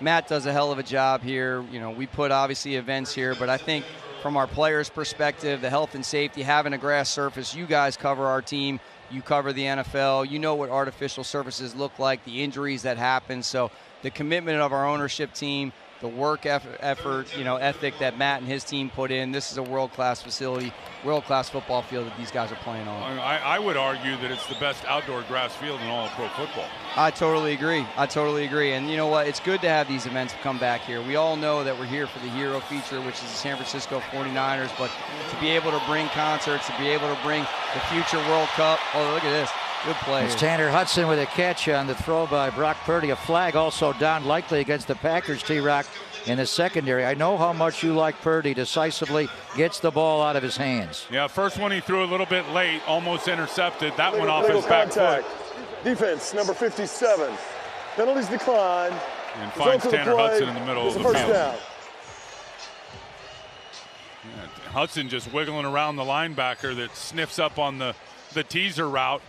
Matt does a hell of a job here. You know, we put obviously events here, but I think from our players' perspective, the health and safety, having a grass surface, you guys cover our team, you cover the NFL, you know what artificial surfaces look like, the injuries that happen. So the commitment of our ownership team, the work effort, ethic that Matt and his team put in. This is a world-class facility, world-class football field that these guys are playing on. I would argue that it's the best outdoor grass field in all of pro football. I totally agree. And you know what? It's good to have these events come back here. We all know that we're here for the hero feature, which is the San Francisco 49ers, but to be able to bring concerts, to be able to bring the future World Cup. Oh, look at this. Good play. It's Tanner Hudson with a catch on the throw by Brock Purdy. A flag also down likely against the Packers, T-Rock, in the secondary. I know how much you like Purdy. Decisively gets the ball out of his hands. Yeah, first one he threw a little bit late, almost intercepted. That one off his back foot. Defense, number 57. Penalties decline. And finds Tanner Hudson in the middle of the field. Yeah, Hudson just wiggling around the linebacker that sniffs up on the teaser route.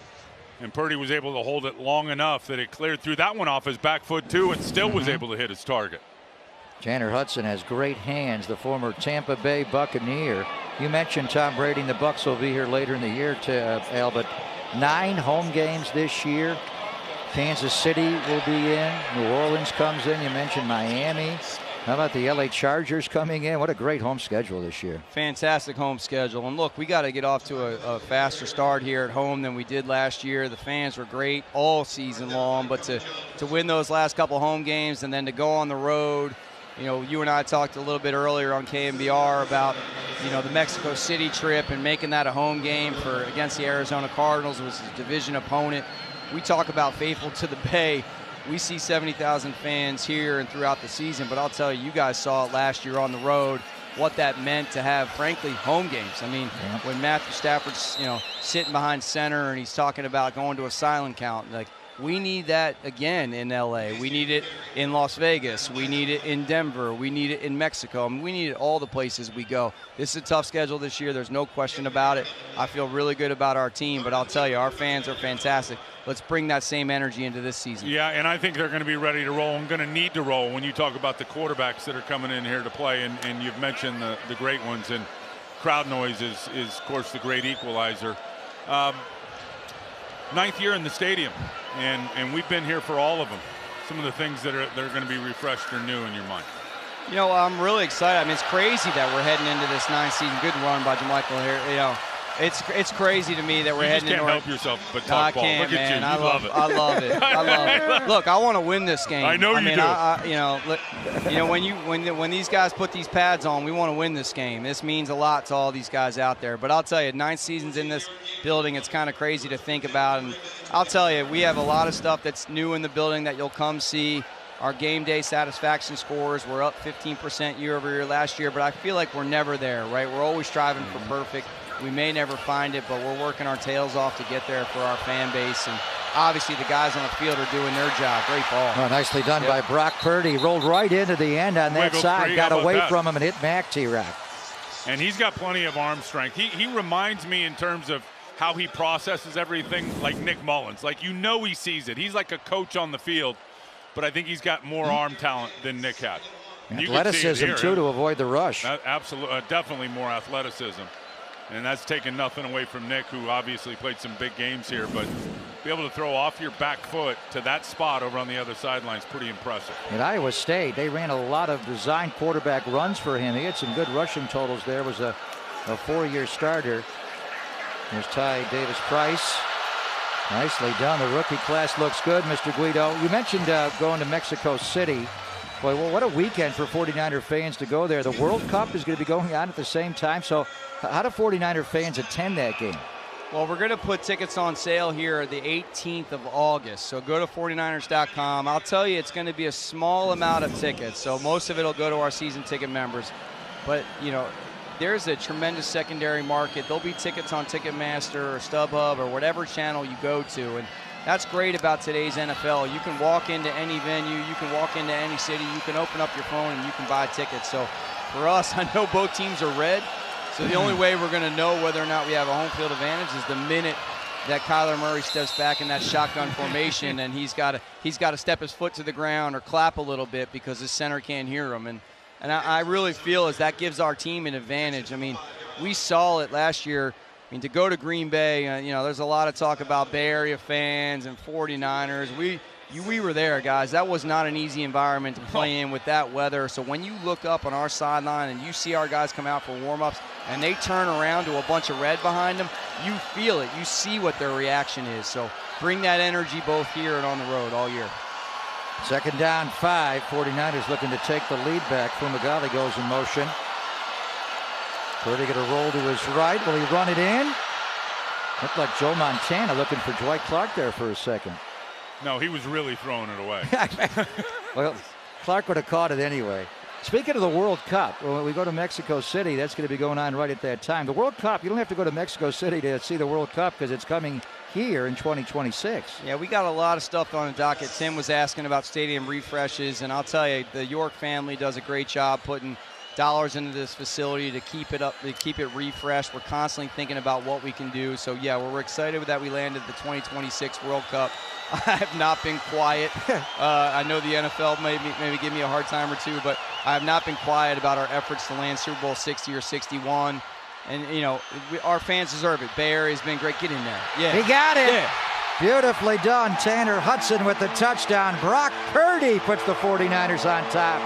And Purdy was able to hold it long enough that it cleared through. That one off his back foot, too, and still was able to hit his target. Tanner Hudson has great hands, the former Tampa Bay Buccaneer. You mentioned Tom Brady and the Bucs will be here later in the year, Al, but 9 home games this year. Kansas City will be in. New Orleans comes in. You mentioned Miami. How about the LA Chargers coming in? What a great home schedule this year. Fantastic home schedule. And look, we got to get off to a faster start here at home than we did last year. The fans were great all season long, but to win those last couple home games and then to go on the road. You know, you and I talked a little bit earlier on KMBR about, the Mexico City trip and making that a home game against the Arizona Cardinals, which is a division opponent. We talk about faithful to the Bay. We see 70,000 fans here and throughout the season, but I'll tell you, you guys saw it last year on the road, what that meant to have, frankly, home games. I mean, when Matthew Stafford's, sitting behind center and he's talking about going to a silent count, like We need that again in LA. We need it in Las Vegas. We need it in Denver. We need it in Mexico. I mean, we need it all the places we go. This is a tough schedule this year. There's no question about it. I feel really good about our team, but I'll tell you, our fans are fantastic. Let's bring that same energy into this season. Yeah, and I think they're going to be ready to roll and going to need to roll when you talk about the quarterbacks that are coming in here to play, and you've mentioned the great ones, and crowd noise is of course, the great equalizer. 9th year in the stadium, and we've been here for all of them. Some of the things that are going to be refreshed or new in your mind. You know, I'm really excited. I mean, it's crazy that we're heading into this 9th season. Good run by JaMychal here. You know, it's crazy to me that we're heading into. You just can't help yourself but talk ball. Look at man. you. You love it. I love it. I love it. Look, I want to win this game. I know you do. When these guys put these pads on, we want to win this game. This means a lot to all these guys out there. But I'll tell you, 9 seasons in this building, it's kind of crazy to think about. And I'll tell you, we have a lot of stuff that's new in the building that you'll come see. Our game day satisfaction scores, we're up 15% year over year last year, but I feel like we're never there, right? We're always striving for perfect. We may never find it, but we're working our tails off to get there for our fan base. And obviously the guys on the field are doing their job. Great ball. Oh, nicely done by Brock Purdy. Rolled right into the end on that side. Got away from him and hit Mac T-Rock. And he's got plenty of arm strength. He reminds me in terms of how he processes everything like Nick Mullins. Like, you know, he sees it. He's like a coach on the field, but I think he's got more arm talent than Nick had. Athleticism, too, to avoid the rush. Absolutely, definitely more athleticism. And that's taken nothing away from Nick, who obviously played some big games here, but be able to throw off your back foot to that spot over on the other sideline is pretty impressive. At Iowa State, they ran a lot of design quarterback runs for him. He had some good rushing totals there. Was a 4-year starter. There's Ty Davis-Price. Nicely done. The rookie class looks good, Mr. Guido. You mentioned going to Mexico City. Boy, well, what a weekend for 49er fans to go there. The World Cup is going to be going on at the same time. So how do 49er fans attend that game? Well, we're going to put tickets on sale here the 18th of August. So go to 49ers.com. I'll tell you, it's going to be a small amount of tickets. So most of it will go to our season ticket members. But, you know, there's a tremendous secondary market. There'll be tickets on Ticketmaster or StubHub or whatever channel you go to. And that's great about today's NFL. You can walk into any venue. You can walk into any city. You can open up your phone and you can buy tickets. So for us, I know both teams are red. So the only way we're going to know whether or not we have a home field advantage is the minute that Kyler Murray steps back in that shotgun formation, and he's got to step his foot to the ground or clap a little bit because his center can't hear him. And I really feel as that gives our team an advantage. I mean, we saw it last year. I mean, to go to Green Bay, you know, there's a lot of talk about Bay Area fans and 49ers. We were there, guys. That was not an easy environment to play in with that weather. So when you look up on our sideline and you see our guys come out for warm-ups and they turn around to a bunch of red behind them, you feel it. You see what their reaction is. So bring that energy both here and on the road all year. 2nd down, 5. 49ers looking to take the lead back. Fumagalli goes in motion. Purdy going to roll to his right. Will he run it in? Looked like Joe Montana looking for Dwight Clark there for a second. No, he was really throwing it away. Well, Clark would have caught it anyway. Speaking of the World Cup, when we go to Mexico City, that's going to be going on right at that time. The World Cup, you don't have to go to Mexico City to see the World Cup because it's coming here in 2026. Yeah, we got a lot of stuff on the docket. Tim was asking about stadium refreshes, and I'll tell you, the York family does a great job putting dollars into this facility to keep it up, to keep it refreshed. We're constantly thinking about what we can do. So yeah, we're excited that we landed the 2026 World Cup. I have not been quiet. I know the NFL maybe give me a hard time or two, but I have not been quiet about our efforts to land Super Bowl 60 or 61. And, you know, our fans deserve it. Bay Area's been great. Get in there. Yeah. He got it. Yeah. Beautifully done. Tanner Hudson with the touchdown. Brock Purdy puts the 49ers on top.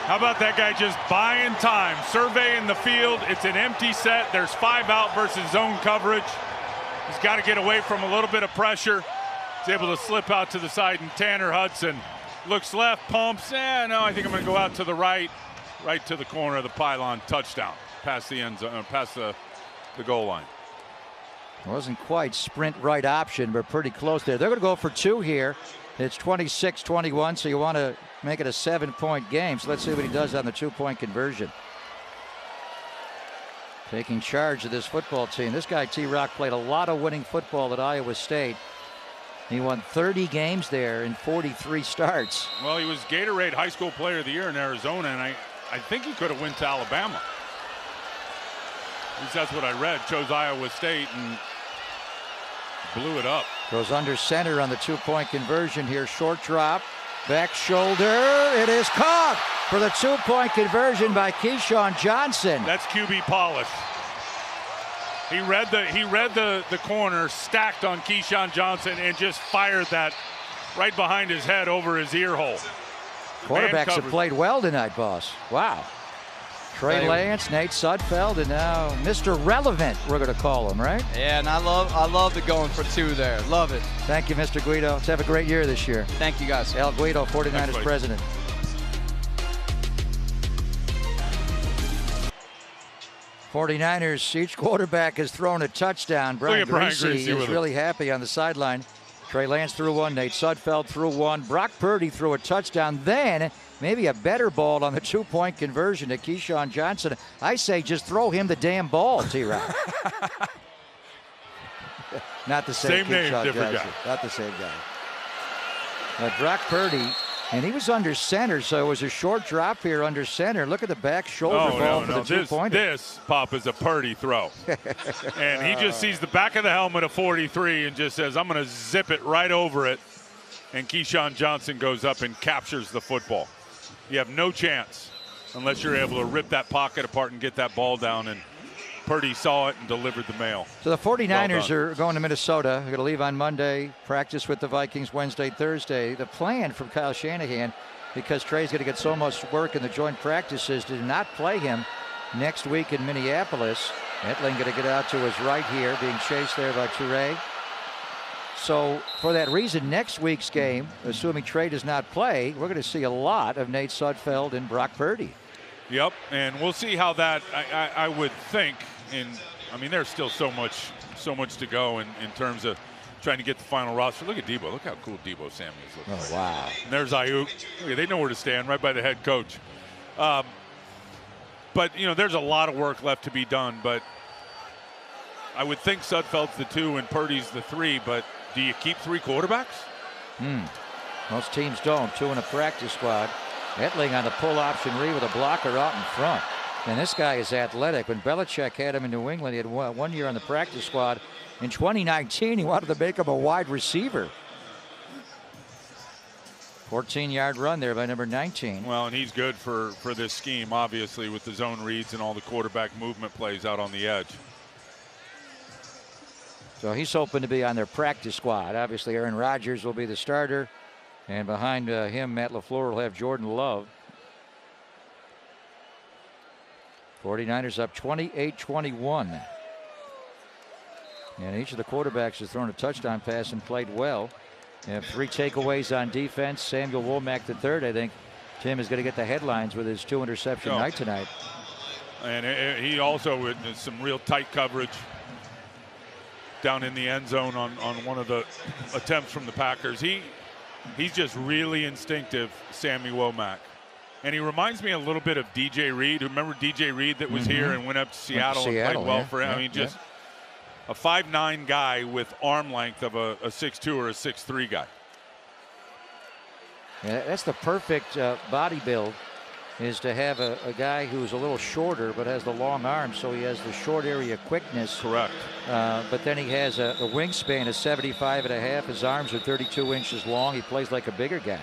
How about that guy just buying time, surveying the field? It's an empty set. There's 5 out versus zone coverage. He's got to get away from a little bit of pressure. He's able to slip out to the side, and Tanner Hudson looks left, pumps. No, I think I'm going to go out to the right to the corner of the pylon. Touchdown, past the end zone, past the goal line. Wasn't quite sprint right option, but pretty close there. They're going to go for 2 here. It's 26-21, so you want to make it a 7-point game. So let's see what he does on the 2-point conversion. Taking charge of this football team. This guy, T-Rock, played a lot of winning football at Iowa State. He won 30 games there in 43 starts. Well, he was Gatorade High School Player of the Year in Arizona, and I think he could have went to Alabama. At least that's what I read. Chose Iowa State and blew it up. Goes under center on the 2-point conversion here. Short drop, back shoulder. It is caught for the 2-point conversion by Keyshawn Johnson. That's QB polish. He read the corner, stacked on Keyshawn Johnson, and just fired that right behind his head over his ear hole. Quarterbacks have played well tonight, boss. Wow. Trey Lance, Nate Sudfeld, and now Mr. Relevant, we're going to call him, right? Yeah, and I love the going for 2 there. Love it. Thank you, Mr. Guido. Let's have a great year this year. Thank you, guys. Al Guido, 49ers president. '49ers, each quarterback has thrown a touchdown. Brian Greasy is really happy on the sideline. Trey Lance threw one, Nate Sudfeld threw one, Brock Purdy threw a touchdown. Then maybe a better ball on the 2-point conversion to Keyshawn Johnson. I say just throw him the damn ball, T-Rock. Not the same name, different Johnson. guy. Not the same guy. Brock Purdy, and he was under center, so it was a short drop here under center. Look at the back shoulder ball for the 2-pointer. This, Pop, is a Purdy throw. And he just sees the back of the helmet of 43 and just says, I'm going to zip it right over it. And Keyshawn Johnson goes up and captures the football. You have no chance unless you're able to rip that pocket apart and get that ball down. And Purdy saw it and delivered the mail. So the 49ers are going to Minnesota. They're going to leave on Monday, practice with the Vikings Wednesday, Thursday. The plan from Kyle Shanahan, because Trey's going to get so much work in the joint practices, to not play him next week in Minneapolis. Etling going to get out to his right here, being chased there by Toure. So for that reason, next week's game, assuming Trey does not play, we're going to see a lot of Nate Sudfeld and Brock Purdy. Yep, and we'll see how that, I would think, I mean, there's still so much to go in terms of trying to get the final roster. Look at Debo. Look how cool Debo Samuels looks. Oh, wow. And there's Ayuk. They know where to stand, right by the head coach. But, there's a lot of work left to be done. But I would think Sudfeld's the 2 and Purdy's the 3. But do you keep 3 quarterbacks? Most teams don't. 2 in a practice squad. Etling on the pull option read with a blocker out in front. And this guy is athletic. When Belichick had him in New England, he had 1 year on the practice squad. In 2019, he wanted to make him a wide receiver. 14-yard run there by number 19. Well, and he's good for this scheme, obviously, with the zone reads and all the quarterback movement plays out on the edge. So he's hoping to be on their practice squad. Obviously, Aaron Rodgers will be the starter. And behind him, Matt LaFleur will have Jordan Love. 49ers up 28-21. And each of the quarterbacks has thrown a touchdown pass and played well. They have 3 takeaways on defense. Samuel Womack III, I think Tim is going to get the headlines with his 2-interception night tonight. And he also with some real tight coverage down in the end zone on one of the attempts from the Packers. He's just really instinctive, Sammy Womack. And he reminds me a little bit of DJ Reed. Remember DJ Reed that was here and went up to Seattle and played well for him? I mean, just a 5'9" guy with arm length of a 6'2" or a 6'3" guy. Yeah, that's the perfect body build, is to have a guy who's a little shorter but has the long arms, so he has the short area quickness. Correct. But then he has a wingspan of 75.5. His arms are 32 inches long. He plays like a bigger guy.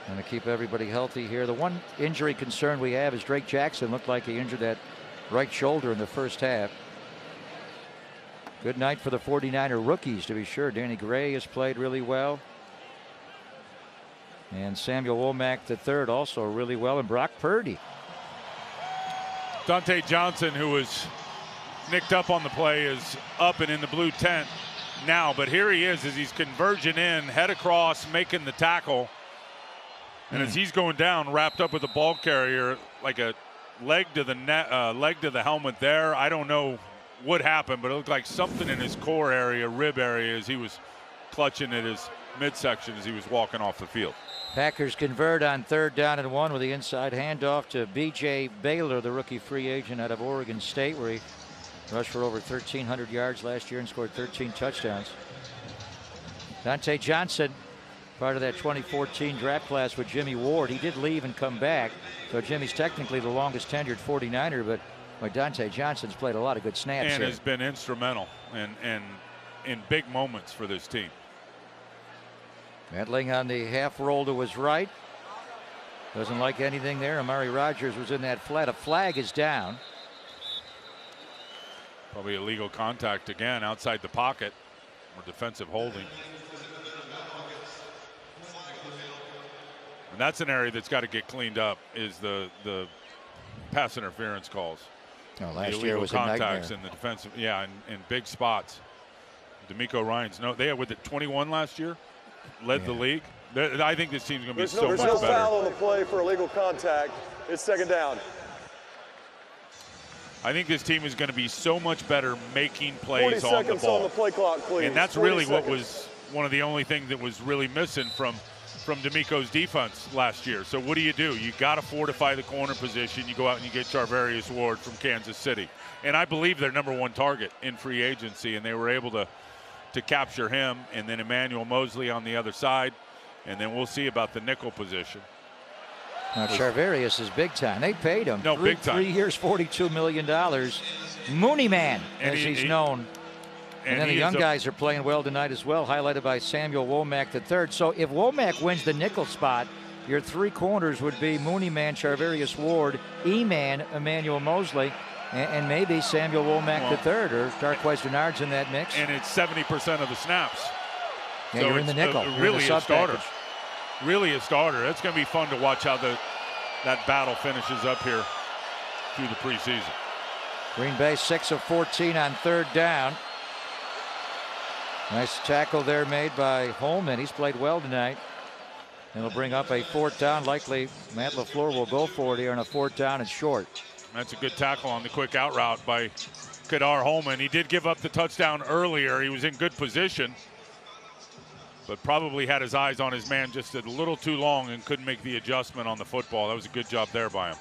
Going to keep everybody healthy here. The one injury concern we have is Drake Jackson looked like he injured that right shoulder in the first half. Good night for the 49er rookies, to be sure. Danny Gray has played really well. And Samuel Womack III also really well, and Brock Purdy. Dante Johnson, who was nicked up on the play, is up and in the blue tent now. But here he is as he's converging in, head across, making the tackle. And as he's going down, wrapped up with a ball carrier, like a leg to the leg to the helmet there. I don't know what happened, but it looked like something in his core area, rib area, as he was clutching at his midsection as he was walking off the field. Packers convert on 3rd down and 1 with the inside handoff to B.J. Baylor, the rookie free agent out of Oregon State, where he rushed for over 1,300 yards last year and scored 13 touchdowns. Dante Johnson, part of that 2014 draft class with Jimmy Ward. He did leave and come back. So Jimmy's technically the longest tenured 49er, but Dante Johnson's played a lot of good snaps and here. has been instrumental and in big moments for this team. Medling on the half roll to his right. Doesn't like anything there. Amari Rogers was in that flat. A flag is down. Probably illegal contact again outside the pocket or defensive holding. And that's an area that's got to get cleaned up, is the pass interference calls. Oh, last the year was a contacts nightmare. in the defensive, yeah, in big spots. D'Amico Ryans, no, they had with it 21 last year, led the league. I think this team's going to be so much better. There's no foul on the play for illegal contact. It's second down. I think this team is going to be so much better making plays 40 on the seconds ball. on the play clock, please. And that's 40 really seconds. what was one of the only things that was really missing from D'Amico's defense last year. So what do? You got to fortify the corner position. You go out and you get Charvarius Ward from Kansas City. And I believe their #1 target in free agency, and they were able to capture him, and then Emmanuel Mosley on the other side. And then we'll see about the nickel position. Now, Charvarius is big time. They paid him. Big time. 3 years, $42 million. Mooney Man, as he's known. And then the young guys are playing well tonight as well, highlighted by Samuel Womack III. So if Womack wins the nickel spot, your three corners would be Mooney Man, Charvarius Ward, E-Man, Emmanuel Mosley, and maybe Samuel Womack III or Darqueze Denard's in that mix. And it's 70% of the snaps. Yeah, so you're in the nickel. Really a starter. Really a starter. It's going to be fun to watch how that battle finishes up here through the preseason. Green Bay 6 of 14 on third down. Nice tackle there made by Holman. He's played well tonight. And it'll bring up a fourth down. Likely Matt LaFleur will go for it here on a fourth down and short. That's a good tackle on the quick out route by Kadar Holman. He did give up the touchdown earlier. He was in good position, but probably had his eyes on his man just a little too long and couldn't make the adjustment on the football. That was a good job there by him.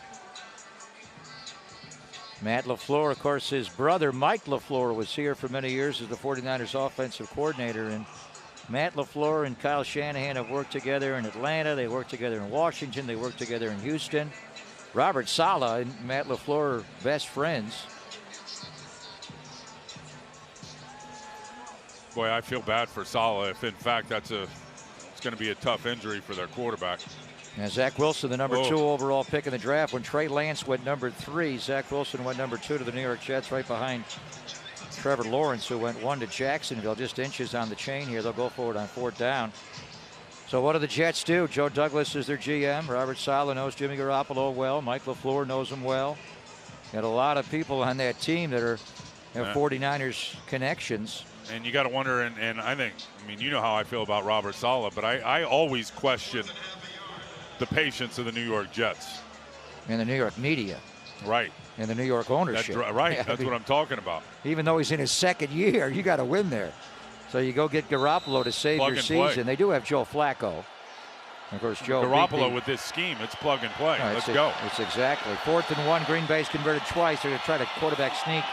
Matt LaFleur, of course, his brother Mike LaFleur was here for many years as the 49ers offensive coordinator. And Matt LaFleur and Kyle Shanahan have worked together in Atlanta. They worked together in Washington. They worked together in Houston. Robert Saleh and Matt LaFleur are best friends. Boy, I feel bad for Saleh if, in fact, it's going to be a tough injury for their quarterback. Now, Zach Wilson, the number 2 overall pick in the draft. When Trey Lance went number 3, Zach Wilson went number 2 to the New York Jets, right behind Trevor Lawrence, who went 1 to Jacksonville. Just inches on the chain here. They'll go for it on fourth down. So what do the Jets do? Joe Douglas is their GM. Robert Saleh knows Jimmy Garoppolo well. Mike LaFleur knows him well. Got a lot of people on that team that have 49ers connections. And you got to wonder, and I mean, you know how I feel about Robert Saleh, but I always question the patience of the New York Jets. And the New York media. Right. And the New York ownership. Right, that's what I'm talking about. Even though he's in his second year, you got to win there. So you go get Garoppolo to save your season. Play. They do have Joe Flacco. Of course, Joe. Garoppolo with this scheme, it's plug and play. Right, Let's go. It's exactly. 4th and 1, Green Bay's converted twice. They're going to try to quarterback sneak.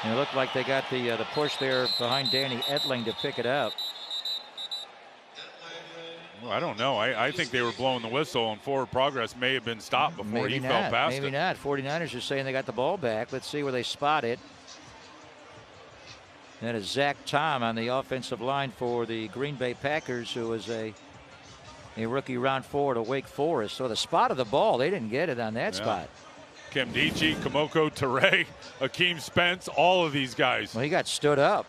And it looked like they got the push there behind Danny Etling to pick it up. Well, I don't know. I think they were blowing the whistle, and forward progress may have been stopped before he fell past it. Maybe not. 49ers are saying they got the ball back. Let's see where they spot it. That is Zach Tom on the offensive line for the Green Bay Packers, who was a rookie round 4 to Wake Forest. So the spot of the ball, they didn't get it on that spot. Kemdichi, Kamoko Ture, Akeem Spence, all of these guys. Well, he got stood up.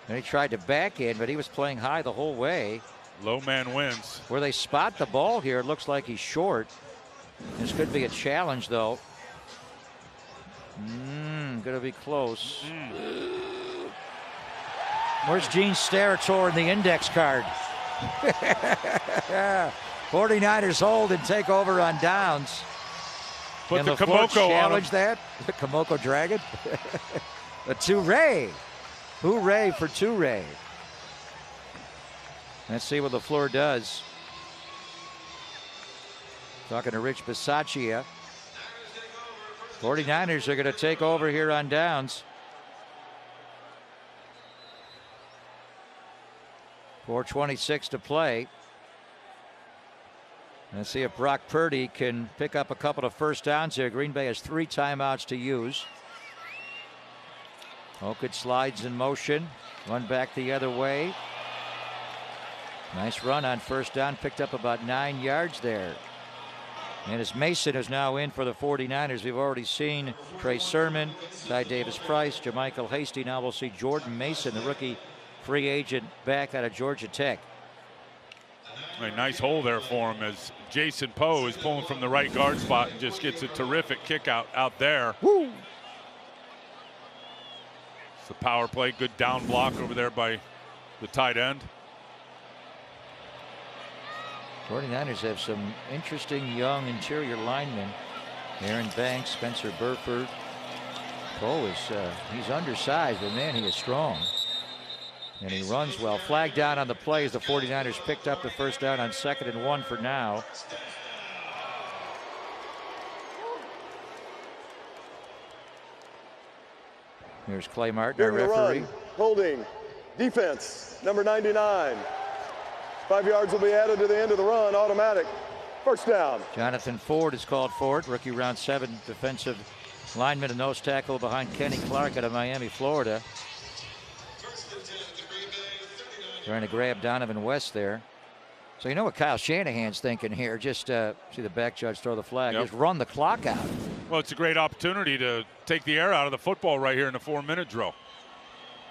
And he tried to back in, but he was playing high the whole way. Low man wins. Where they spot the ball here, it looks like he's short. This could be a challenge, though. Gonna be close. Where's Gene Steratore in the index card? 49ers hold and take over on downs. Put and the LaFleur Kamoko challenge on that? The Kamoko Dragon? A Toure. Hooray for Toure. Let's see what LaFleur does. Talking to Rich Bisaccia. 49ers are going to take over here on downs. 4:26 to play. Let's see if Brock Purdy can pick up a couple of first downs here. Green Bay has 3 timeouts to use. Hokett slides in motion. Run back the other way. Nice run on first down. Picked up about 9 yards there. And as Mason is now in for the 49ers, we've already seen Trey Sermon, Ty Davis-Price, JaMychal Hasty. Now we'll see Jordan Mason, the rookie free agent, back out of Georgia Tech. A nice hole there for him as Jason Poe is pulling from the right guard spot and just gets a terrific kick out there. Woo! It's a power play, good down block over there by the tight end. 49ers have some interesting young interior linemen. Aaron Banks, Spencer Burford. Poe is he's undersized, but man, he is strong. And he runs well. Flag down on the play as the 49ers picked up the first down on 2nd and 1 for now. Here's Clay Martin, our referee. Holding. Defense, number 99. 5 yards will be added to the end of the run, automatic. First down. Jonathan Ford is called for it. Rookie round 7 defensive lineman and nose tackle behind Kenny Clark out of Miami, Florida. Trying to grab Donovan West there. So you know what Kyle Shanahan's thinking here. Just see the back judge throw the flag. Yep. Just run the clock out. Well, it's a great opportunity to take the air out of the football right here in the 4-minute drill.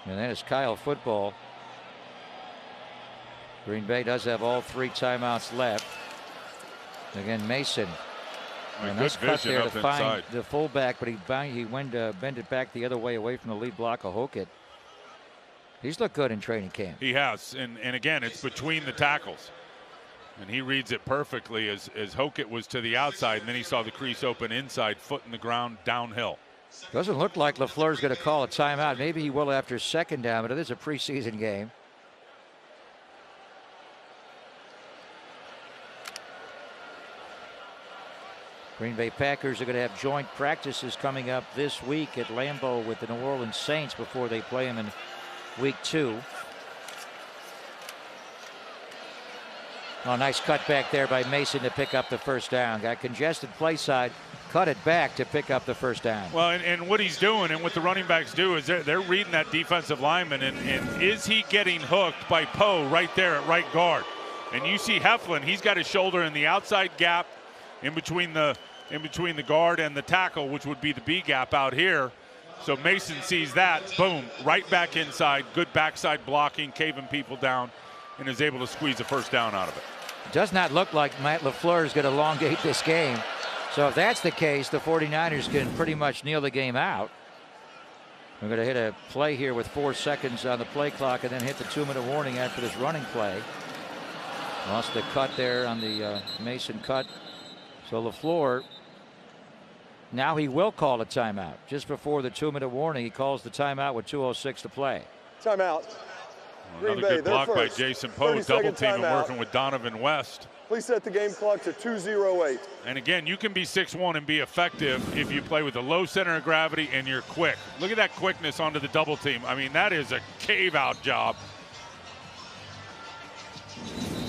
And that is Kyle football. Green Bay does have all 3 timeouts left. Again, Mason. A And good nice cut vision there up to find inside. the fullback, but he went bend it back the other way away from the lead block of Hokett. He's looked good in training camp. He has, and again, it's between the tackles. And he reads it perfectly as Hokett was to the outside, and then he saw the crease open inside, foot in the ground, downhill. Doesn't look like LaFleur's going to call a timeout. Maybe he will after 2nd down, but it is a preseason game. Green Bay Packers are going to have joint practices coming up this week at Lambeau with the New Orleans Saints before they play them in week 2. Oh, nice cut back there by Mason to pick up the first down. Got congested play side, cut it back to pick up the first down. Well, and what he's doing and what the running backs do is they're reading that defensive lineman, and is he getting hooked by Poe right there at right guard? And you see Heflin, he's got his shoulder in the outside gap in between the guard and the tackle, which would be the B gap out here. So Mason sees that, boom, right back inside, good backside blocking, caving people down, and is able to squeeze a first down out of it. It does not look like Matt LaFleur is going to elongate this game. So if that's the case, the 49ers can pretty much kneel the game out. We're going to hit a play here with 4 seconds on the play clock and then hit the 2-minute warning after this running play. Lost the cut there on the Mason cut. So LaFleur, now he will call a timeout. Just before the 2-minute warning, he calls the timeout with 2:06 to play. Timeout. Another good block by Jason Poe, double team and working with Donovan West. Please set the game clock to 2:08. And again, you can be 6'1" and be effective if you play with a low center of gravity and you're quick. Look at that quickness onto the double team. I mean, that is a cave out job.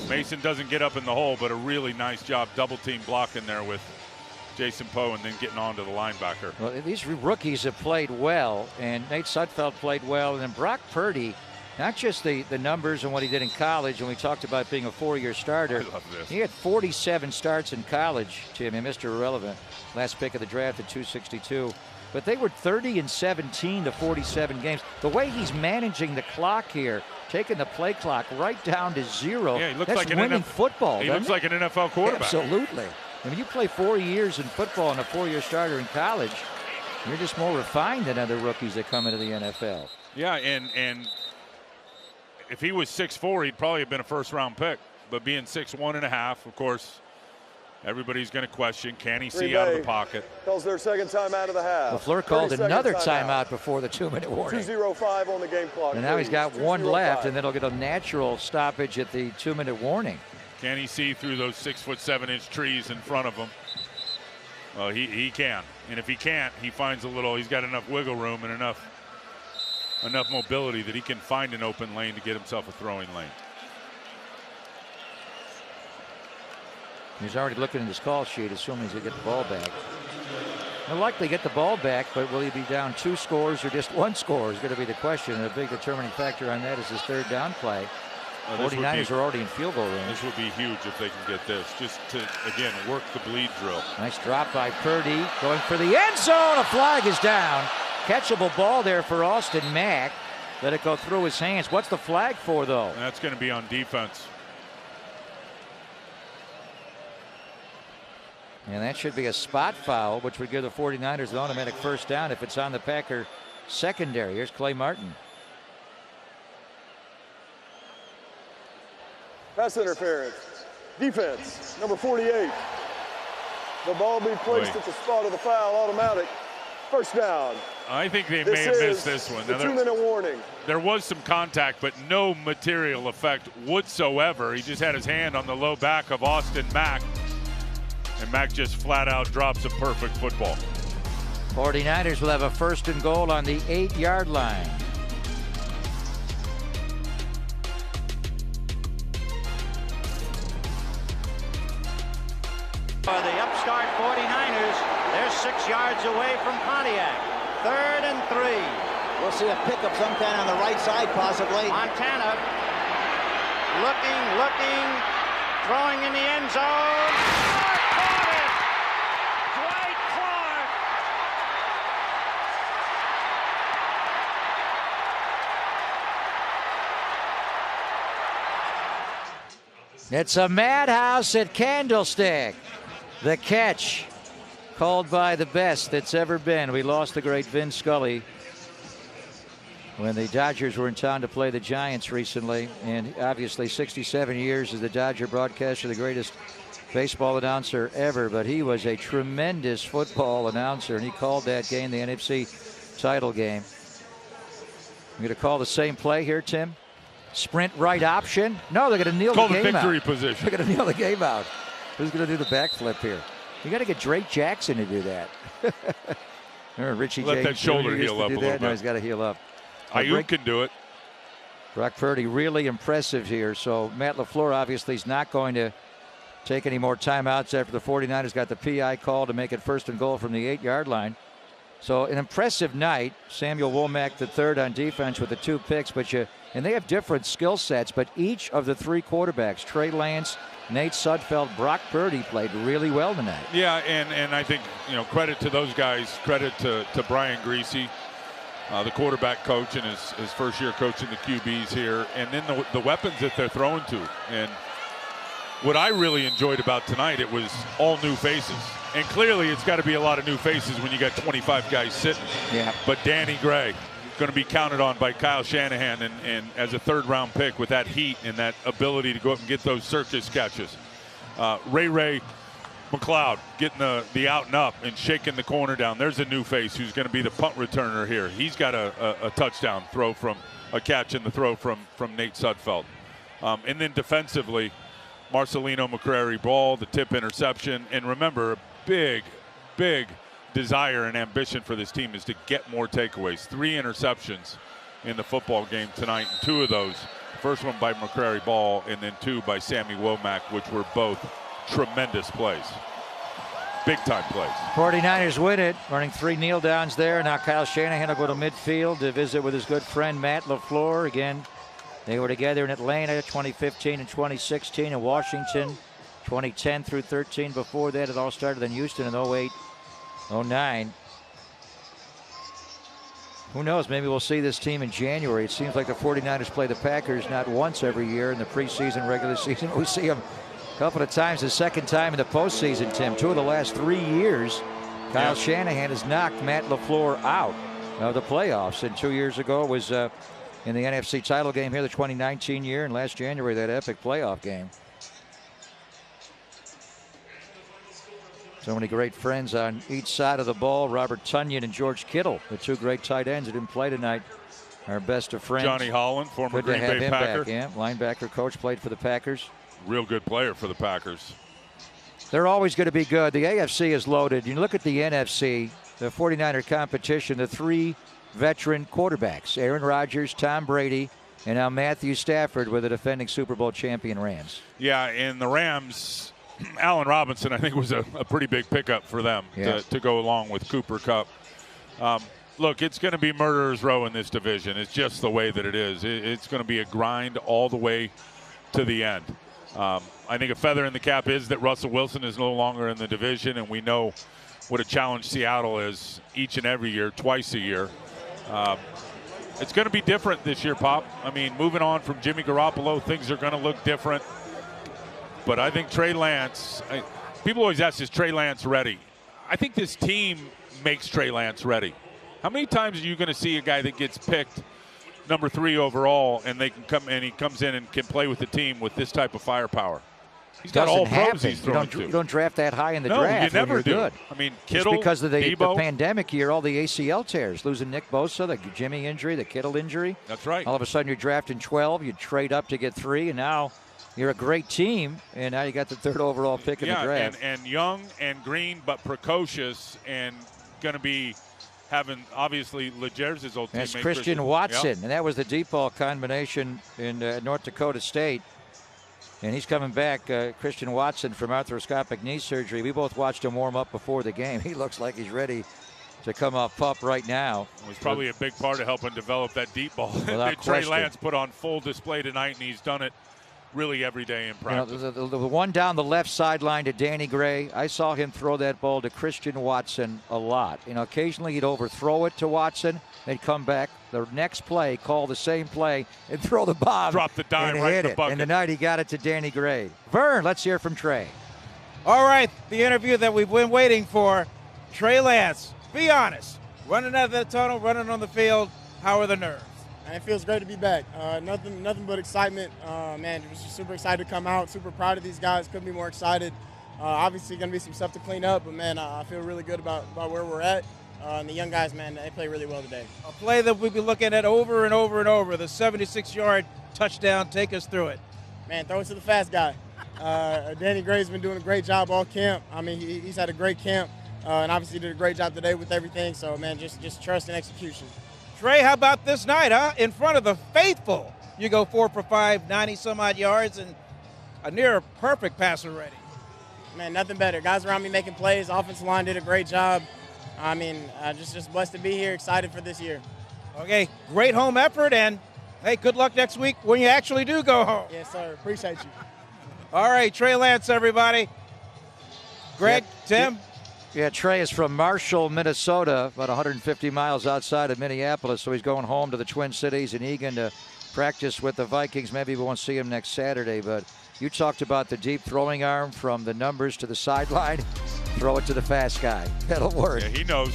Mason doesn't get up in the hole, but a really nice job double team blocking there with Jason Poe and then getting on to the linebacker. Well, these rookies have played well, and Nate Sudfeld played well, and then Brock Purdy, not just the numbers and what he did in college, and we talked about being a 4-year starter. I love this. He had 47 starts in college, Jimmy, Mr. Irrelevant. Last pick of the draft at 262. But they were 30-17 to 47 games. The way he's managing the clock here, taking the play clock right down to 0. Yeah, he looks that's like an winning football. He looks like an NFL quarterback. Absolutely. When you play 4 years in football and a 4-year starter in college, you're just more refined than other rookies that come into the NFL. Yeah, and if he was 6'4", he'd probably have been a first-round pick. But being 6'1.5", of course, everybody's going to question, can he see out of the pocket? Calls their second time out of the half. LaFleur called another timeout before the 2-minute warning. 2:05 on the game clock. And now he's got 1 left, and then he'll get a natural stoppage at the 2-minute warning. Can he see through those 6'7" trees in front of him? Well, he can. And if he can't, he finds he's got enough wiggle room and enough mobility that he can find an open lane to get himself a throwing lane. He's already looking at his call sheet, assuming he'll get the ball back. He'll likely get the ball back, but will he be down 2 scores or just 1 score is going to be the question. And a big determining factor on that is his third down play. 49ers are already in field goal range. This would be huge if they can get this, just to, again, work the bleed drill. Nice drop by Purdy, going for the end zone. A flag is down. Catchable ball there for Austin Mack. Let it go through his hands. What's the flag for, though? And that's going to be on defense. And that should be a spot foul, which would give the 49ers an automatic first down if it's on the Packer secondary. Here's Clay Martin. Pass interference. Defense, number 48. The ball be placed at the spot of the foul, automatic. First down. I think they may have missed this one. The 2-minute warning. There was some contact, but no material effect whatsoever. He just had his hand on the low back of Austin Mack. And Mack just flat out drops a perfect football. 49ers will have a first and goal on the 8-yard line. For the upstart 49ers, they're 6 yards away from Pontiac. 3rd and 3. We'll see a pickup sometime on the right side, possibly. Montana looking, throwing in the end zone. It's a madhouse at Candlestick. The catch called by the best that's ever been. We lost the great Vin Scully when the Dodgers were in town to play the Giants recently. And obviously 67 years as the Dodger broadcaster, the greatest baseball announcer ever. But he was a tremendous football announcer, and he called that game, the NFC title game. I'm going to call the same play here, Tim. Sprint right option. No, they're going to kneel the game out. Call the victory position. They're going to kneel the game out. Who's going to do the backflip here? You got to get Drake Jackson to do that. Richie Let James that shoulder Jr. used heal to up do a that. little No, bit. he's got to heal up. Ayuk can do it. Brock Purdy really impressive here. So Matt LaFleur obviously is not going to take any more timeouts after the 49ers got the PI call to make it first and goal from the 8-yard line. So an impressive night. Samuel Womack the third on defense with the 2 picks, and they have different skill sets, but each of the 3 quarterbacks, Trey Lance, Nate Sudfeld, Brock Purdy, played really well tonight. Yeah, and I think, credit to those guys, credit to Brian Greasy, the quarterback coach and his first year coaching the QBs here, and then the weapons that they're throwing to. And what I really enjoyed about tonight, it was all new faces. And clearly it's got to be a lot of new faces when you got 25 guys sitting. Yeah. But Danny Gray, going to be counted on by Kyle Shanahan and as a 3rd-round pick with that heat and that ability to go up and get those circus catches. Ray McLeod getting the out and up and shaking the corner down. There's a new face who's going to be the punt returner here. He's got a touchdown throw from a catch in the throw from Nate Sudfeld. And then defensively, Marcelino McCrary ball, the tip interception. And remember, a big desire and ambition for this team is to get more takeaways. 3 interceptions in the football game tonight, and 2 of those, first one by McCrary Ball and then 2 by Sammy Womack, which were both tremendous plays. Big time plays. 49ers win it, running 3 kneel downs there. Now Kyle Shanahan will go to midfield to visit with his good friend Matt LaFleur. Again, they were together in Atlanta 2015 and 2016, in Washington 2010 through 13. Before that, it all started in Houston in 08, 09. Who knows? Maybe we'll see this team in January. It seems like the 49ers play the Packers not once every year in the preseason, regular season. We see them a couple of times, the second time in the postseason, Tim. 2 of the last 3 years, Kyle Shanahan has knocked Matt LaFleur out of the playoffs. And 2 years ago was in the NFC title game here, the 2019 year, and last January, that epic playoff game. So many great friends on each side of the ball. Robert Tonyan and George Kittle, the 2 great tight ends who didn't play tonight, are best of friends. Johnny Holland, former Good Green to have Bay him Packer. back, yeah. Linebacker coach, played for the Packers. Real good player for the Packers. They're always going to be good. The AFC is loaded. You look at the NFC, the 49er competition, the 3 veteran quarterbacks, Aaron Rodgers, Tom Brady, and now Matthew Stafford with the defending Super Bowl champion Rams. Yeah, and the Rams, Allen Robinson, I think, was a pretty big pickup for them to go along with Cooper Kupp. Look, it's going to be murderer's row in this division. It's just the way that it is. It's going to be a grind all the way to the end. I think a feather in the cap is that Russell Wilson is no longer in the division, and we know what a challenge Seattle is each and every year, twice a year. It's going to be different this year, Pop. I mean, moving on from Jimmy Garoppolo, things are going to look different. But I think Trey Lance, people always ask, is Trey Lance ready? I think this team makes Trey Lance ready. How many times are you going to see a guy that gets picked number 3 overall and he comes in and can play with the team with this type of firepower? He's got all pros he's throwing to. You don't draft that high in the No, draft. you never when you're do. Good. I mean, Kittle, just because of the Debo. pandemic year, all the ACL tears, losing Nick Bosa, the Jimmy injury, the Kittle injury. That's right. All of a sudden you're drafting 12, you trade up to get 3, and now you're a great team, and now you got the 3rd overall pick in the draft. And young and green, but precocious, and going to be having, obviously, Leger's old teammate. That's Christian Watson, and that was the deep ball combination in North Dakota State. And he's coming back, Christian Watson, from arthroscopic knee surgery. We both watched him warm up before the game. He looks like he's ready to come off pup right now. It was probably a big part of helping develop that deep ball Without that Trey question. Lance put on full display tonight, and he's done it really every day in practice. The one down the left sideline to Danny Gray, I saw him throw that ball to Christian Watson a lot. Occasionally he'd overthrow it to Watson. They'd come back the next play, call the same play, and throw the bomb. Drop the dime and right hit in the bucket. And tonight he got it to Danny Gray. Vern, let's hear from Trey. All right, the interview that we've been waiting for. Trey Lance, be honest. Running out of the tunnel, running on the field, how are the nerves? And it feels great to be back. Nothing but excitement. Man, just super excited to come out. Super proud of these guys. Couldn't be more excited. Obviously, going to be some stuff to clean up, but man, I feel really good about where we're at. And the young guys, man, they play really well today. A play that we'll be looking at over and over and over. The 76-yard touchdown. Take us through it. Man, throw it to the fast guy. Danny Gray's been doing a great job all camp. I mean, he's had a great camp, and obviously did a great job today with everything. So, man, just trust and execution. Trey, how about this night, huh? In front of the faithful, you go 4 for 5, 90-some-odd yards, and a near perfect passer ready. Man, nothing better. Guys around me making plays. Offensive line did a great job. I mean, just blessed to be here, excited for this year. Okay, great home effort, and, hey, good luck next week when you actually do go home. Yes, sir. Appreciate you. All right, Trey Lance, everybody. Greg, Tim. Yeah, Trey is from Marshall, Minnesota, about 150 miles outside of Minneapolis, so he's going home to the Twin Cities in Eagan to practice with the Vikings. Maybe we won't see him next Saturday, but you talked about the deep throwing arm from the numbers to the sideline. Throw it to the fast guy. That'll work. Yeah, he knows.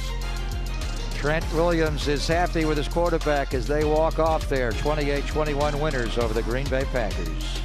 Trent Williams is happy with his quarterback as they walk off there, 28-21 winners over the Green Bay Packers.